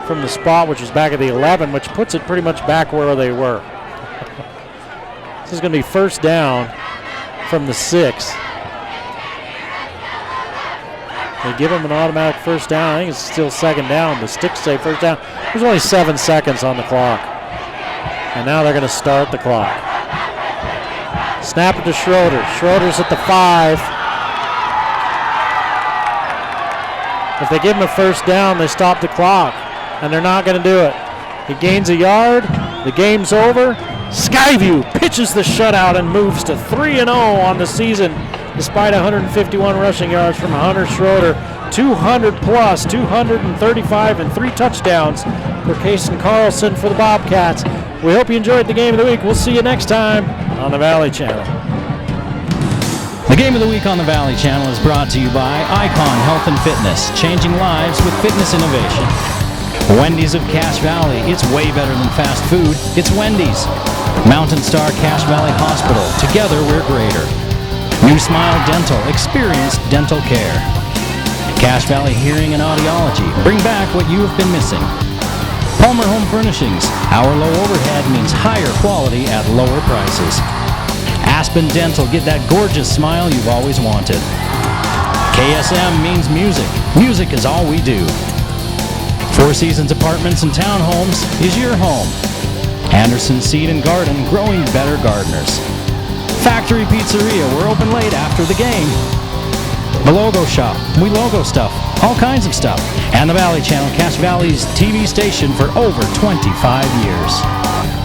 from the spot, which is back at the 11, which puts it pretty much back where they were. This is going to be first down from the 6. They give him an automatic first down. I think it's still 2nd down. The sticks say first down. There's only 7 seconds on the clock. And now they're going to start the clock. Snap it to Schroeder. Schroeder's at the 5. If they give him a first down, they stop the clock, and they're not going to do it. He gains a yard. The game's over. Skyview pitches the shutout and moves to 3-0 on the season, despite 151 rushing yards from Hunter Schroeder. 200 plus, 235 and 3 touchdowns for Kason Carlson for the Bobcats. We hope you enjoyed the Game of the Week. We'll see you next time on the Valley Channel. The Game of the Week on the Valley Channel is brought to you by Icon Health and Fitness, changing lives with fitness innovation. Wendy's of Cache Valley, it's way better than fast food, it's Wendy's. Mountain Star Cache Valley Hospital, together we're greater. New Smile Dental, experienced dental care. Cache Valley Hearing and Audiology, bring back what you have been missing. Palmer Home Furnishings, our low overhead means higher quality at lower prices. Aspen Dental, get that gorgeous smile you've always wanted. KSM means music. Music is all we do. Four Seasons Apartments and Townhomes is your home. Anderson Seed and Garden, growing better gardeners. Factory Pizzeria, we're open late after the game. The Logo Shop, we logo stuff, all kinds of stuff. And the Valley Channel, Cache Valley's TV station for over 25 years.